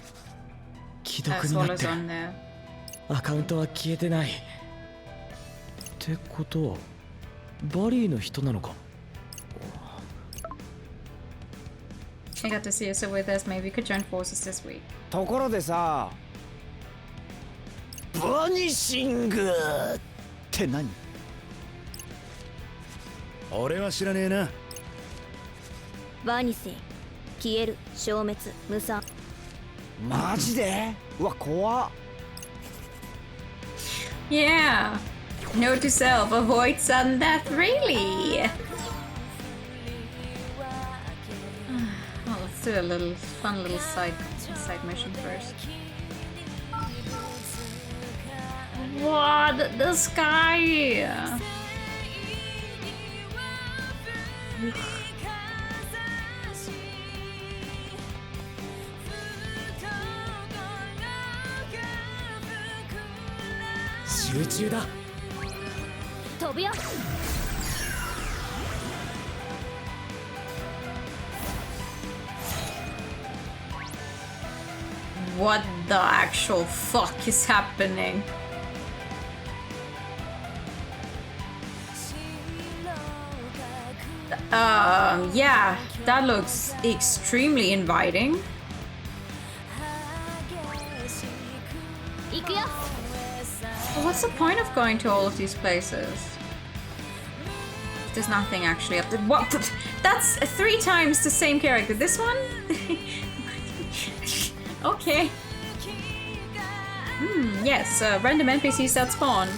[SPEAKER 3] 既読
[SPEAKER 1] That's
[SPEAKER 3] に
[SPEAKER 1] what
[SPEAKER 3] なっ
[SPEAKER 1] is
[SPEAKER 3] て
[SPEAKER 1] on there.
[SPEAKER 3] アカウントは消えてないってことはバリーの人なのか。
[SPEAKER 1] I got to see us with us. Maybe we could join forces this week.
[SPEAKER 3] ところでさ、バニシングって何？
[SPEAKER 10] 俺は知らねえな。
[SPEAKER 2] バニシン。消える、消滅、無産。
[SPEAKER 3] マジで？うわ、怖っ。
[SPEAKER 1] Yeah. Note to self: avoid sudden death. Really? Well, let's do a little fun little side mission first. What? The sky?
[SPEAKER 3] 集中だ。
[SPEAKER 2] 飛ぶよ。
[SPEAKER 1] What the actual fuck is happening? Yeah, that looks extremely inviting.
[SPEAKER 2] 行くよ。
[SPEAKER 1] What's the point of going to all of these places? There's nothing actually up there. What? That's 3 times the same character. This one? Okay. Yes, random NPCs that spawn.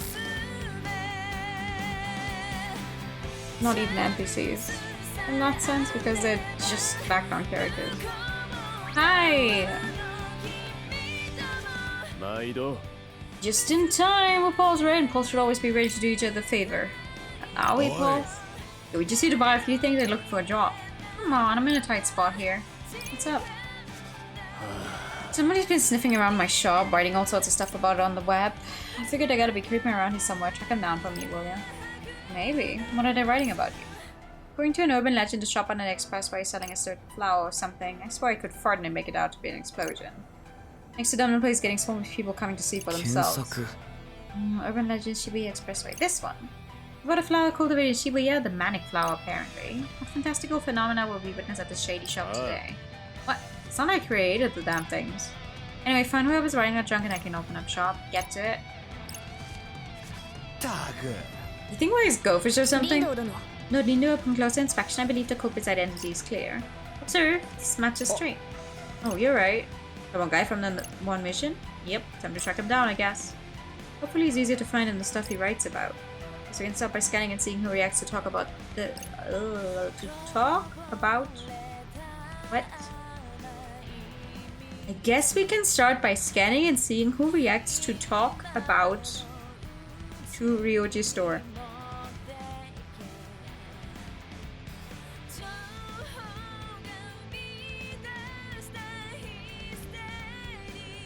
[SPEAKER 1] Not even NPCs. In that sense, because they're just background characters. Hi! Just in time, we'll pause. We're in. Pulse should always be ready to do each other a favor. Are we, Pulse? We just need to buy a few things and look for a job. Come on, I'm in a tight spot here. What's up? Somebody's been sniffing around my shop, writing all sorts of stuff about it on the web. I figured I gotta be creeping around here somewhere. Track him down for me, will ya? Maybe. What are they writing about you? According to an urban legend, a shop on an expressway selling a certain flower or something. I swear I could fart and make it out to be an explosion. Next to Dublin Place getting swarmed with people coming to see for themselves. Urban legend Shibuya Expressway. This one. About a flower cultivated in Shibuya, the manic flower apparently. What fantastical phenomena will we witness at the shady shop today? What? It's not I created the damn things. Anyway, find whoever's writing that junk and I can open up shop. Get to it. You think we're his gophers or something? No need to open closer inspection. I believe the culprit's identity is clear. Observe, this matches straight. Oh, you're right. The one guy from the one mission? Yep, time to track him down, I guess. Hopefully he's easier to find than the stuff he writes about. So we can start by scanning and seeing who reacts to talk about the... What? I guess we can start by scanning and seeing who reacts to talk about to Ryoji's store.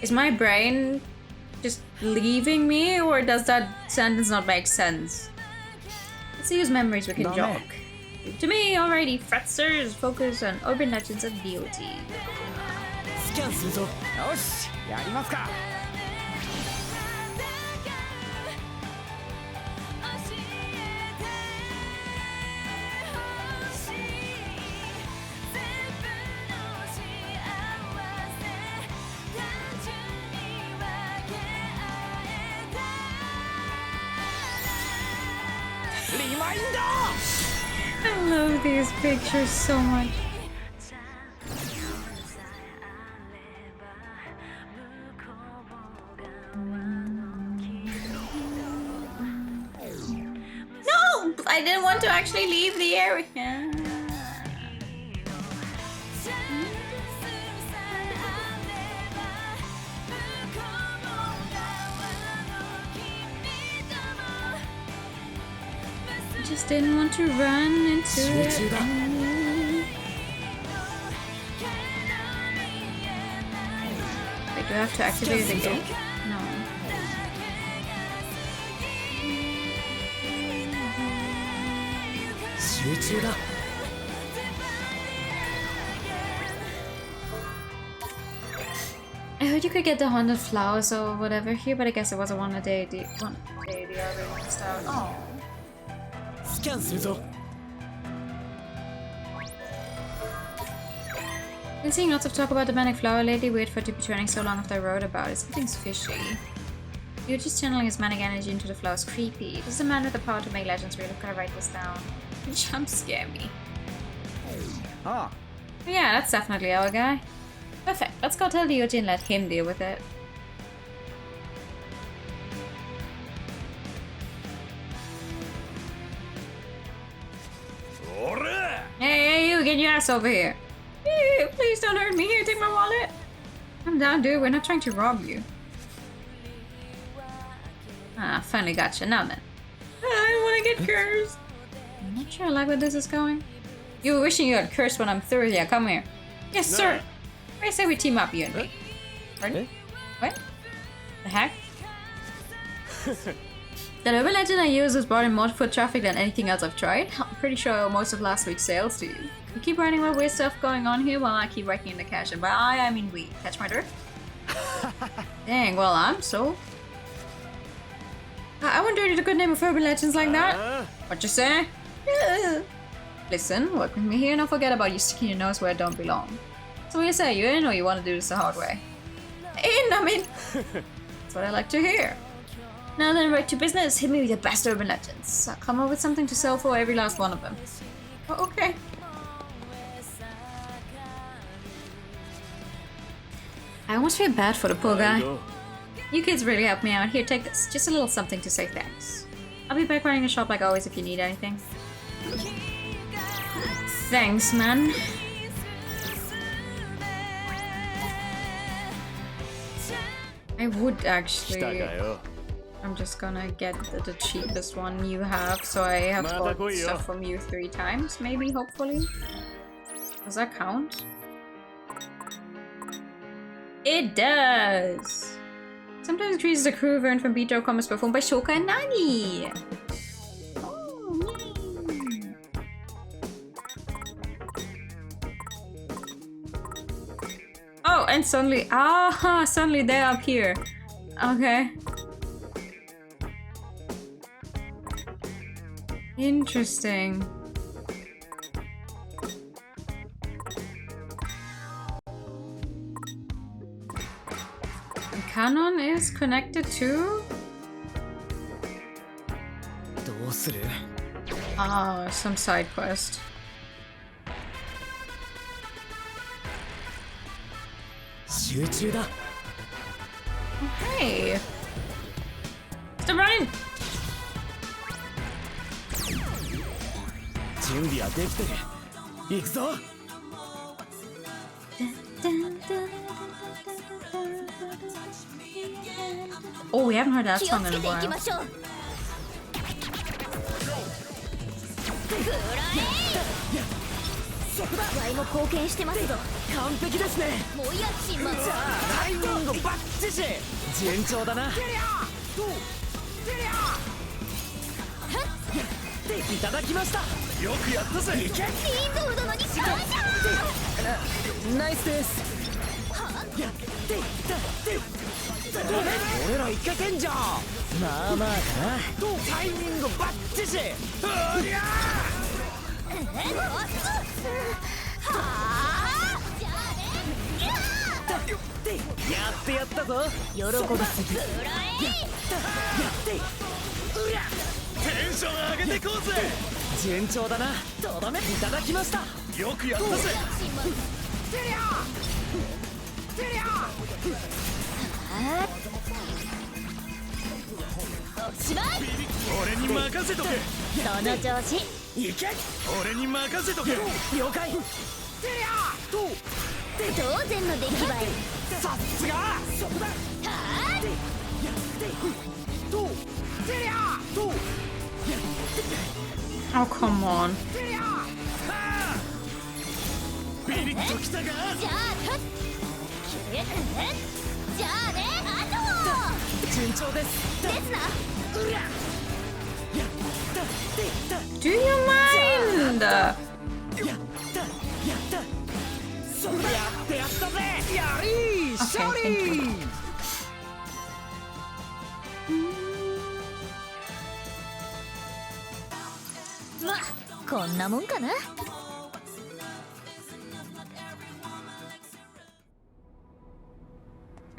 [SPEAKER 1] Is my brain just leaving me, or does that sentence not make sense? Let's see whose memories we can jog. To me, alrighty, Fretzers focus on urban legends of DOT. I love these pictures so much. No! I didn't want to actually leave the area. Just didn't want to run into it. Wait, do I have to activate it again? No. I heard you could get the 100 flowers or whatever here, but I guess it was a one day the already missed out. Oh. Been seeing lots of talk about the manic flower lately. Weird for it to be trending so long after I wrote about it. Something's fishy. You're just channeling his manic energy into the flowers. Creepy. This is a man with the power to make legends real. I've gotta write this down. Jump scare me.
[SPEAKER 3] Ah.
[SPEAKER 1] Yeah, that's definitely our guy. Perfect. Let's go tell Ryoji and let him deal with it. Hey, you, get your ass over here. Hey, please don't hurt me. Here, take my wallet. Calm down, dude. We're not trying to rob you. Ah, finally got you. Now then. I want to get cursed. I'm not sure I like where this is going. You were wishing you had cursed when I'm through. Yeah, come here. Yes, sir. I say we team up, you and me. Pardon? What? The heck? That urban legend I use was brought in more foot traffic than anything else I've tried. I'm pretty sure I owe most of last week's sales to you. You keep writing about weird stuff going on here while I keep raking in the cash. And by I mean we. Catch my drift? Dang, well, I'm sold. I wonder if it's a good name of urban legends like that. What you say? Listen, work with me here and don't forget about you sticking your nose where it don't belong. So what do you say? You in or you want to do this the hard way? In, I'm in. That's what I like to hear. Now then, right to business. Hit me with your best urban legends. I'll come up with something to sell for every last one of them. Oh, okay. I almost feel bad for the poor guy. You kids really helped me out. Here, take this. Just a little something to say thanks. I'll be back running a shop like always if you need anything. Thanks, man. I would actually... I'm just gonna get the cheapest one you have, so I have bought stuff from you 3 times, maybe, hopefully. Does that count? It does! Sometimes increases the crew earned from Beat Commas performed by Shoka and Nani! Oh, and suddenly, suddenly they're up here. Okay. Interesting. And Canon is connected to? Some side quest. Hey! Stop running! Oh, we haven't heard that song in a while. Oh, come on. Do you mind? Okay,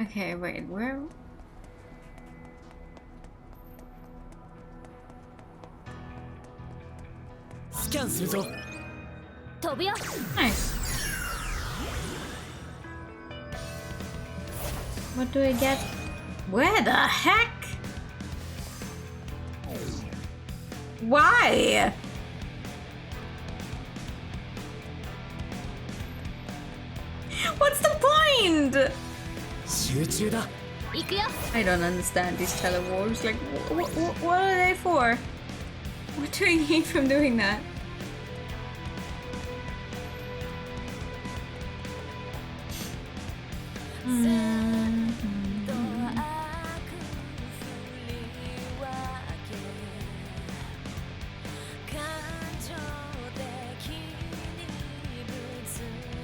[SPEAKER 1] okay, wait, where? Nice. What do I get? Where the heck? Why? What's the point? I don't understand these telewars. Like, what are they for? What do I need from doing that?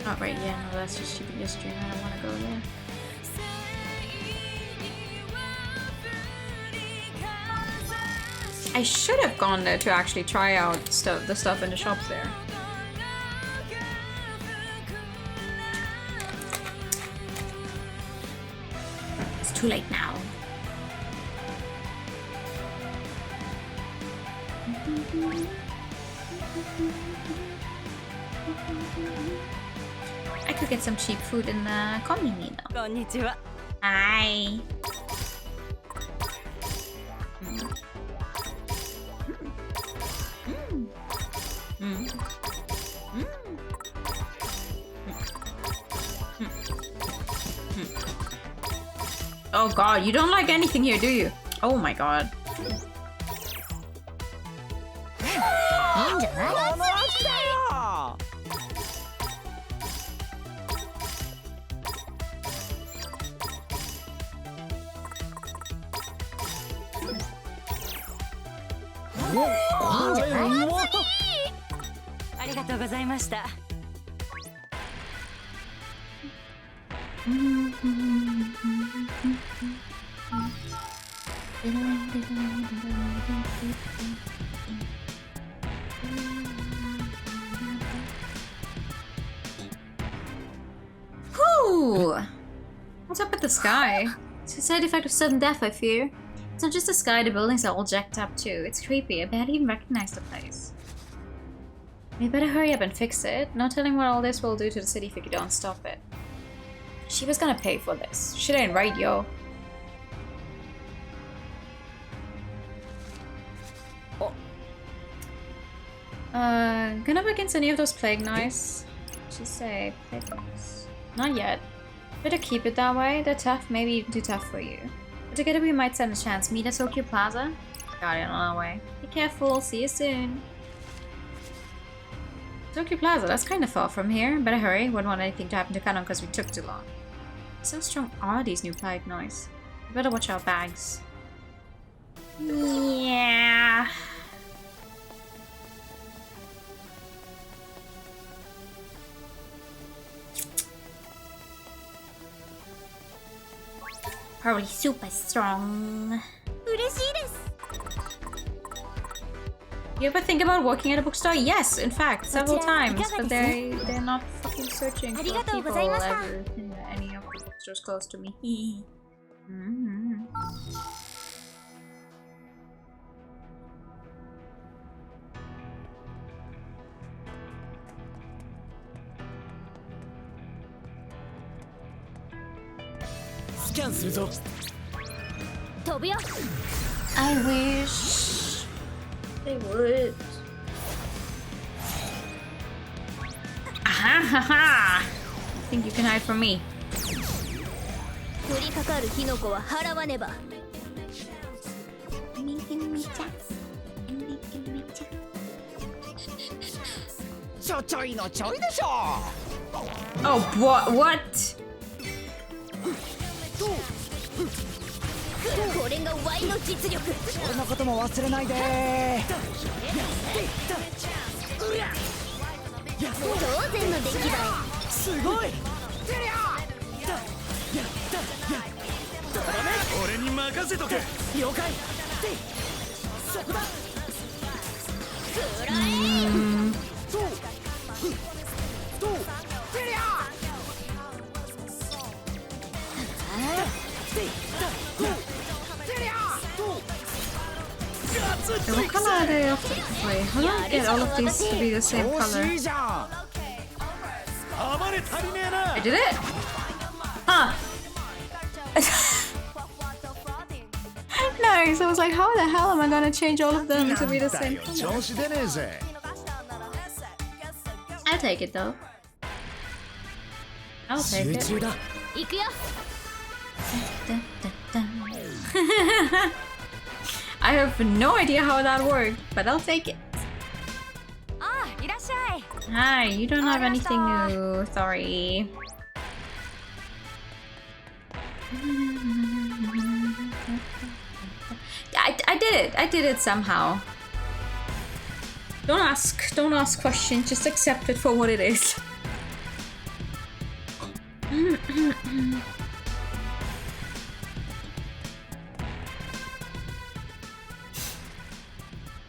[SPEAKER 1] Oh, right, yeah, no, that's just shibuya stream. I don't want to go there. I should have gone there to actually try out the stuff in the shops there. It's too late now. I could get some cheap food in the convenience though. Konnichiwa. Hi. Oh god, you don't like anything here, do you? Oh my god. Whew! What's up with the sky? It's a side effect of sudden death, I fear. It's not just the sky, the buildings are all jacked up too. It's creepy, I barely even recognize the place. We better hurry up and fix it. No telling what all this will do to the city if we don't stop it. She was gonna pay for this. Shit ain't right, yo. Gonna up against any of those plague knives? She say plague knives. Not yet. Better keep it that way. They're tough, maybe even too tough for you. But together we might stand a chance. Meet at Tokyo Plaza. Got it on our way. Be careful. See you soon. Tokyo Plaza, that's kind of far from here. Better hurry. Wouldn't want anything to happen to Kanon because we took too long. So strong are these new plague knives. We better watch our bags. Yeah. Probably super strong. You ever think about working at a bookstore? Yes, in fact, several times. But they're not fucking searching for people ever in any of the bookstores close to me. I wish they would. Aha, ha, ha. I think you can hide from me. Oh, what?
[SPEAKER 3] これがワイの実力。俺のことも忘れないで。当然の出来だよ。すごい。俺に任せとけ。了解。そこだ。
[SPEAKER 1] What color are they of the wait, how do I get all of these to be the same color? I did it? Huh. Nice, I was like, how the hell am I gonna change all of them to be the same color? I'll take it though. I'll take it. I have no idea how that worked, but I'll take it. Hi, you don't have anything new, sorry. I did it somehow. Don't ask questions, just accept it for what it is.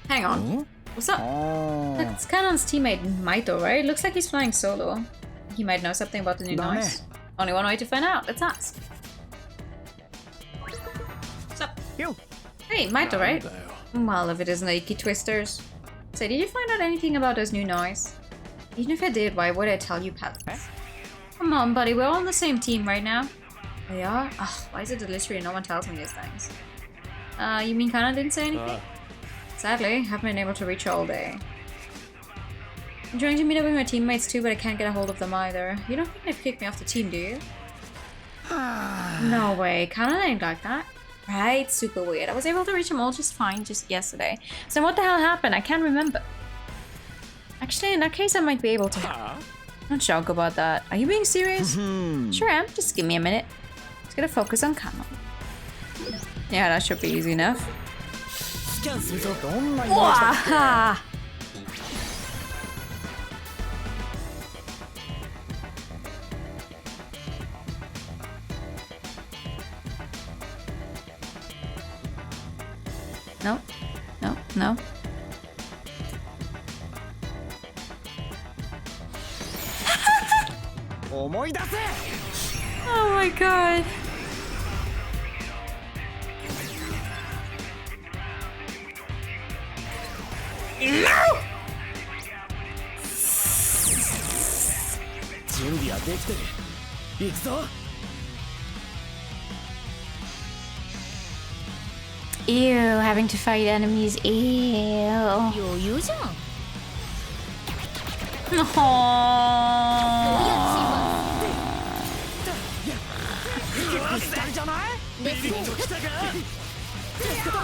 [SPEAKER 1] Hang on. What's up? That's Kanon's teammate Maito, right? Looks like he's flying solo. He might know something about the new noise. Only one way to find out. Let's ask. What's up? Hey, Maito, right? Well, if it isn't Iki Twisters. So, did you find out anything about this new noise? Even if I did, why would I tell you, pals? Come on, buddy. We're all on the same team right now. We are? Ugh, why is it literally no one tells me these things? You mean Kanon didn't say anything? Sadly, haven't been able to reach her all day. I'm trying to meet up with my teammates too, but I can't get a hold of them either. You don't think they've kicked me off the team, do you? No way, Kanon ain't like that. Right? Super weird. I was able to reach them all just fine just yesterday. So what the hell happened? I can't remember. Actually, in that case, I might be able to. Don't joke about that. Are you being serious? Sure am. Just give me a minute. Just gotta focus on Kano. Yeah, that should be easy enough. Wow. No, no, no. Oh my god. No! Ew, having to fight enemies. Ew.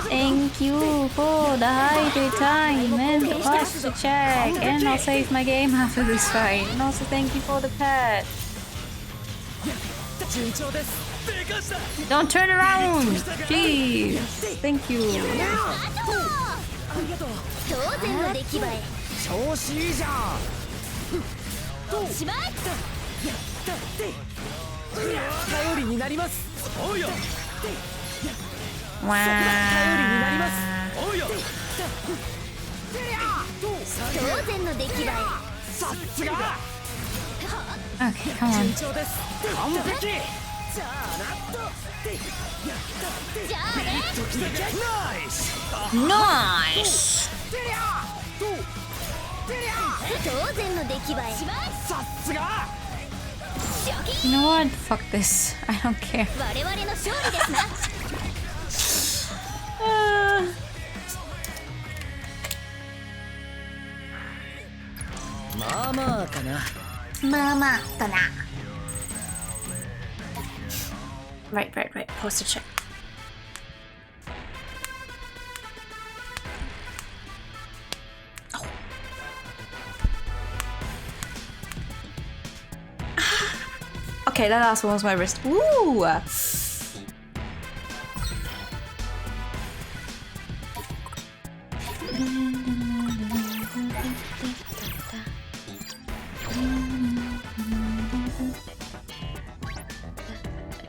[SPEAKER 1] Thank you for the hydro time and the posture check, and I'll save my game after this fight. And also thank you for the pet. Don't turn around! Jeez! Thank you. Wow. Okay, come on. Nice! You know what? Fuck this. I don't care. Right. Posture check. Oh. Okay, that last one was my wrist. Ooh!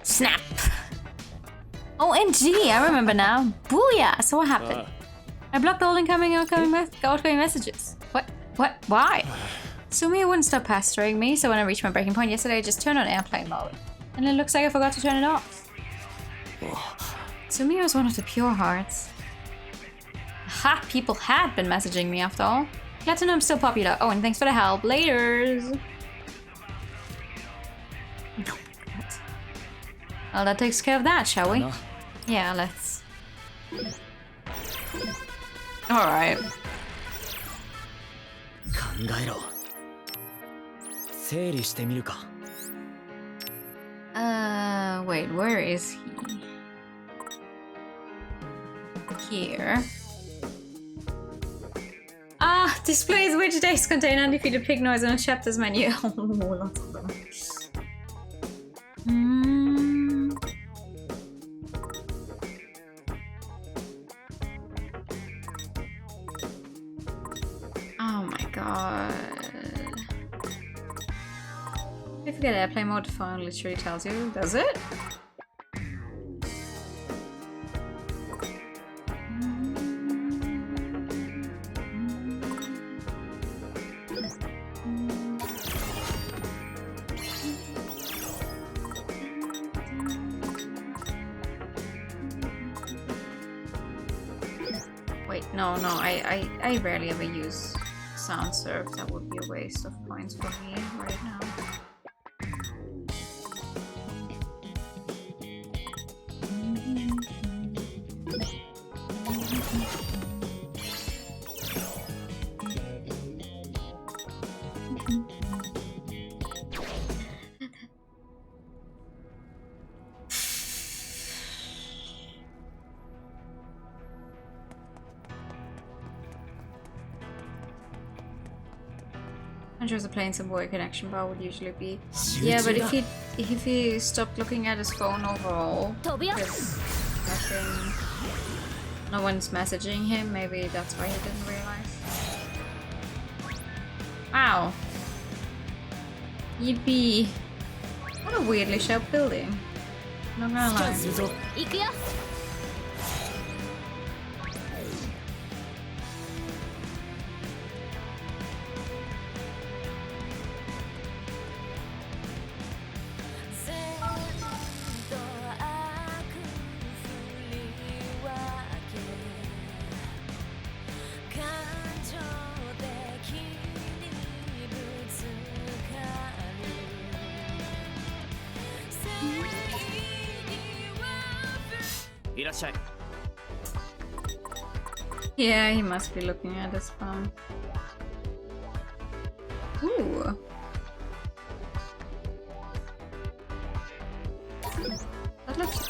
[SPEAKER 1] Snap! OMG, I remember now. Booyah! So what happened? I blocked all incoming and outgoing messages. What? Why? Sumiya wouldn't stop pestering me, so when I reached my breaking point yesterday, I just turned on airplane mode. And it looks like I forgot to turn it off. Sumiya was one of the pure hearts. Ha! People had been messaging me after all. Glad to know I'm still popular. Oh, and thanks for the help. Laters! Well, that takes care of that, shall we? Yeah, let's. Alright. Wait, where is he? Here. Ah, displays which days contain undefeated pig noise on a chapters menu. Oh, lots of them. Oh my god. I forget airplane mode, the phone literally tells you, does it? Wait, no, I rarely ever use sound surf. That would be a waste of points for me right now. I'm sure the playing some boy connection bar would usually be. Yeah, but if he stopped looking at his phone overall, because nothing, no one's messaging him, maybe that's why he didn't realize. Wow. Yippee. What a weirdly shaped building. Not gonna lie. Yeah, he must be looking at his phone. Ooh. That looks...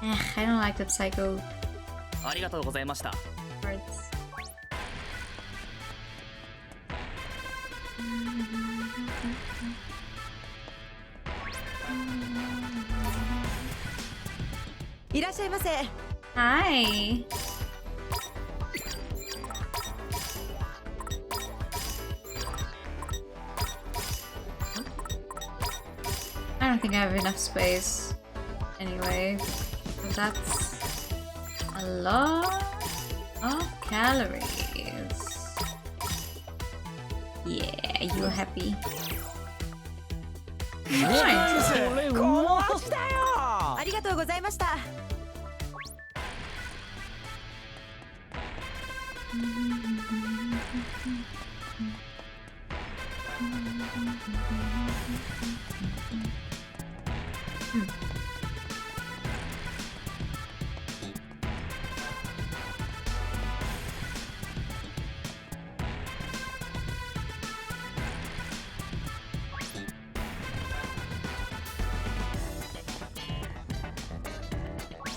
[SPEAKER 1] I don't like the psycho parts.
[SPEAKER 4] いらっしゃいませ。
[SPEAKER 1] Hi. I don't think I have enough space anyway. So that's a lot of calories. Yeah, you're happy. Nice.
[SPEAKER 4] ありがとうございました。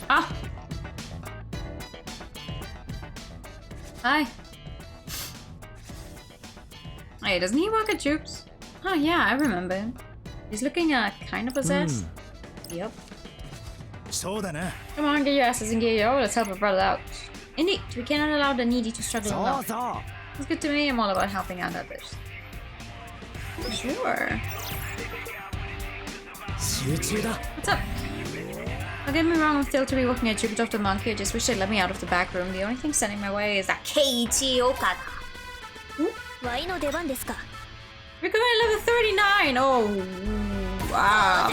[SPEAKER 1] Ah. Hi. Hey, doesn't he work at Jupes? Oh yeah, I remember him. He's looking kind of possessed. Yep. Come on, get your asses in gear, yo. Let's help a brother out. Indeed, we cannot allow the needy to struggle alone. It's good to me. I'm all about helping out others. Sure. What's up? Don't get me wrong, I'm thrilled to be working at Jupiter of the Monkey. I just wish they'd let me out of the back room. The only thing standing my way is that Keiichi Okada. We're going to level 39! Oh, wow.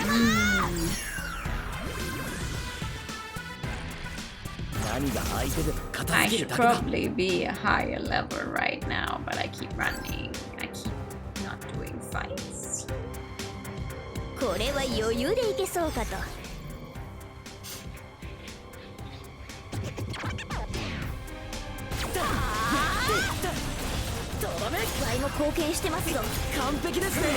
[SPEAKER 1] I should probably be a higher level right now, but I keep running. I keep not doing fights.
[SPEAKER 2] これは余裕でいけそうかと。ワイも貢献してますよ。完璧ですね。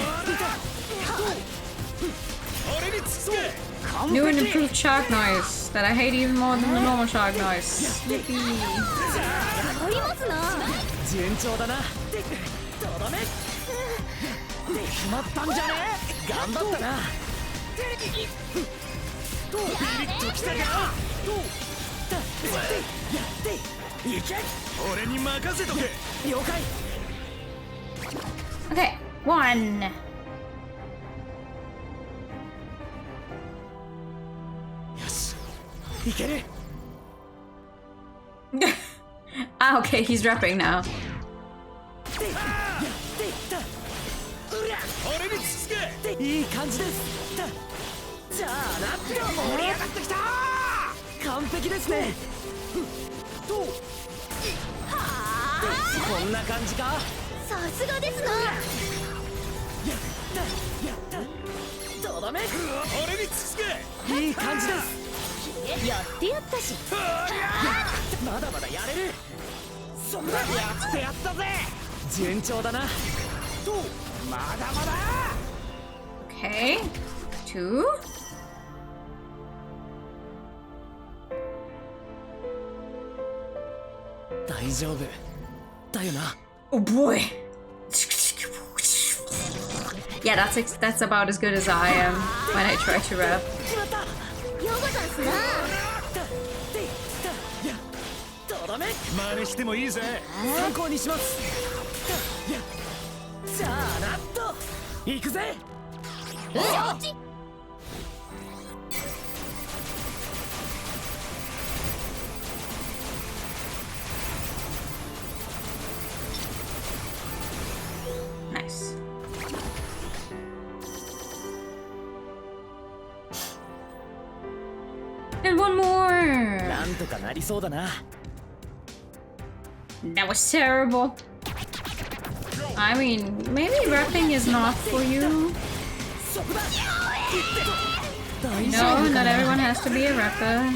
[SPEAKER 1] New and improved shark noise that I hate even more than the normal shark noise. Yippee.
[SPEAKER 2] ありますな。
[SPEAKER 3] 順調だな。とどめ。決まったんじゃね？頑張ったな。ピリッときたか。いけ。俺に任せとけ。了解。
[SPEAKER 1] Okay, one. Ah, okay, he's rapping now. Okay, 2. Oh boy. Yeah, that's about as good as I am when I try to rap.
[SPEAKER 7] 真似してもいいぜ。
[SPEAKER 3] 参考にします。じゃあなっと行くぜ。
[SPEAKER 1] Nice. And one more.
[SPEAKER 3] なんとかなりそうだな。
[SPEAKER 1] That was terrible. I mean, maybe rapping is not for you. No, not everyone has to be a rapper.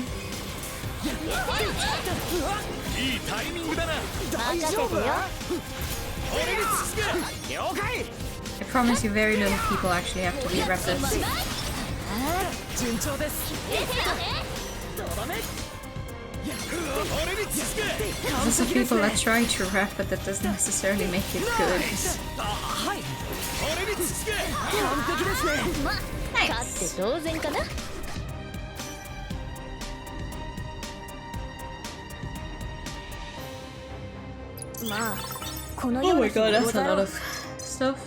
[SPEAKER 1] I promise you, very little people actually have to be rappers. There's some people that try to rap, but that doesn't necessarily make it good. Nice. Oh my god, that's a lot of stuff.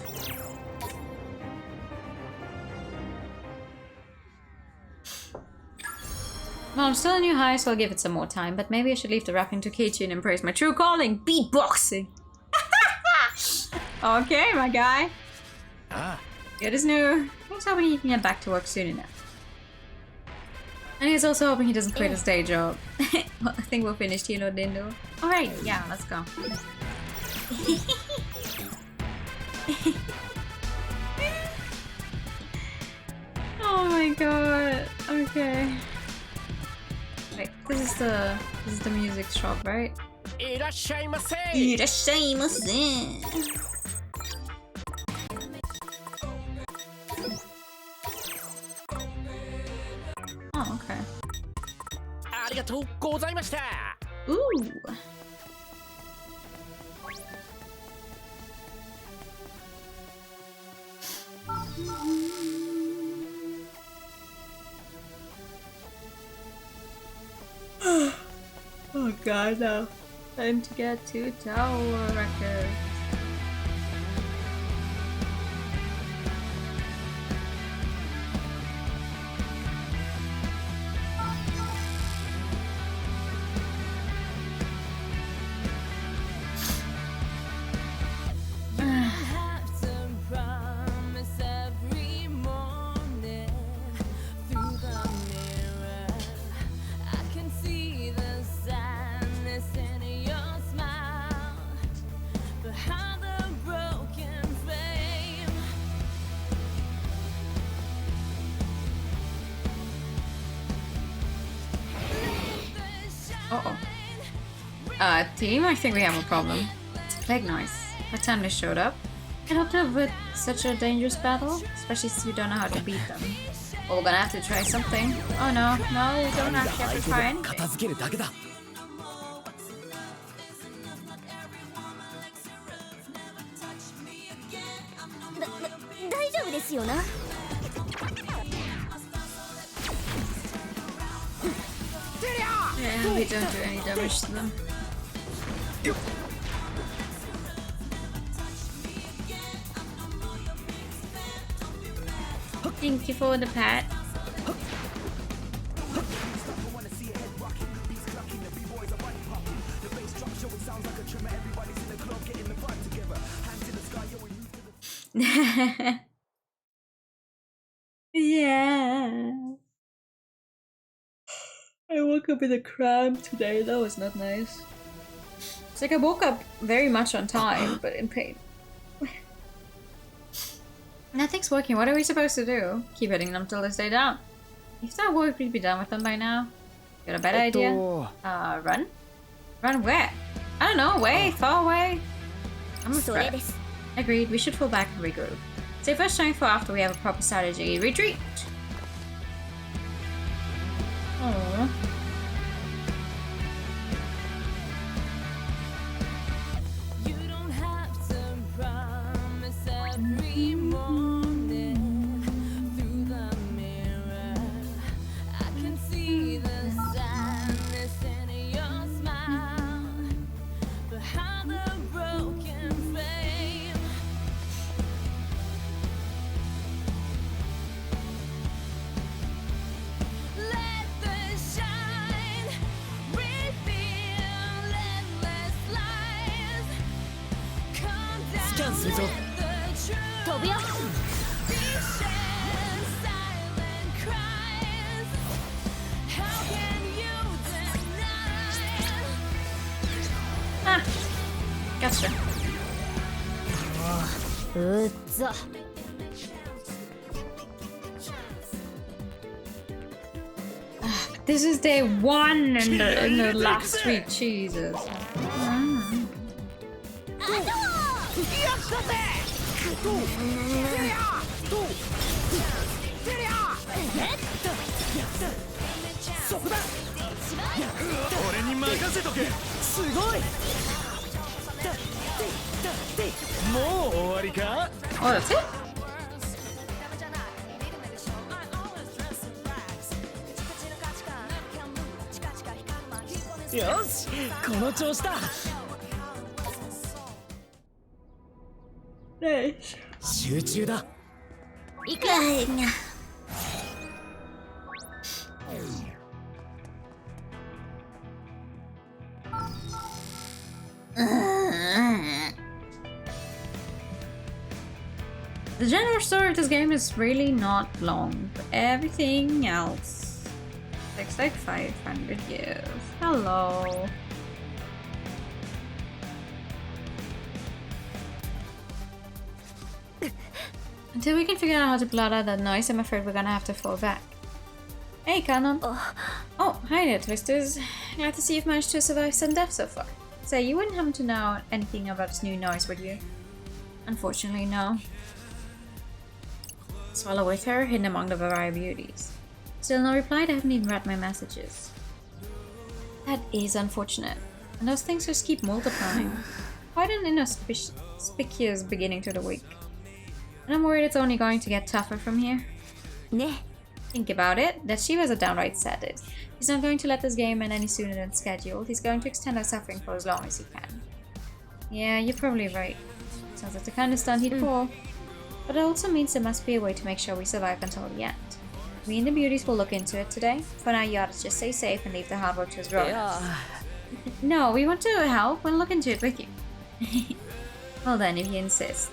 [SPEAKER 1] Well, I'm still a new high, so I'll give it some more time, but maybe I should leave the rapping to K-Tune and embrace my true calling, beatboxing. Okay, my guy. Good as new. He's hoping he can get back to work soon enough. And he's also hoping he doesn't quit his day job. Well, I think we're finished here, Dindo. Alright, yeah, let's go. Oh my god. Okay. Wait, this is the music shop, right? Oh, okay. Ooh. Oh god, no. Time to get to Tower Records. Team, I think we have a problem. Big noise. What time they showed up? I hope to avoid such a dangerous battle, especially since we don't know how to beat them. Well, we're gonna have to try something. Oh no, no, we don't actually have to try anything. Yeah, we don't do any damage to them. Thank you for the pat. Yeah. I woke up with a cramp today. That was not nice. It's like I woke up very much on time, but in pain. Nothing's working. What are we supposed to do? Keep hitting them till they stay down. If that worked, we'd be done with them by now. Got a better idea? Run? Run where? I don't know. Away? Far away? I'm afraid. Agreed. We should fall back and regroup. Save our strength for after we have a proper strategy. Retreat! Aww.
[SPEAKER 3] するぞ。
[SPEAKER 2] 飛ぶよ。
[SPEAKER 1] Ah, gotcha.
[SPEAKER 2] うっざ。
[SPEAKER 1] This is day 1 in the last week. Jesus. Mm.
[SPEAKER 6] 俺に任せとけ。
[SPEAKER 3] すごい。
[SPEAKER 6] もう終わりか。
[SPEAKER 1] Oh, that's it?
[SPEAKER 3] よし、この調子だ。集中だ。
[SPEAKER 2] 行くよ。
[SPEAKER 1] The general story of this game is really not long, but everything else takes like 500 years. Hello. Until we can figure out how to blot out that noise, I'm afraid we're gonna have to fall back. Hey, Canon. Oh, hi there, Twisters. Glad to see you've managed to survive some death so far. So you wouldn't happen to know anything about this new noise, would you? Unfortunately, no. Swallow with her, hidden among the variety beauties. Still no reply, they haven't even read my messages. That is unfortunate. And those things just keep multiplying. Quite an inauspicious beginning to the week. And I'm worried it's only going to get tougher from here.
[SPEAKER 4] Ne.
[SPEAKER 1] Think about it, that Shiva's a downright sadist. He's not going to let this game end any sooner than scheduled. He's going to extend our suffering for as long as he can. Yeah, you're probably right. Sounds like the kind of stunt he'd pull. But it also means there must be a way to make sure we survive until the end. Me and the beauties will look into it today. For now, you ought to just stay safe and leave the hard work to his brothers. No, we want to help. We'll look into it with you. Well then, if you insist.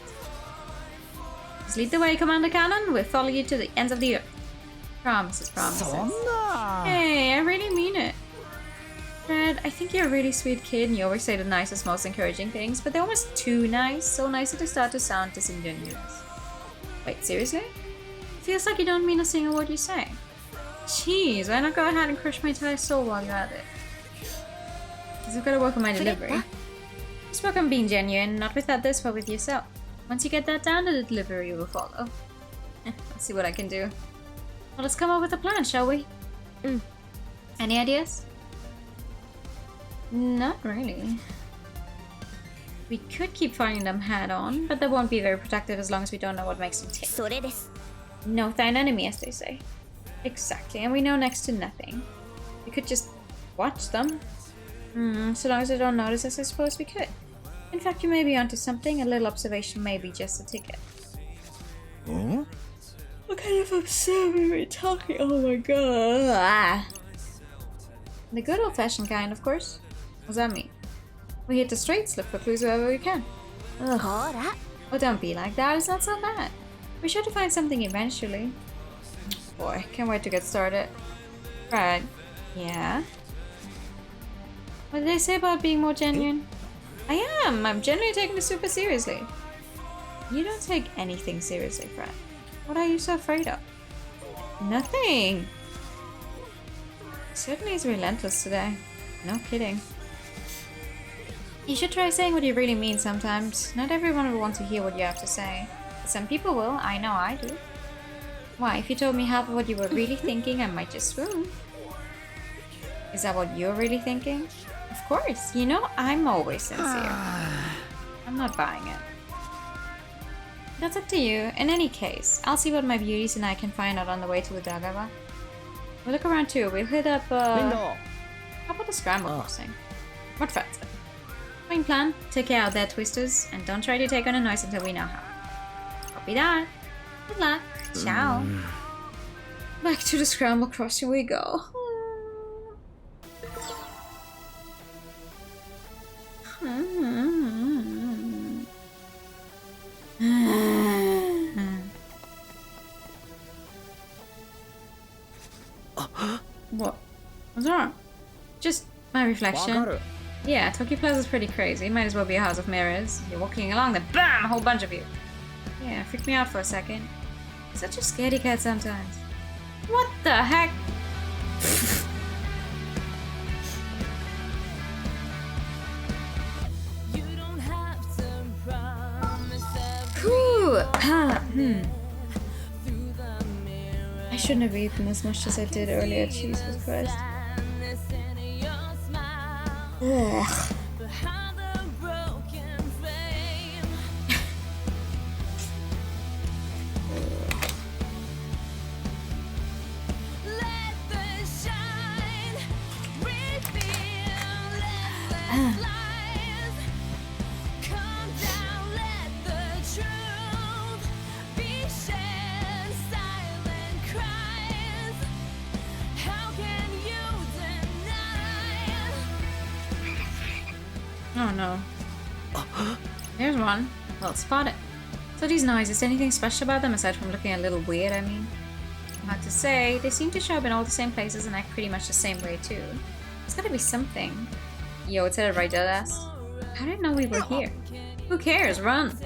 [SPEAKER 1] Just lead the way, Commander Cannon. We'll follow you to the ends of the earth. Promises, promises. Hey, I really mean it. Fred, I think you're a really sweet kid and you always say the nicest, most encouraging things, but they're almost too nice, so nice that they start to sound disingenuous. Wait, seriously? It feels like you don't mean a single word you say. Jeez, why not go ahead and crush my entire soul while you're at it? Because I've got to work on my delivery. Just work on being genuine, not with others, but with yourself. Once you get that down, the delivery will follow. Let's see what I can do. Well, let's come up with a plan, shall we? Any ideas? Not really. We could keep fighting them head on, but that won't be very productive as long as we don't know what makes them tick. No thine enemy, as they say. Exactly, and we know next to nothing. We could just watch them. So long as they don't notice us, I suppose we could. In fact, you may be onto something. A little observation may be just a ticket.
[SPEAKER 10] Huh?
[SPEAKER 1] What kind of observer are we talking? Oh my god. The good old-fashioned kind, of course. What does that mean? We hit the streets, look for clues wherever we can. Oh, don't be like that. It's not so bad. We're sure to find something eventually. Boy, can't wait to get started. Right. Yeah? What did they say about being more genuine? I am! I'm genuinely taking this super seriously. You don't take anything seriously, Fred. What are you so afraid of? Nothing! Certainly is relentless today. No kidding. You should try saying what you really mean sometimes. Not everyone will want to hear what you have to say. Some people will, I know I do. Why, if you told me half of what you were really thinking, I might just swoon. Is that what you're really thinking? Of course, you know I'm always sincere. I'm not buying it. That's up to you. In any case, I'll see what my beauties and I can find out on the way to Udagawa. We'll look around too. We'll hit up, how about the scramble crossing? What fun? Main plan, take care out there, Twisters, and don't try to take on a noise until we know how. Copy that. Good luck. Ciao. Back to the scramble crossing we go. What's wrong? Just my reflection. Yeah, Tokyo Plaza is pretty crazy. Might as well be a house of mirrors. You're walking along, then BAM! A whole bunch of you. Yeah, freaked me out for a second. Such a scaredy cat sometimes. What the heck? I shouldn't have eaten as much as I did earlier, Jesus Christ. Ugh. Oh no. There's one. Well spotted. So these noises, anything special about them aside from looking a little weird, I mean? Hard to say. They seem to show up in all the same places and act pretty much the same way too. There's gotta be something. Yo, it said it right there, ass. How did it know we were here? Who cares? Run!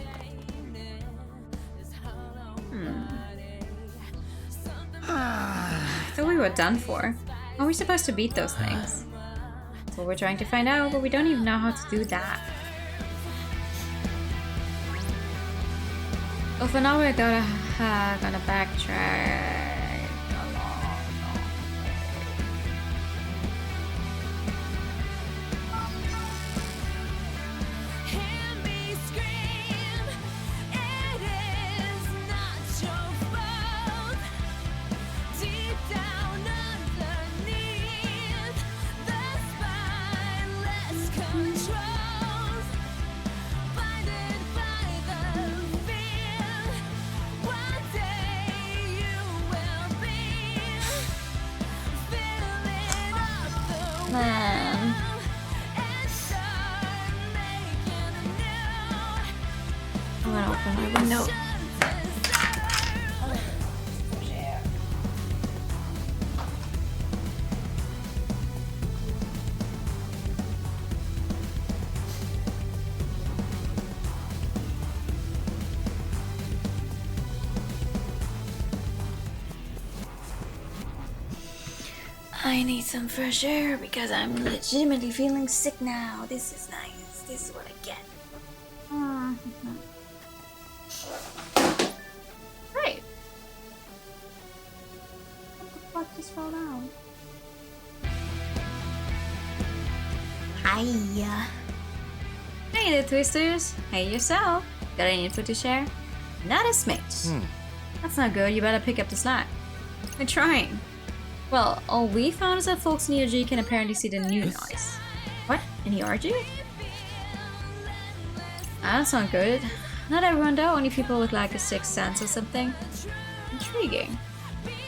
[SPEAKER 1] I thought we were done for. How are we supposed to beat those things? That's what we're trying to find out, but we don't even know how to do that. Oh, for now we're gonna backtrack a long way. Man. I'm gonna open my window. I need some fresh air because I'm legitimately feeling sick now. This is nice. This is what I get. Right. What the fuck just fell down? Hiya. Hey there, Twisters. Hey yourself. Got any info to share? Not a smidge. That's not good. You better pick up the slack. I'm trying. Well, all we found is that folks in ERG can apparently see the new noise. What? In ERG? That doesn't sound good. Not everyone though, only people with like a sixth sense or something. Intriguing.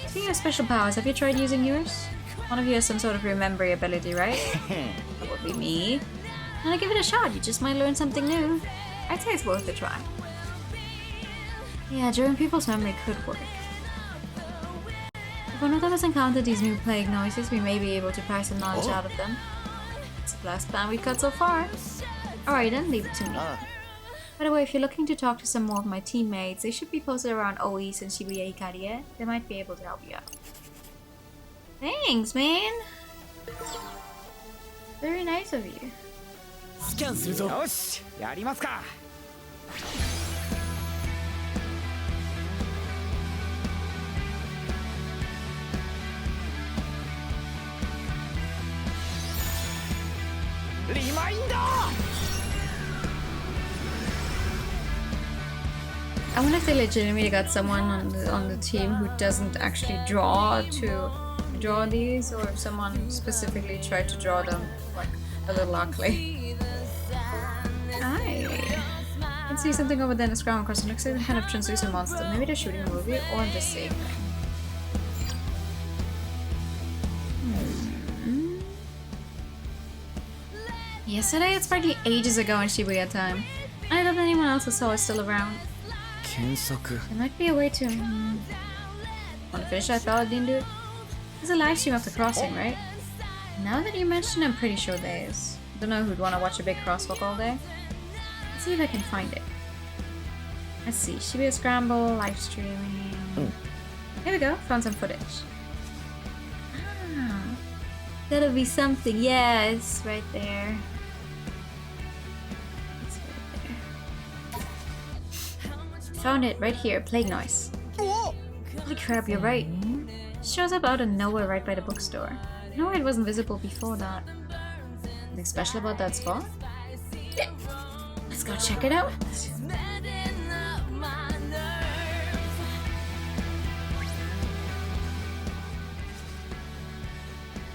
[SPEAKER 1] Speaking of special powers, have you tried using yours? One of you has some sort of remembering ability, right? That would be me. Wanna give it a shot, you just might learn something new. I'd say it's worth a try. Yeah, German people's memory could work. If one of us encountered these new plague noises, we may be able to pry some knowledge out of them. It's the last plan we've got so far. Alright then, leave it to me. By the way, if you're looking to talk to some more of my teammates, they should be posted around wowies and Shibuya Hikarie. They might be able to help you out. Thanks, man! Very nice of you.
[SPEAKER 3] Yoshi, やりますか. リマインダー
[SPEAKER 1] I wonder if they legitimately got someone on the team who doesn't actually draw these, or if someone specifically tried to draw them like a little ugly. I can see something over there in the ground across. It looks like a kind of translucent monster. Maybe they're shooting a movie, or I'm just seeing them. Yesterday, it's probably ages ago in Shibuya time. I don't know if anyone else who saw is still around. There might be a way to... Want to finish that thought, Dindu? There's a live stream of the crossing, right? Now that you mention, I'm pretty sure there is. Don't know who'd want to watch a big crosswalk all day. Let's see if I can find it. Let's see. Shibuya Scramble, live streaming. Here we go. Found some footage. Ah, that'll be something. Yes, right there. It's right there. Found it right here. Plague noise. Holy crap, you're right. It shows up out of nowhere right by the bookstore. No, it wasn't visible before that. Anything special about that spot? Let's go check it out.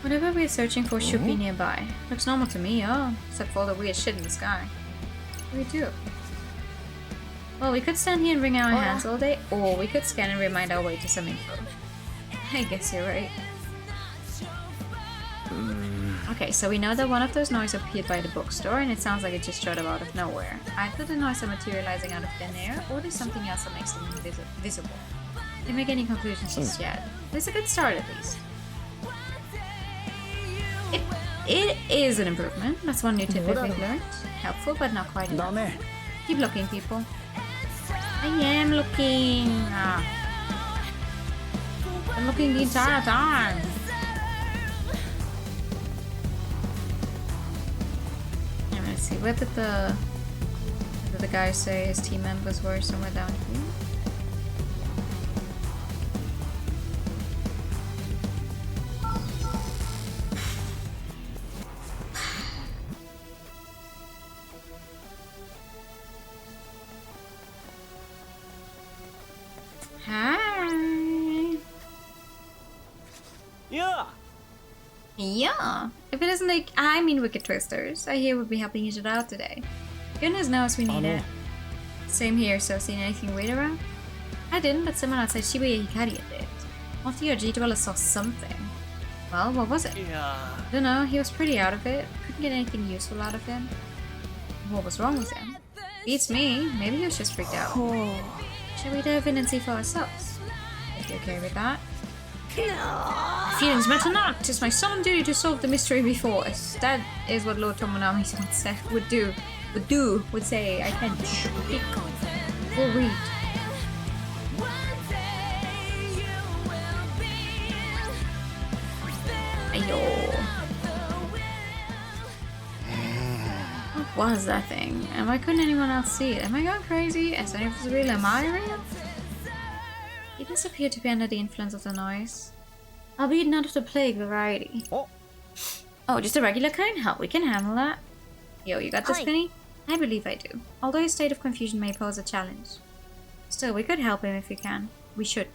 [SPEAKER 1] Whatever we're searching for should be nearby. Looks normal to me, except for all the weird shit in the sky. What do we do? Well, we could stand here and wring our hands all day, or we could scan and remind our way to some info. I guess you're right. Okay, so we know that one of those noises appeared by the bookstore, and it sounds like it just showed up out of nowhere. Either the noise are materializing out of thin air, or there's something else that makes them visible. Didn't make any conclusions just yet. It's a good start, at least. It is an improvement. That's one new tip I think learned. Helpful, but not quite enough. Keep looking, people. I am looking. I'm looking the entire time. Let's see. Where did the guy say his team members were? Somewhere down here. Hi. Yeah. If it isn't like Wicked Twisters, I hear we'll be helping each other out today. Goodness knows we need it. Same here. So, seen anything weird around? I didn't, but someone outside Shibuya Hikari did. One of the OG dwellers saw something. Well, what was it? Don't know. He was pretty out of it. Couldn't get anything useful out of him. What was wrong with him? Beats me. Maybe he was just freaked out. Shall we dive in and see for ourselves? If you're okay with that. My feelings matter not. It is my solemn duty to solve the mystery before us. That is what Lord Tomonami would say. I can't speak. Full read. Ayo. What was that thing? And why couldn't anyone else see it? Am I going crazy? Is any of this real? Am I real? He does appear to be under the influence of the noise. Albeit not of the plague variety. Oh, just a regular kind? Hell, we can handle that. Yo, you got this, Finny? I believe I do. Although his state of confusion may pose a challenge. Still, we could help him if we can. We should.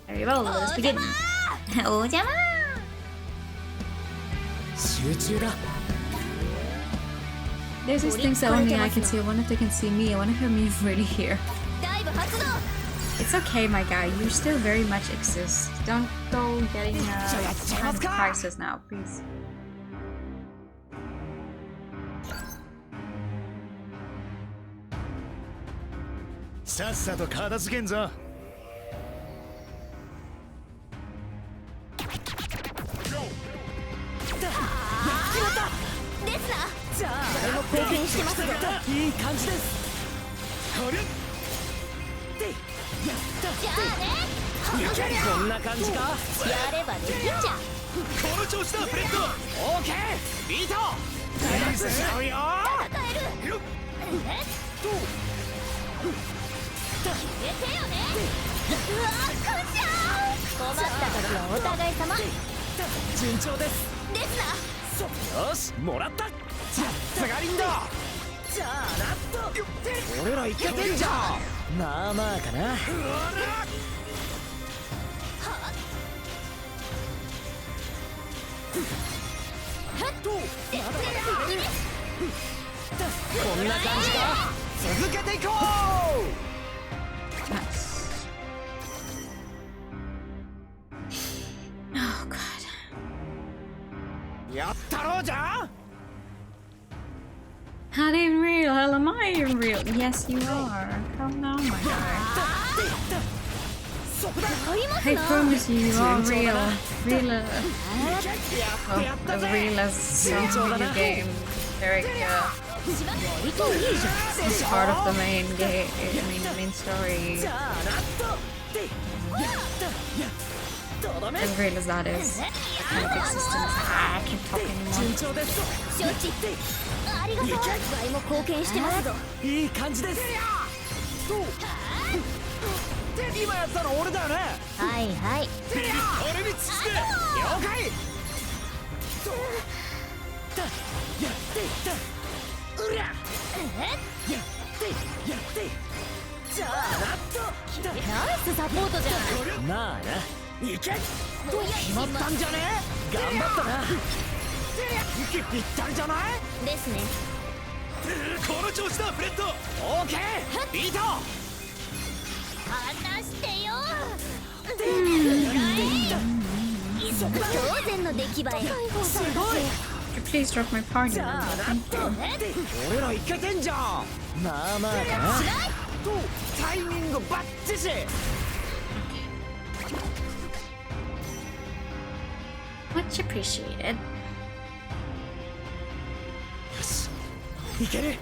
[SPEAKER 1] Very well, let us begin. Ojama! There's these things that only I can see. I wonder if they can see me. I wonder if I'm really here. It's okay, my guy. You still very much exist. Don't go getting a crisis now, please. Oh god. Not even real. Hell, am I even real? Yes, you are. Calm down, my guy. I promise you, you are real. Real, as real as some video game character. It's part of the main game, main story. As real as that is, that kind of existence. I can't talk anymore.
[SPEAKER 3] いい感じです今やったの俺だよね
[SPEAKER 2] はいはい
[SPEAKER 3] 俺に続け了解やってうりゃやってじゃあナ
[SPEAKER 2] ナイスサポートじゃん
[SPEAKER 3] まあないけ決まったんじゃね頑張ったな息ぴったりじゃない
[SPEAKER 2] ですね
[SPEAKER 3] この調子だフレッドオーケービート
[SPEAKER 2] 離してよ当然の出来栄え
[SPEAKER 3] すごい
[SPEAKER 1] Please drop my party member. Thank you.
[SPEAKER 3] 俺らいけてんじゃんまあまあだなとタイミングバッチシ
[SPEAKER 1] Much appreciated.
[SPEAKER 3] よしいける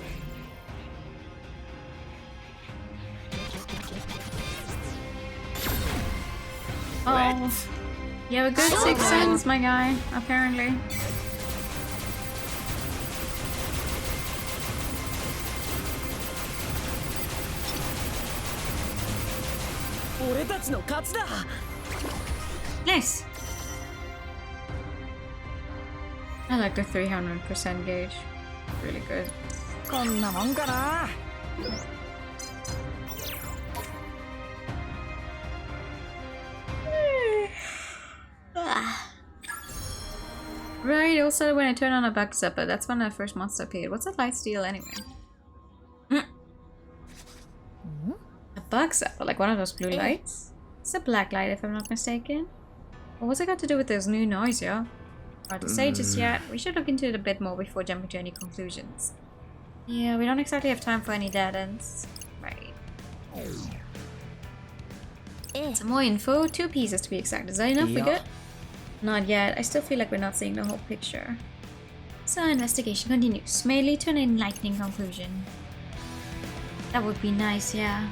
[SPEAKER 1] Oh, you have a good sixth sense, my guy, apparently. Nice. I like the 300% gauge. Really good.
[SPEAKER 3] こんなもんかな
[SPEAKER 1] Right, also when I turn on a bug zapper, that's when the first monster appeared. What's a light steal anyway? A bug zapper, like one of those blue lights? It's a black light if I'm not mistaken. Well, what's it got to do with this new noise, yeah? Hard to say just yet. We should look into it a bit more before jumping to any conclusions. Yeah, we don't exactly have time for any dead ends. Right. Some more info, 2 pieces to be exact. Is that enough? We good? Not yet. I still feel like we're not seeing the whole picture. So investigation continues. May lead to an enlightening conclusion. That would be nice, yeah.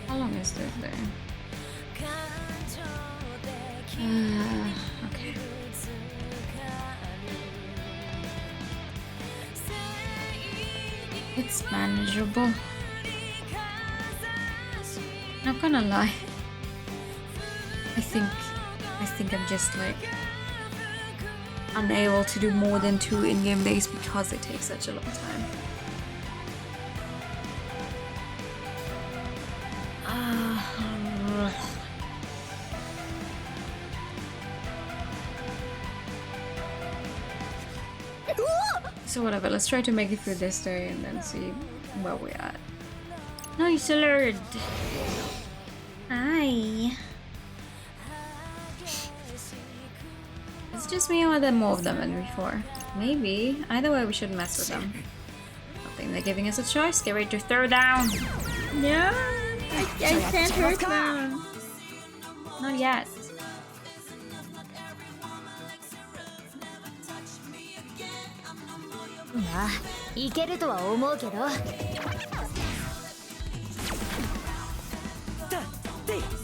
[SPEAKER 1] How long is this thing? Okay. It's manageable. Not gonna lie. I think I'm just like unable to do more than 2 in-game days because it takes such a long time. So whatever, let's try to make it through this day and then see where we're at. Nice alert! Hi! It's just me or are there more of them than before? Maybe. Either way, we shouldn't mess with them. I think they're giving us a choice. Get ready to throw down! No! I can't hurt them! Not yet.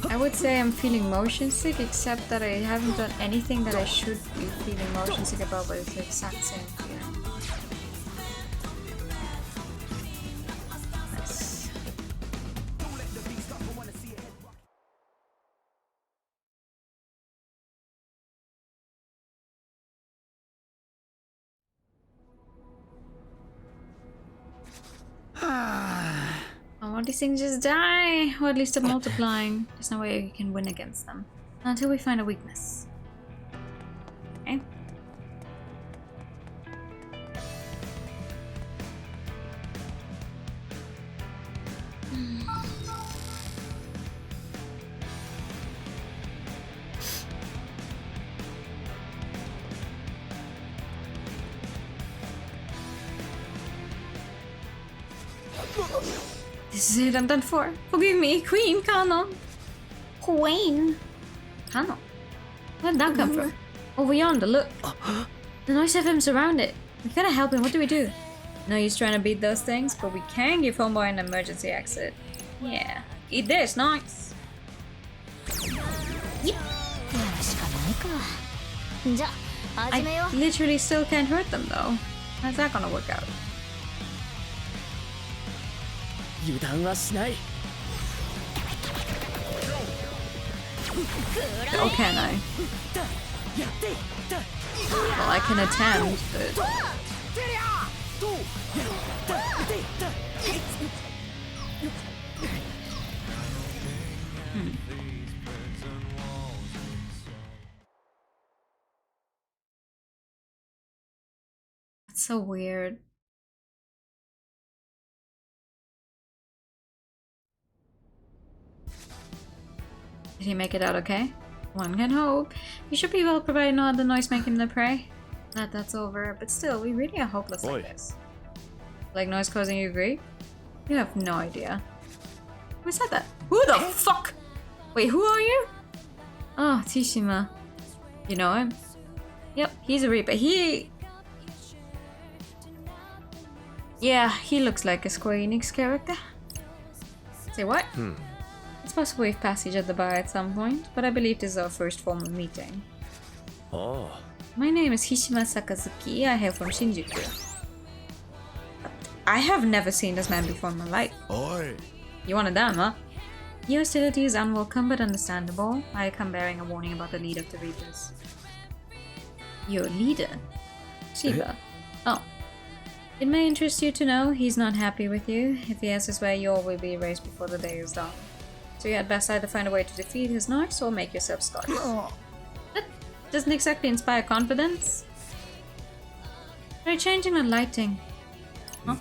[SPEAKER 1] I would say I'm feeling motion sick, except that I haven't done anything that I should be feeling motion sick about, but it's the exact same feeling. Nice. I want these things just die, or at least they're multiplying. There's no way you can win against them until we find a weakness. Okay. This is it, I'm done for. Forgive me, Queen Kano. Queen Kano. Where'd that come from? Over yonder, look. The noise FM's around it. We gotta help him, what do we do? No use trying to beat those things, but we can give Homeboy an emergency exit. Yeah. Eat this, nice.
[SPEAKER 2] Yep.
[SPEAKER 1] I literally still can't hurt them though. How's that gonna work out? Oh, can I? Well, I can attempt, but... That's so weird. Did he make it out okay? One can hope. You should be well provided no other noise making the prey. Glad that's over, but still, we really are hopeless like this. Like noise causing you grief? You have no idea. Who said that? Who the fuck? Wait, who are you? Oh, Tishima. You know him? Yep, he's a Reaper. Yeah, he looks like a Square Enix character. Say what? It's possible we've passed each other by at some point, but I believe this is our first formal meeting.
[SPEAKER 5] Oh.
[SPEAKER 1] My name is Hishima Sakazuki. I hail from Shinjuku. I have never seen this man before in my life.
[SPEAKER 5] Oi.
[SPEAKER 1] You want a damn, huh? Your hostility is unwelcome but understandable. I come bearing a warning about the leader of the Reapers. Your leader? Shiba. Oh. It may interest you to know he's not happy with you. If he asks his way, you all will be erased before the day is done. So you had best either find a way to defeat his noise or make yourself scarce. That doesn't exactly inspire confidence. Try changing the lighting. Huh?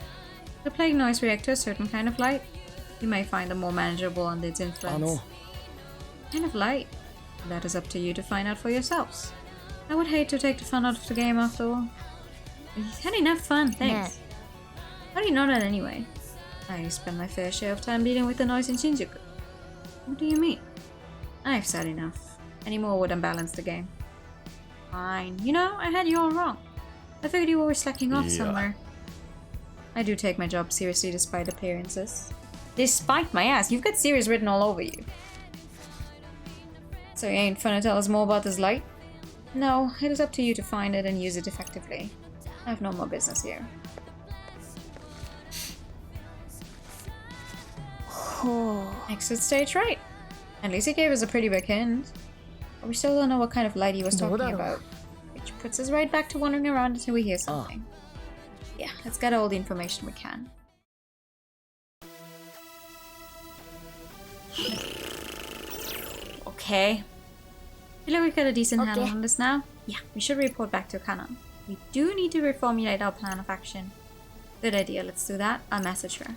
[SPEAKER 1] The plague noise reacts to a certain kind of light. You may find them more manageable under its influence. Kind of light? That is up to you to find out for yourselves. I would hate to take the fun out of the game after all. You've had enough fun, thanks. How do you know that anyway? I spend my fair share of time dealing with the noise in Shinjuku. What do you mean? I've said enough. Any more would unbalance the game. Fine. You know, I had you all wrong. I figured you were slacking off somewhere. I do take my job seriously despite appearances. Despite my ass, you've got serious written all over you. So you ain't finna tell us more about this light? No, it is up to you to find it and use it effectively. I have no more business here. Exit stage right. At least he gave us a pretty big hint. But we still don't know what kind of light he was talking about. Which puts us right back to wandering around until we hear something. Yeah, let's get all the information we can. Okay. I feel like we've got a decent handle on this now. Yeah, we should report back to Kanon. We do need to reformulate our plan of action. Good idea, let's do that. I'll message her.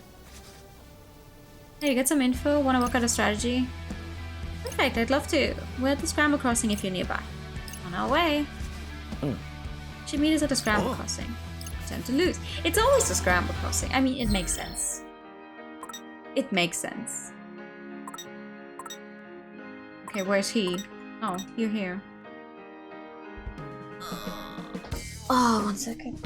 [SPEAKER 1] Hey, you got some info? Wanna work out a strategy? Perfect, I'd love to. We're at the Scramble Crossing if you're nearby. On our way. Should meet us at the Scramble Crossing. Time to lose. It's always the Scramble Crossing. I mean, it makes sense. It makes sense. Okay, where's he? Oh, you're here. Oh, 1 second.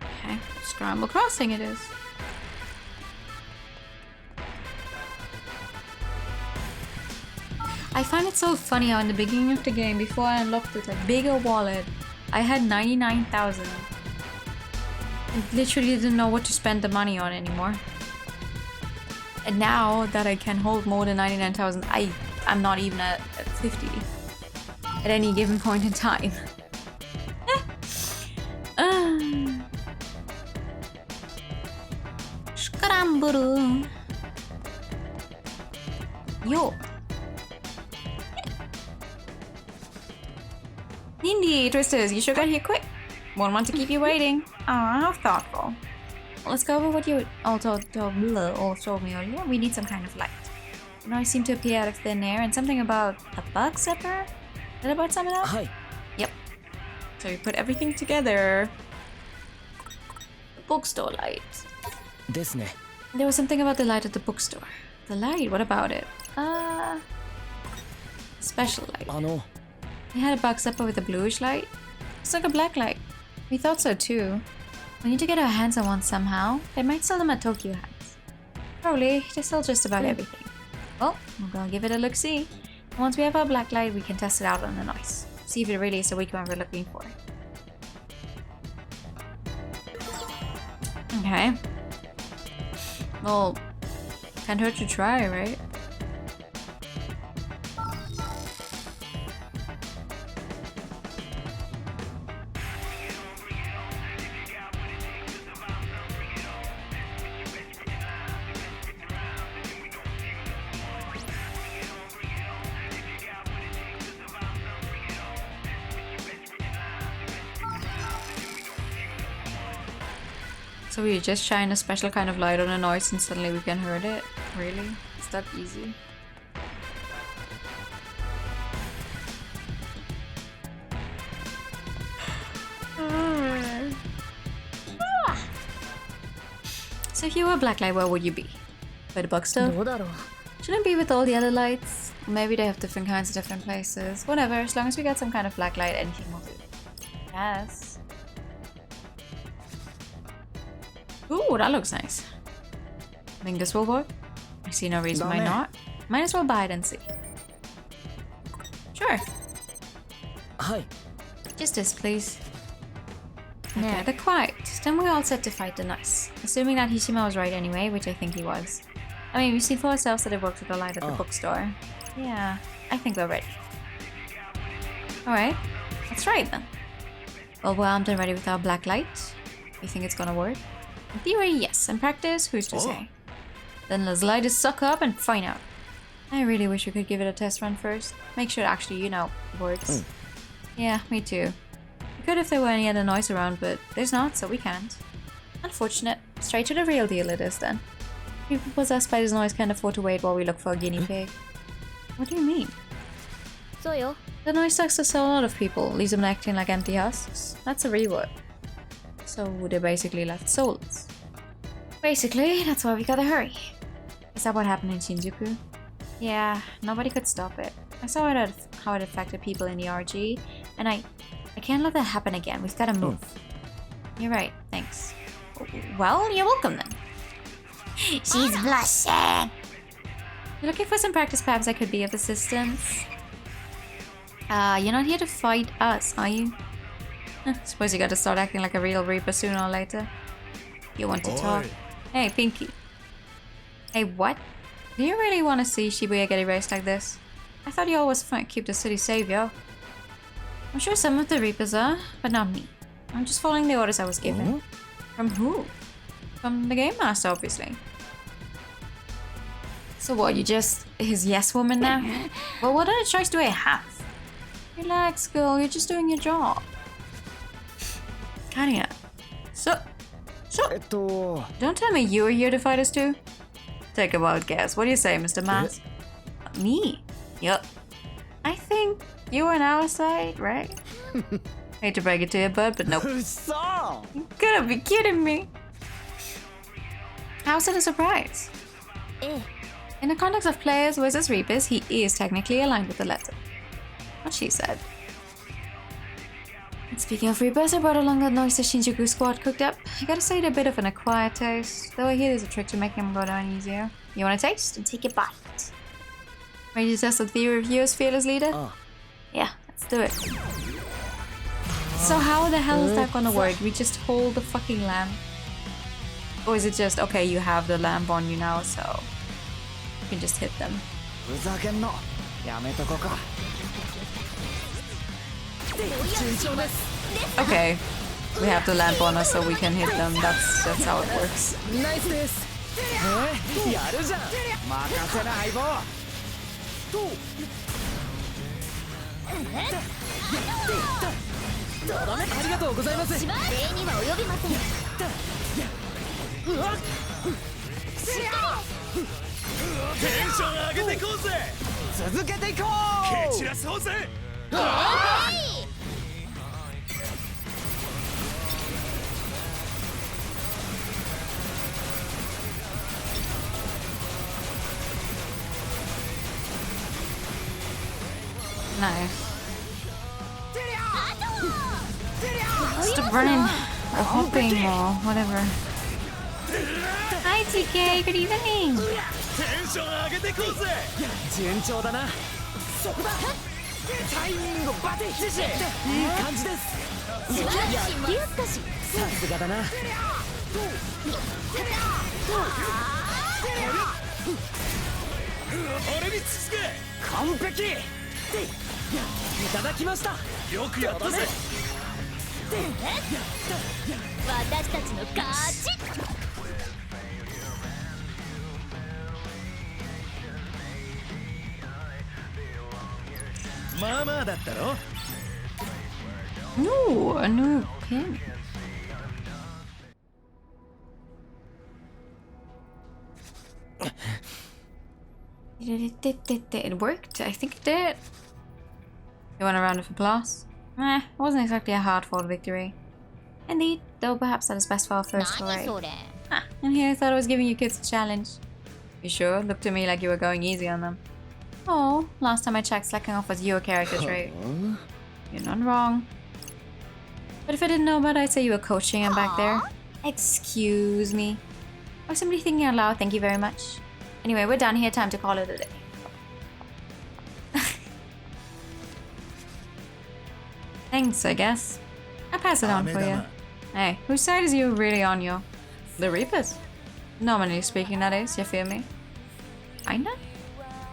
[SPEAKER 1] Okay, Scramble Crossing it is. I find it so funny how in the beginning of the game, before I unlocked it, a bigger wallet, I had 99,000. I literally didn't know what to spend the money on anymore. And now that I can hold more than 99,000, I'm not even at 50 at any given point in time. Scramble. Yo. Indeed, Twisters, you sure got here quick. Won't want to keep you waiting. Ah, how thoughtful. Let's go over what you all told me earlier. We need some kind of light. Noise seemed to appear out of thin air, and something about a bug zipper? Is that about something else?
[SPEAKER 3] Hi.
[SPEAKER 1] Yep. So we put everything together. The bookstore light.
[SPEAKER 3] ですね。
[SPEAKER 1] There was something about the light at the bookstore. The light, what about it? Special light. It had a bug zipper with a bluish light. It's like a black light. We thought so too. We need to get our hands on one somehow. They might sell them at Tokyo Hats. Probably. They sell just about everything. Well, we're gonna give it a look-see. Once we have our black light, we can test it out on the noise. See if it really is the weak one we're looking for. Okay. Well, can't hurt to try, right? So we just shine a special kind of light on a noise and suddenly we can hear it? Really? Is that easy? So if you were a black light, where would you be? By the bookstore? Shouldn't be with all the other lights. Maybe they have different kinds of different places. Whatever, as long as we get some kind of black light, anything will do. Yes. Ooh, that looks nice. I think this will work. I see no reason why not. Might as well buy it and see. Sure.
[SPEAKER 3] Hi.
[SPEAKER 1] Just this, please. Okay, they're quiet. Then we're all set to fight the noise. Assuming that Hishima was right anyway, which I think he was. I mean, we see for ourselves that it worked with the light at the bookstore. Yeah, I think we're ready. Alright, let's try it then. Well, we're armed and ready with our black light. You think it's gonna work? In theory, yes. In practice, who's to say? Then let's light this sucker up and find out. I really wish we could give it a test run first. Make sure it actually, you know, works. Yeah, me too. We could if there were any other noise around, but there's not, so we can't. Unfortunate. Straight to the real deal it is then. People possessed by this noise can't afford to wait while we look for a guinea pig. What do you mean?
[SPEAKER 2] So
[SPEAKER 1] the noise sucks the soul out of people, leaves them acting like empty husks. That's a reword. So they basically left souls. Basically, that's why we gotta hurry. Is that what happened in Shinjuku? Yeah, nobody could stop it. I saw it how it affected people in the RG, and I can't let that happen again. We've gotta move. You're right, thanks. Well, you're welcome then. She's blushing! You're looking for some practice, perhaps I could be of assistance? You're not here to fight us, are you? Suppose you gotta start acting like a real Reaper sooner or later. You want to talk? Hey, Pinky. Hey, what? Do you really want to see Shibuya get erased like this? I thought you always keep the city safe, yo. I'm sure some of the Reapers are, but not me. I'm just following the orders I was given. From who? From the Game Master, obviously. So what, you just his yes woman now? Well, what other choice do I have? Relax, girl, you're just doing your job. Kanya. So. Don't tell me you were here to fight us too. Take a wild guess. What do you say, Mr. Mask? Me? Yup. I think you were on our side, right? Hate to break it to you, bud, but nope. You gotta be kidding me. How's it a surprise? In the context of players versus Reapers, he is technically aligned with the letter. What she said. And speaking of Reapers, I brought along that noise the Shinjuku squad cooked up. I gotta say, they're a bit of an acquired taste, though I hear there's a trick to making them go down easier. You want a taste? And take a bite. Ready to test the theory of yours, fearless leader? Yeah, let's do it. So how the hell is that gonna work? We just hold the fucking lamp? Or is it just, okay, you have the lamp on you now, so you can just hit them? Okay, we have the lamp on us so we can hit them. That's how it works.
[SPEAKER 7] テンション上げてこうぜ。
[SPEAKER 3] 続けていこ
[SPEAKER 7] 蹴散らそうぜ。
[SPEAKER 1] Nice. Stop running or hopping or whatever. Hi TK, good evening.
[SPEAKER 7] テンション上げてこうぜ。
[SPEAKER 3] う。順調だな。そこだ。タイミングをバテッチし。いい感じです。
[SPEAKER 2] やってやったし。
[SPEAKER 3] さすがだな。
[SPEAKER 7] 俺に続け。
[SPEAKER 3] 完璧。いただきました。
[SPEAKER 7] よくやったぜ。
[SPEAKER 2] 私たちの勝ち。
[SPEAKER 7] まあまあだったろ。
[SPEAKER 1] Ooh, a new pin. It worked. I think it did. You want a round of applause? It wasn't exactly a hard-fought victory. Indeed, though perhaps that is best for our first foray. And here I thought I was giving you kids a challenge. You sure? Looked to me like you were going easy on them. Oh, last time I checked, slacking off was your character trait. You're not wrong. But if I didn't know about it, I'd say you were coaching him back there. Excuse me. Or somebody thinking out loud, thank you very much. Anyway, we're done here, time to call it a day. Thanks, I guess. I'll pass it on for you. Hey, whose side is you really on, yo? The Reapers. Nominally speaking, that is, you feel me? Kinda?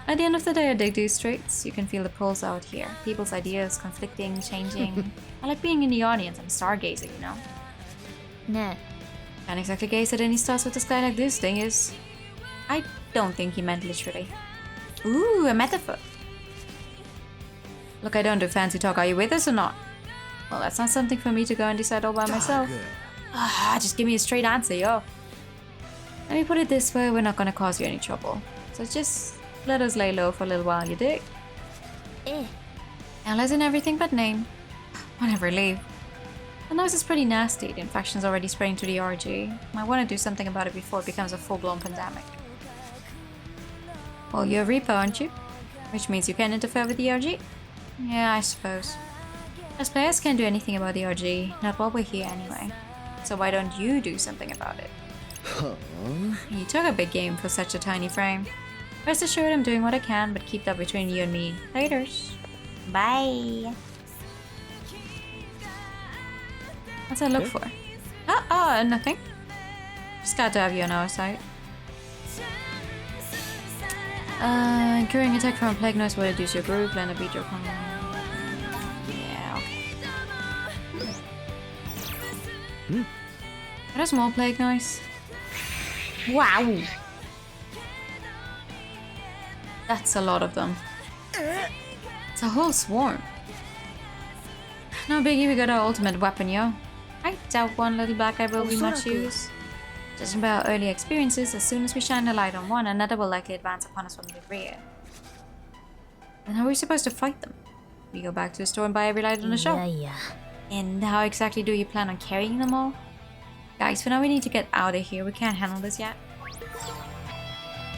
[SPEAKER 1] At the end of the day, I dig these streets. You can feel the pulse out here. People's ideas conflicting, changing. I like being in the audience. I'm stargazing, you know?
[SPEAKER 2] Nah.
[SPEAKER 1] Can't exactly gaze at any stars with a sky like this thing is. I don't think he meant literally. Ooh, a metaphor. Look, I don't do fancy talk. Are you with us or not? Well, that's not something for me to go and decide all by myself. Just give me a straight answer, yo. Let me put it this way, we're not gonna cause you any trouble. So just let us lay low for a little while, you dig? Ella's in everything but name. Whatever, leave. The noise is pretty nasty. The infection's already spreading to the RG. Might want to do something about it before it becomes a full-blown pandemic. Well, you're a Reaper, aren't you? Which means you can interfere with the RG? Yeah, I suppose. As players can't do anything about the RG, not while we're here anyway. So why don't you do something about it? You took a big game for such a tiny frame. Rest assured I'm doing what I can, but keep that between you and me. Laters. Bye. What's that look for? Nothing. Just glad to have you on our side. Incurring attack from a plague noise will reduce your group, land a beat your combo. Yeah, okay. Are there more plague noise? Wow! That's a lot of them. It's a whole swarm. No biggie, we got our ultimate weapon, yo. I doubt one little black eye will be much use. Judging by our early experiences, as soon as we shine a light on one, another will likely advance upon us from the rear. And how are we supposed to fight them? We go back to the store and buy every light on the shelf. And how exactly do you plan on carrying them all? Guys, for now we need to get out of here. We can't handle this yet.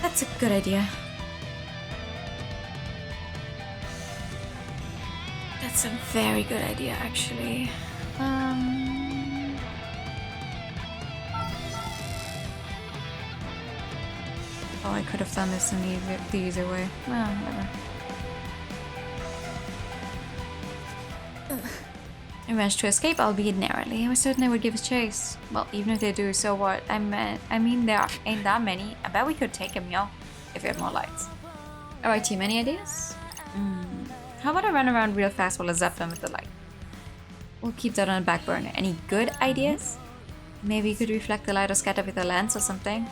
[SPEAKER 1] That's a good idea. That's a very good idea, actually. Oh, I could have done this in the easier way. Well, whatever. I managed to escape, albeit narrowly. I was certain they would give us chase. Well, even if they do, so what? I mean, there ain't that many. I bet we could take them, yo, if we had more lights. Alright, team, any ideas? How about I run around real fast while I zap them with the light? We'll keep that on the back burner. Any good ideas? Maybe you could reflect the light or scatter with a lens or something.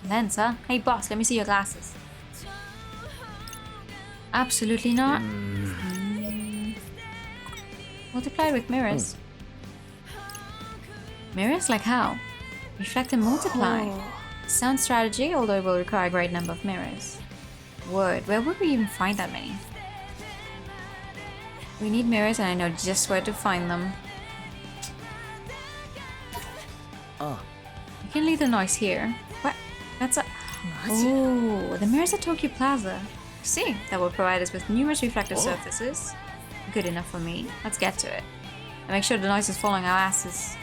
[SPEAKER 1] Lens, huh? Hey boss, let me see your glasses. Absolutely not. Multiply with mirrors. Mirrors? Like how? Reflect and multiply. Sound strategy, although it will require a great number of mirrors. Word, where would we even find that many? We need mirrors and I know just where to find them.
[SPEAKER 3] Oh.
[SPEAKER 1] You can leave the noise here. What? That's a... Oh, the mirrors at Tokyo Plaza. See, that will provide us with numerous reflective surfaces. Good enough for me. Let's get to it. And make sure the noise is following our asses.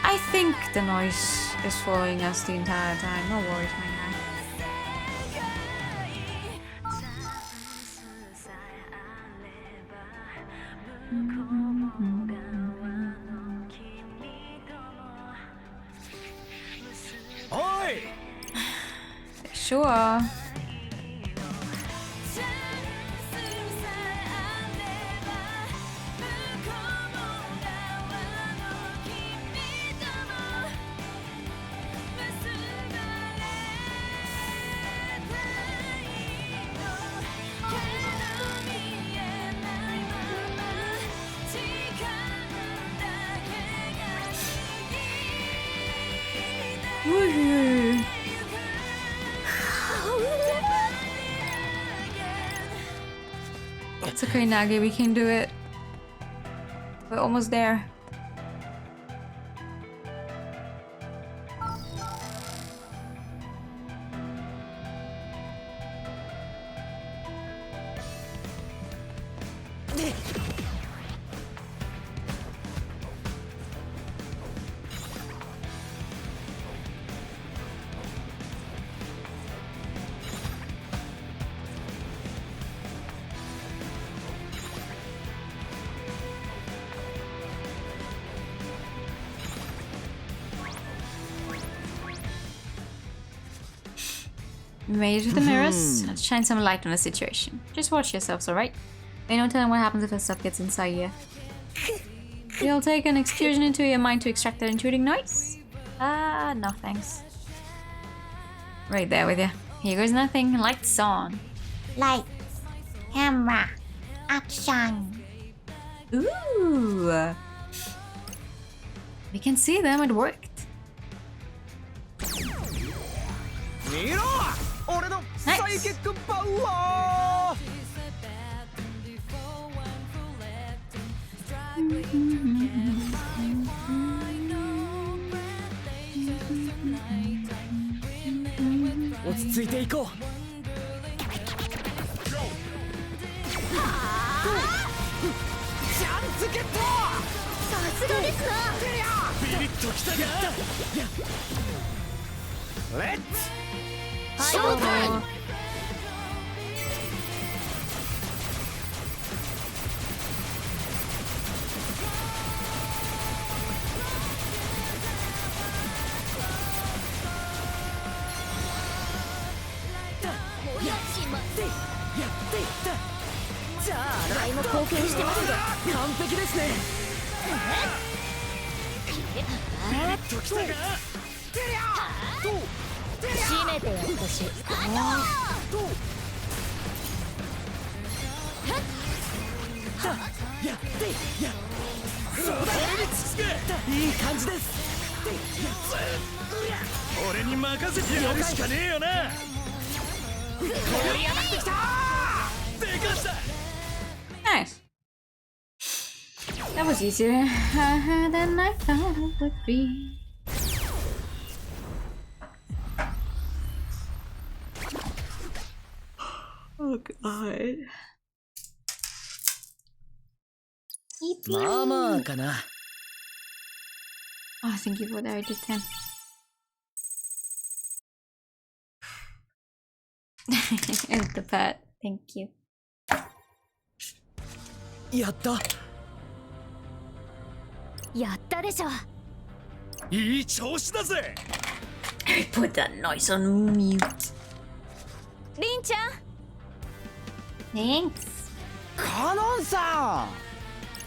[SPEAKER 1] I think the noise is following us the entire time. No worries, my guy.
[SPEAKER 3] Oi!
[SPEAKER 1] Sure. Woohoo! It's okay, Nagi, we can do it. We're almost there. We made it to the mirrors. Let's shine some light on the situation. Just watch yourselves, alright? Ain't no telling what happens if the stuff gets inside you. You'll take an excursion into your mind to extract that intruding noise? No thanks. Right there with you. Here goes nothing. Lights on.
[SPEAKER 11] Light, camera, action.
[SPEAKER 1] Ooh! We can see them, it worked. Nice.
[SPEAKER 2] Showtime!
[SPEAKER 4] 誰も貢献してませんが完璧ですね。
[SPEAKER 2] 閉めてやったし。
[SPEAKER 3] いい感じです。
[SPEAKER 7] 俺に任せてやるしかねえよな。
[SPEAKER 3] 盛り上がってきた。でかした。
[SPEAKER 1] Nice. That was easier than I thought it would be. Oh god.
[SPEAKER 3] まあまあかな。
[SPEAKER 1] Oh, thank you for that. I did 10. And the pet. Thank you.
[SPEAKER 3] やった。
[SPEAKER 2] やったでしょ。
[SPEAKER 7] いい調子だぜ。
[SPEAKER 1] I put that noise on mute.
[SPEAKER 4] りんちゃん。
[SPEAKER 1] Thanks.
[SPEAKER 3] カノンさん。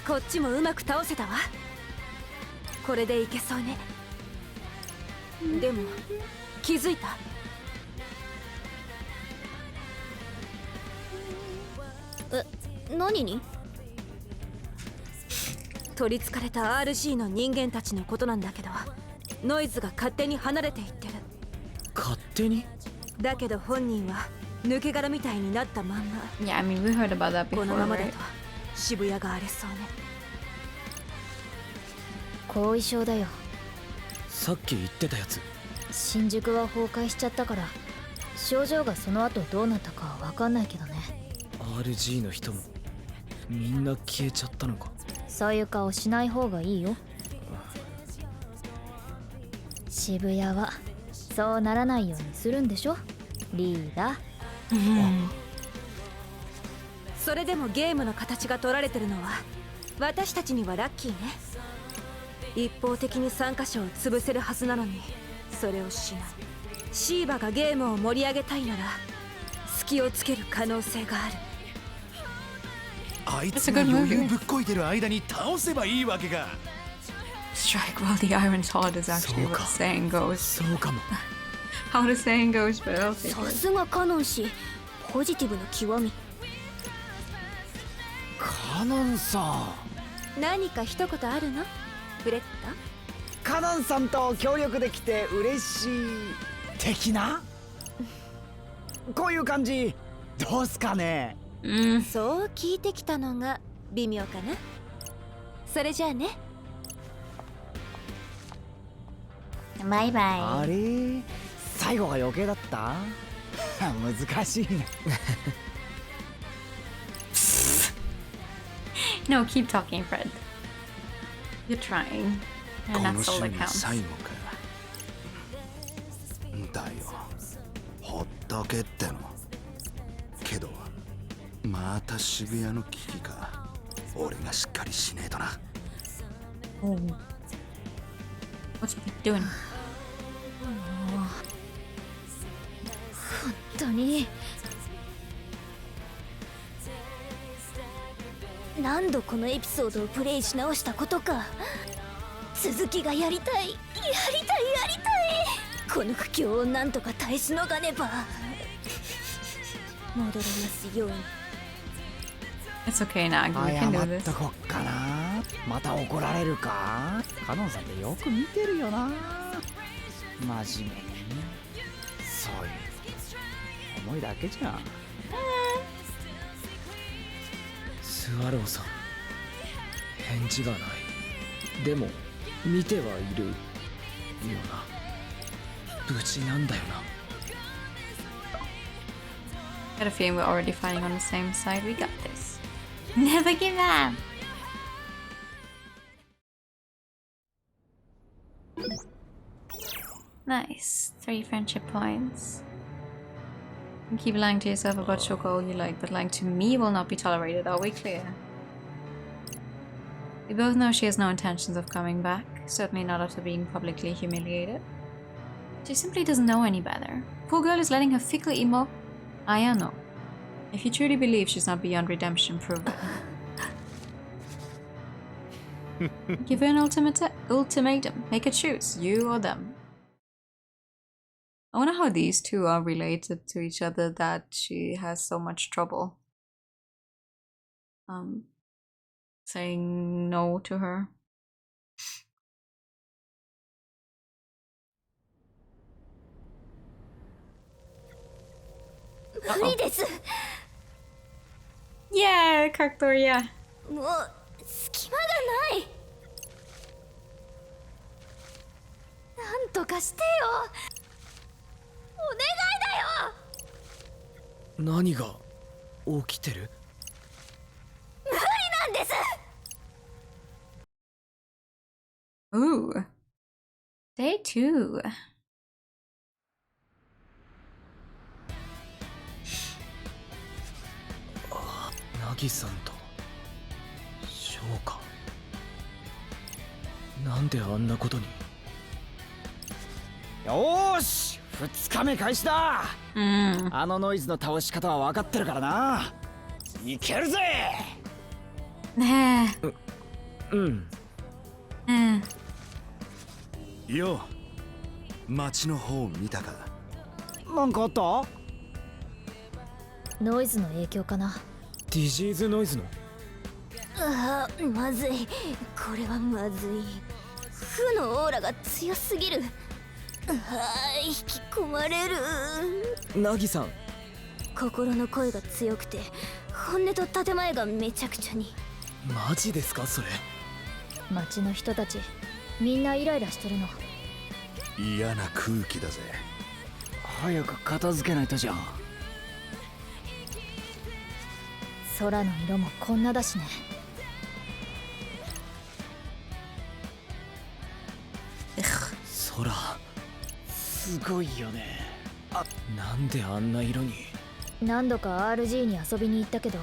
[SPEAKER 4] こっちもうまく倒せたわ。これでいけそうね。でも気づいた？
[SPEAKER 2] 何に？
[SPEAKER 4] 取りつかれた RC の人間たちのことなんだけど、ノイズが勝手に離れていってる。
[SPEAKER 3] 勝手に？
[SPEAKER 4] だけど本人は抜け殻みたいになったまんま。
[SPEAKER 1] Yeah, I mean, we heard about that
[SPEAKER 4] この
[SPEAKER 1] before,
[SPEAKER 4] ままだ
[SPEAKER 1] right?
[SPEAKER 4] と渋谷が荒れそうね。
[SPEAKER 2] 後遺症だよ。
[SPEAKER 3] さっき言ってたやつ。
[SPEAKER 2] 新宿は崩壊しちゃったから症状がその後どうなったかは分かんないけどね。
[SPEAKER 3] RG の人もみんな消えちゃったのか。
[SPEAKER 2] そういう顔しない方がいいよ。渋谷はそうならないようにするんでしょ、リーダー。
[SPEAKER 4] それでもゲームの形が取られてるのは私たちにはラッキーね。一方的に参加者を潰せるはずなのにそれをしない。シーバがゲームを盛り上げたいなら隙をつける可能性がある。
[SPEAKER 10] あいつが余裕ぶっこいてる間に倒せばいいわけか。
[SPEAKER 1] Strike while the iron's hot is actually what the saying goes.
[SPEAKER 3] そうかも。
[SPEAKER 1] How the saying goes, but I'll take
[SPEAKER 2] さ
[SPEAKER 1] it.
[SPEAKER 2] すがカノン氏、ポジティブの極み。
[SPEAKER 3] カノンさん。
[SPEAKER 4] 何か一言あるのフレット？
[SPEAKER 3] カノンさんと協力できて嬉しい的なこういう感じどうすかね。
[SPEAKER 4] そう聞いてきたのが微妙かな。それじゃあね。
[SPEAKER 11] バイバイ。
[SPEAKER 3] あれ最後が余計だった。難しいね。
[SPEAKER 1] No, keep talking, Fred. You're trying.
[SPEAKER 10] こ
[SPEAKER 1] And
[SPEAKER 10] の
[SPEAKER 1] that's all
[SPEAKER 10] 週
[SPEAKER 1] that
[SPEAKER 10] に
[SPEAKER 1] counts.
[SPEAKER 10] 最後か。だよ、ほっとけっての。けどまた渋谷の危機か。俺がしっかりしねえとな。
[SPEAKER 1] Oh. What's he doing?
[SPEAKER 2] 本当に何度このエピソードをプレイし直したことか。続きがやりたい、やりたい、やりたい。この苦境をなんとか耐えしのがねば。戻れますように。
[SPEAKER 1] It's okay, Nag. We
[SPEAKER 3] 謝
[SPEAKER 1] can do
[SPEAKER 3] っ
[SPEAKER 1] this.
[SPEAKER 3] とこっかな。また怒られるか。カノンさんってよく見てるよな。真面目に。そういう思いだけじゃん。スワローさん、返事がない。でも見てはいるよな。無事なんだよな。
[SPEAKER 1] Got a feeling we're already fighting on the same side. We got this. Never give up! Nice. 3 friendship points. You can keep lying to yourself about Shoko all you like, but lying to me will not be tolerated. Are we clear? We both know she has no intentions of coming back. Certainly not after being publicly humiliated. She simply doesn't know any better. Poor girl is letting her fickle emo... Aya know. If you truly believe she's not beyond redemption, prove it. Give her an ultimatum. Make her choose, you or them. I wonder how these two are related to each other, that she has so much trouble saying no to her. Yeah, Kaktoria.
[SPEAKER 2] もう隙間がない。なんとかしてよ。お願いだよ。
[SPEAKER 3] 何が起きてる？
[SPEAKER 2] 無理なんです。
[SPEAKER 1] Ooh. Day 2.
[SPEAKER 3] Nagi さんと翔か。なんであんなことに。よーし、2日目開始だ。あのノイズの倒し方は分かってるからな。いけるぜ。
[SPEAKER 1] ね
[SPEAKER 3] え。うん。
[SPEAKER 10] よ、街の方見たか。
[SPEAKER 3] なんかあった？
[SPEAKER 2] ノイズの影響かな。
[SPEAKER 3] ディジーズノイズの？
[SPEAKER 2] ああ、まずい。これはまずい。負のオーラが強すぎる。ああ、引き込まれる。
[SPEAKER 3] ナギさん、
[SPEAKER 4] 心の声が強くて本音と建前がめちゃくちゃに。
[SPEAKER 3] マジですかそれ。
[SPEAKER 2] 町の人たちみんなイライラしてるの。
[SPEAKER 10] 嫌な空気だぜ。
[SPEAKER 3] 早く片付けないとじゃん。
[SPEAKER 2] 空の色もこんなだしね。
[SPEAKER 3] 空すごいよね。なんであんな色に。
[SPEAKER 2] 何度か RG に遊びに行ったけど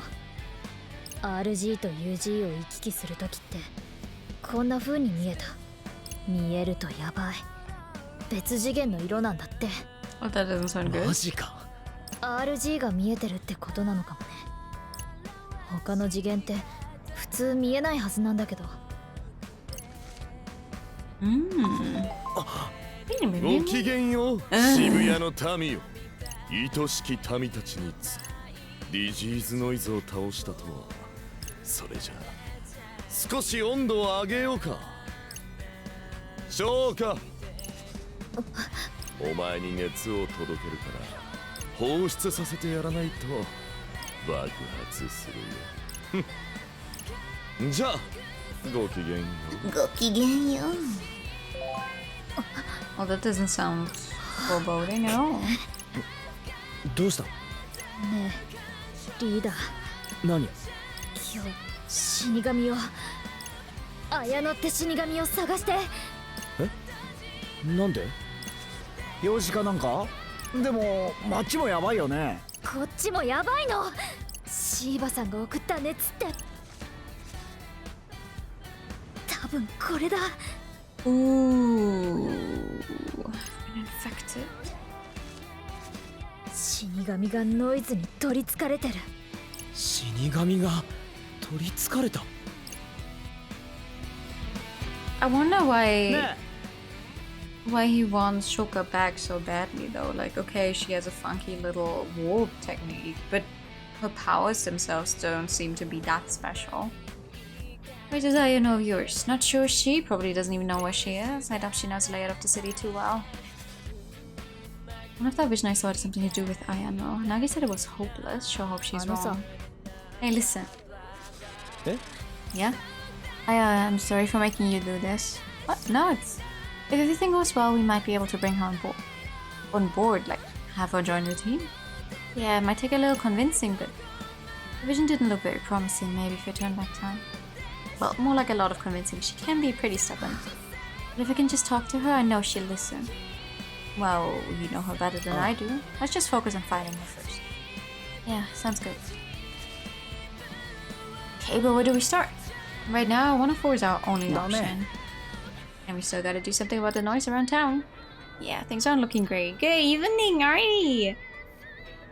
[SPEAKER 2] RG と UG を行き来するときってこんな風に見えた。見えるとやばい。別次元の色なんだって。
[SPEAKER 1] Oh, that doesn't sound good.
[SPEAKER 3] マジか。
[SPEAKER 2] RG が見えてるってことなのかもね。他の次元って普通見えないはずなんだけど。
[SPEAKER 5] ごきげんよう、渋谷の民よ。愛しき民たちにディジーズノイズを倒したとは。それじゃ少し温度を上げようか。消化、お前に熱を届けるから放出させてやらないと爆発するよ。じゃあごきげんよう。
[SPEAKER 11] ごきげんよう。
[SPEAKER 1] Oh, that doesn't sound foreboding at all.
[SPEAKER 3] どうした？
[SPEAKER 2] ねえリーダー、
[SPEAKER 3] 何？
[SPEAKER 2] 今日死神を綾乃って死神を探して。
[SPEAKER 3] なんで？用事かなんか？でも街もやばいよね。
[SPEAKER 2] こっちもやばいの。シーバさんが送った熱って多分これだ。
[SPEAKER 1] Ooh, infected.
[SPEAKER 2] 死神がノイズに取りつかれてる。
[SPEAKER 3] 死神が取りつかれた。
[SPEAKER 1] I wonder why
[SPEAKER 3] ね
[SPEAKER 1] why he wants Shoka back so badly though. Like, okay, she has a funky little warp technique, but her powers themselves don't seem to be that special. Where does Aya know of yours? Not sure. She probably doesn't even know where she is. I doubt she knows the layout of the city too well. One of that vision I saw had something to do with Ayano. Nagi said it was hopeless. Sure hope she's wrong. Hey, listen.
[SPEAKER 3] Eh?
[SPEAKER 1] Yeah? I'm sorry for making you do this. What? No, it's... If everything goes well, we might be able to bring her on board, like, have her join the team. Yeah, it might take a little convincing, but the vision didn't look very promising. Maybe if I turn back time. Well, more like a lot of convincing. She can be pretty stubborn. But if I can just talk to her, I know she'll listen. Well, you know her better than I do. Let's just focus on fighting her first. Yeah, sounds good. Okay, but where do we start? Right now, 104 is our only option. And we still gotta do something about the noise around town. Yeah, things aren't looking great. Good evening, Artie!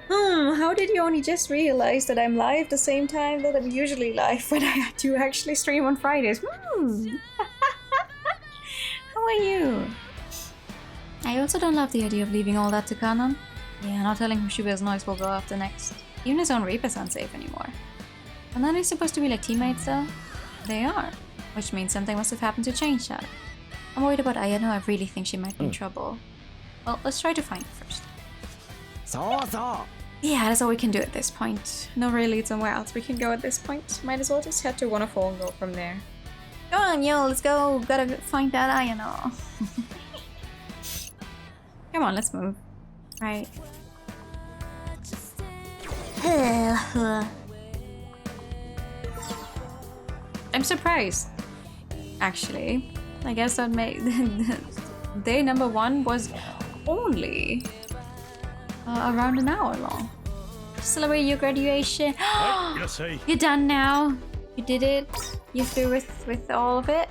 [SPEAKER 1] How did you only just realize that I'm live the same time that I'm usually live when I do actually stream on Fridays? How are you? I also don't love the idea of leaving all that to Kanon. Yeah, not telling who Shibuya's noise will go after next. Even his own Reapers aren't safe anymore. And then they're supposed to be like teammates though? They are. Which means something must have happened to change that. I'm worried about Ayano. I really think she might be in trouble. Well, let's try to find her first. Yeah, that's all we can do at this point. No real leads somewhere else we can go at this point. Might as well just head to 104 and go from there. Come on, yo, let's go. Gotta find that Ayano. Come on, let's move. Right. I'm surprised, actually. I guess that made day number 1 was only around an hour long. Celebrate your graduation. You're done now. You did it. You through with all of it.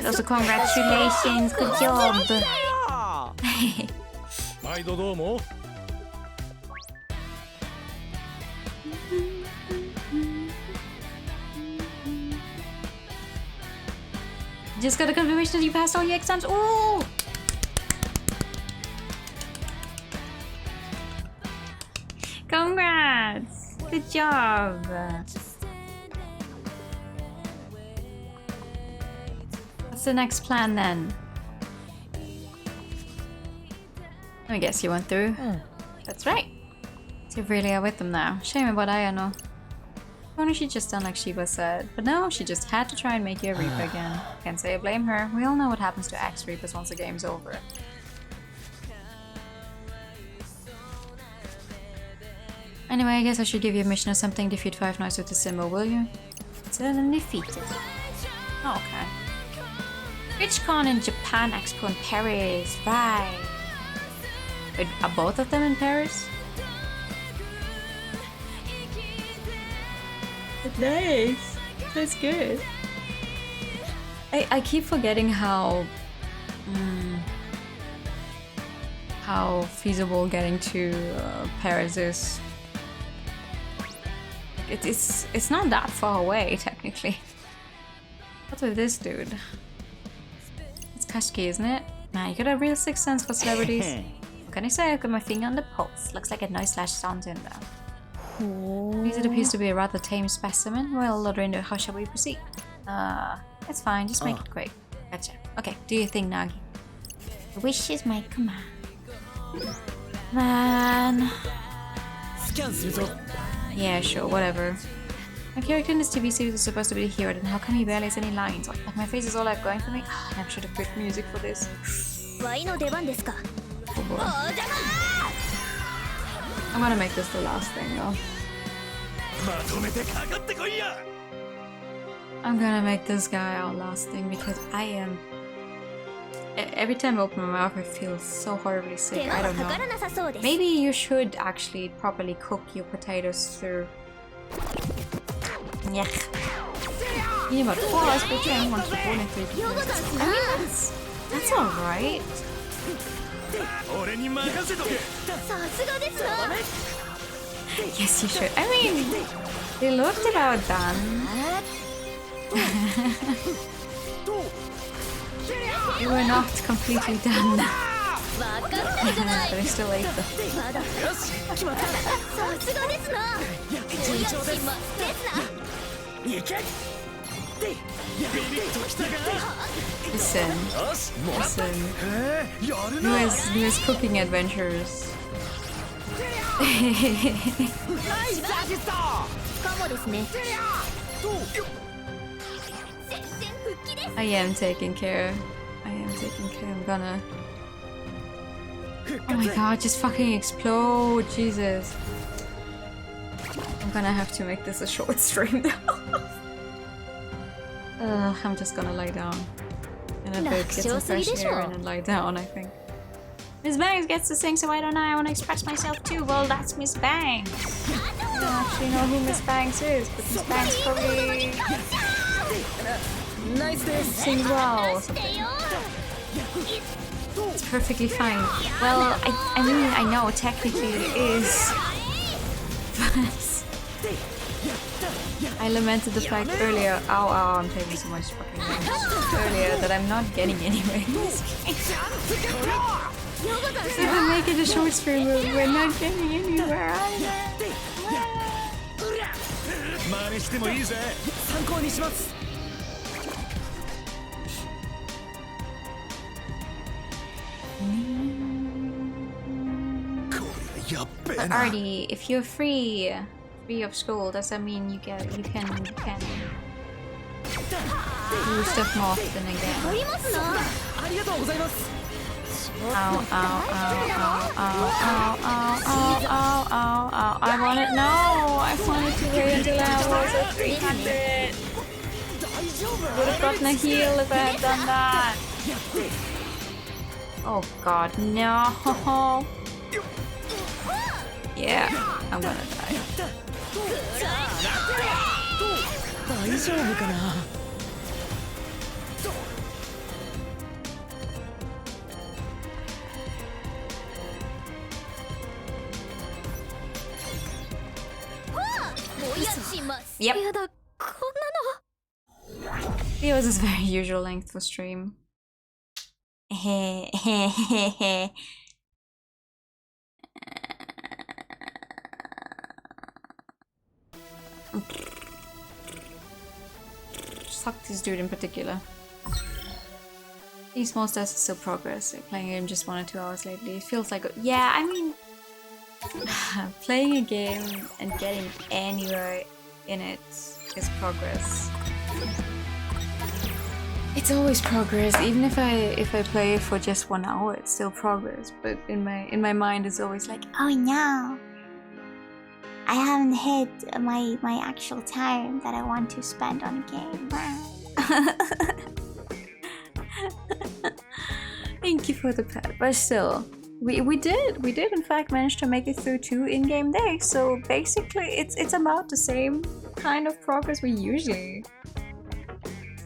[SPEAKER 1] Also, congratulations. Good job. Just got a confirmation that you passed all your exams. Ooh! Congrats! Good job! What's the next plan then? I guess you went through. That's right. So you really are with them now. Shame about Ayano. If only she'd just done like Shiba said. But no, she just had to try and make you a Reaper again. Can't say I blame her. We all know what happens to ex-Reapers once the game's over. Anyway, I guess I should give you a mission or something. Defeat 5 knights with the symbol, will you? Turn and defeated. Oh, okay. TwitchCon in Japan, Expo in Paris. Right. Wait, are both of them in Paris? Nice. That's good. I keep forgetting how feasible getting to Paris is. It's not that far away technically. What's with this dude? It's Kashki, isn't it? Man, you got a real sixth sense for celebrities. What can I say? I've got my finger on the pulse. Looks like a no slash sound in there. It appears to be a rather tame specimen. Well, Lodrindo, how shall we proceed? It's fine, just make it quick. Gotcha. Okay, do your thing, Nagi. The wish is my command. Man. Yeah, sure, whatever. My character in this TV series is supposed to be the hero, then how come he barely has any lines? Like my face is all I have going for me? I never should have picked music for this. Oh boy. I'm gonna make this the last thing though. I'm gonna make this guy our last thing because I am... Every time I open my mouth I feel so horribly sick, I don't know. Maybe you should actually properly cook your potatoes through. Yeah. You about 4 hours per train, once you're born in 3 minutes. I mean, that's alright. Yes, you should. I mean, they looked about done. They were not completely done. But I still ate them. Listen. New is cooking adventures. I am taking care. I'm gonna... Oh my god, just fucking explode, Jesus. I'm gonna have to make this a short stream though. I'm just gonna lie down. And a bit, get some fresh air and then lie down, I think. Miss Bangs gets to sing, so why don't I want to express myself too? Well, that's Miss Bangs. I don't actually know who Miss Bangs is, but Miss Bangs probably... sings well or something. It's perfectly fine. Well, I mean, I know technically it is, but I lamented the fact earlier. Ow, I'm taking so much fucking damage. Earlier that I'm not getting anywhere in this game. So if I make it a short stream, we're not getting anywhere either. But Artie, if you're free of school, does that mean you can do stuff more often again? Ow, I want it now! I wanted to wait until I was at 300! Would have gotten a heal if I had done that! Oh god, no! Yeah, I'm gonna die. Yep. It was his very usual length for stream. Fuck this dude in particular. These small stats are still progress. Playing a game just 1 or 2 hours lately. It feels like... Yeah, I mean... playing a game and getting anywhere in it is progress. It's always progress. Even if I play it for just 1 hour, it's still progress. But in my mind, it's always like,
[SPEAKER 11] Oh no! I haven't hit my actual time that I want to spend on a game.
[SPEAKER 1] thank you for the pet. But still, we did in fact manage to make it through 2 in-game days. So basically, it's about the same kind of progress we usually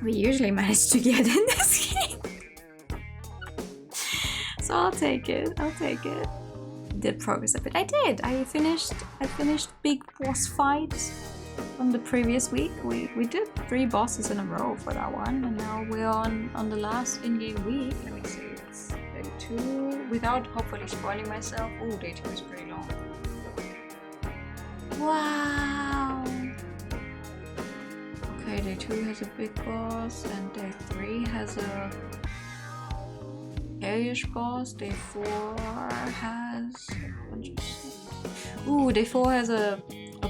[SPEAKER 1] manage to get in this game. So I'll take it. Did progress a bit. I did. I finished big boss fights from the previous week. We did 3 bosses in a row for that one, and now we're on the last in-game week. Let me see. It's day 2. Without hopefully spoiling myself. Oh, day 2 is pretty long. Wow. Okay, day 2 has a big boss, and day 3 has a hairish boss. Day 4 has a bunch of stuff. Ooh, day 4 has a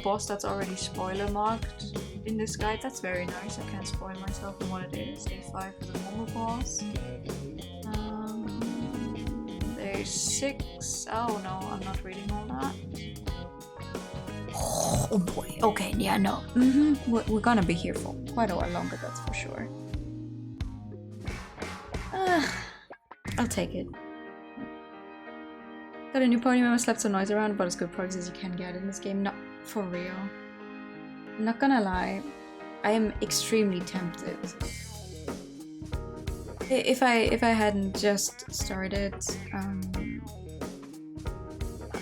[SPEAKER 1] boss that's already spoiler marked in this guide. That's very nice. I can't spoil myself on what it is. Day 5 is a normal boss. Day 6. Oh no, I'm not reading all that. Oh boy. Okay, yeah, no. We're gonna be here for quite a while longer, that's for sure. I'll take it. Got a new party member, slept some noise around, about as good progress as you can get in this game. No, for real. I'm not gonna lie, I am extremely tempted. If I hadn't just started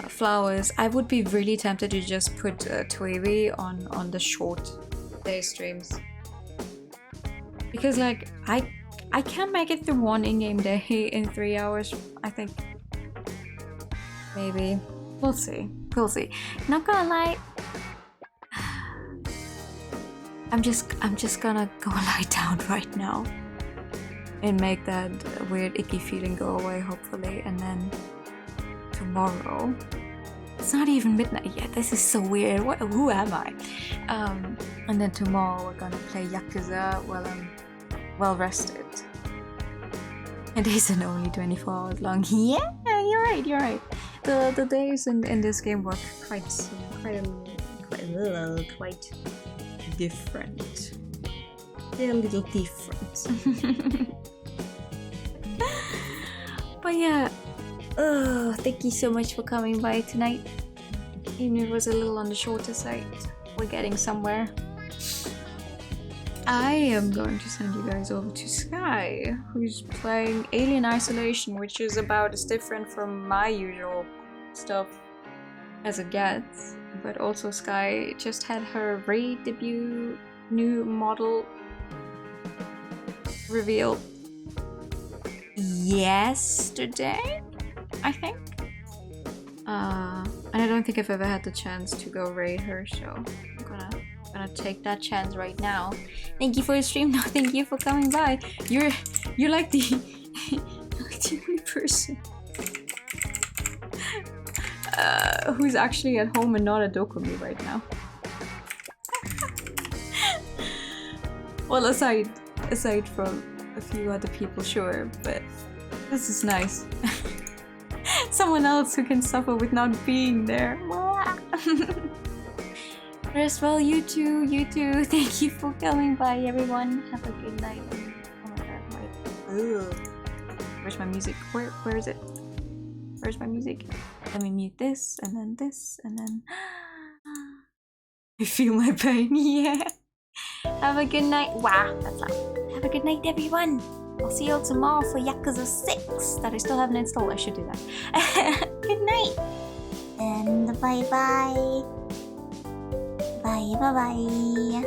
[SPEAKER 1] Flowers, I would be really tempted to just put Tuevi on the short day streams. Because like, I can make it through 1 in-game day in 3 hours, I think. Maybe. We'll see. Not gonna lie. I'm just gonna go lie down right now. And make that weird icky feeling go away, hopefully. And then tomorrow... It's not even midnight yet. This is so weird. Who am I? And then tomorrow we're gonna play Yakuza while I'm well rested. And it isn't only 24 hours long. Yeah, you're right. The days in this game were quite different. They're a little different. But yeah. Thank you so much for coming by tonight. Even if it was a little on the shorter side, we're getting somewhere. I am going to send you guys over to Sky, who's playing Alien Isolation, which is about as different from my usual stuff as it gets. But also Sky just had her raid debut new model revealed yesterday, I think. And I don't think I've ever had the chance to go raid her, so I'm gonna take that chance right now. Thank you for the stream. No, thank you for coming by. You're like the the only person who's actually at home and not at Dokumi right now. Well, aside from a few other people, sure, but this is nice. Someone else who can suffer with not being there. Rest well, you too. Thank you for coming by, everyone. Have a good night. Oh my god, wait. Where's my music? Where is it? Where's my music? Let me mute this, and then this, and then... I feel my pain, yeah. Have a good night. Wow, that's loud. Have a good night, everyone. I'll see you all tomorrow for Yakuza 6 that I still haven't installed. I should do that.
[SPEAKER 11] Good night. And bye-bye. Bye-bye.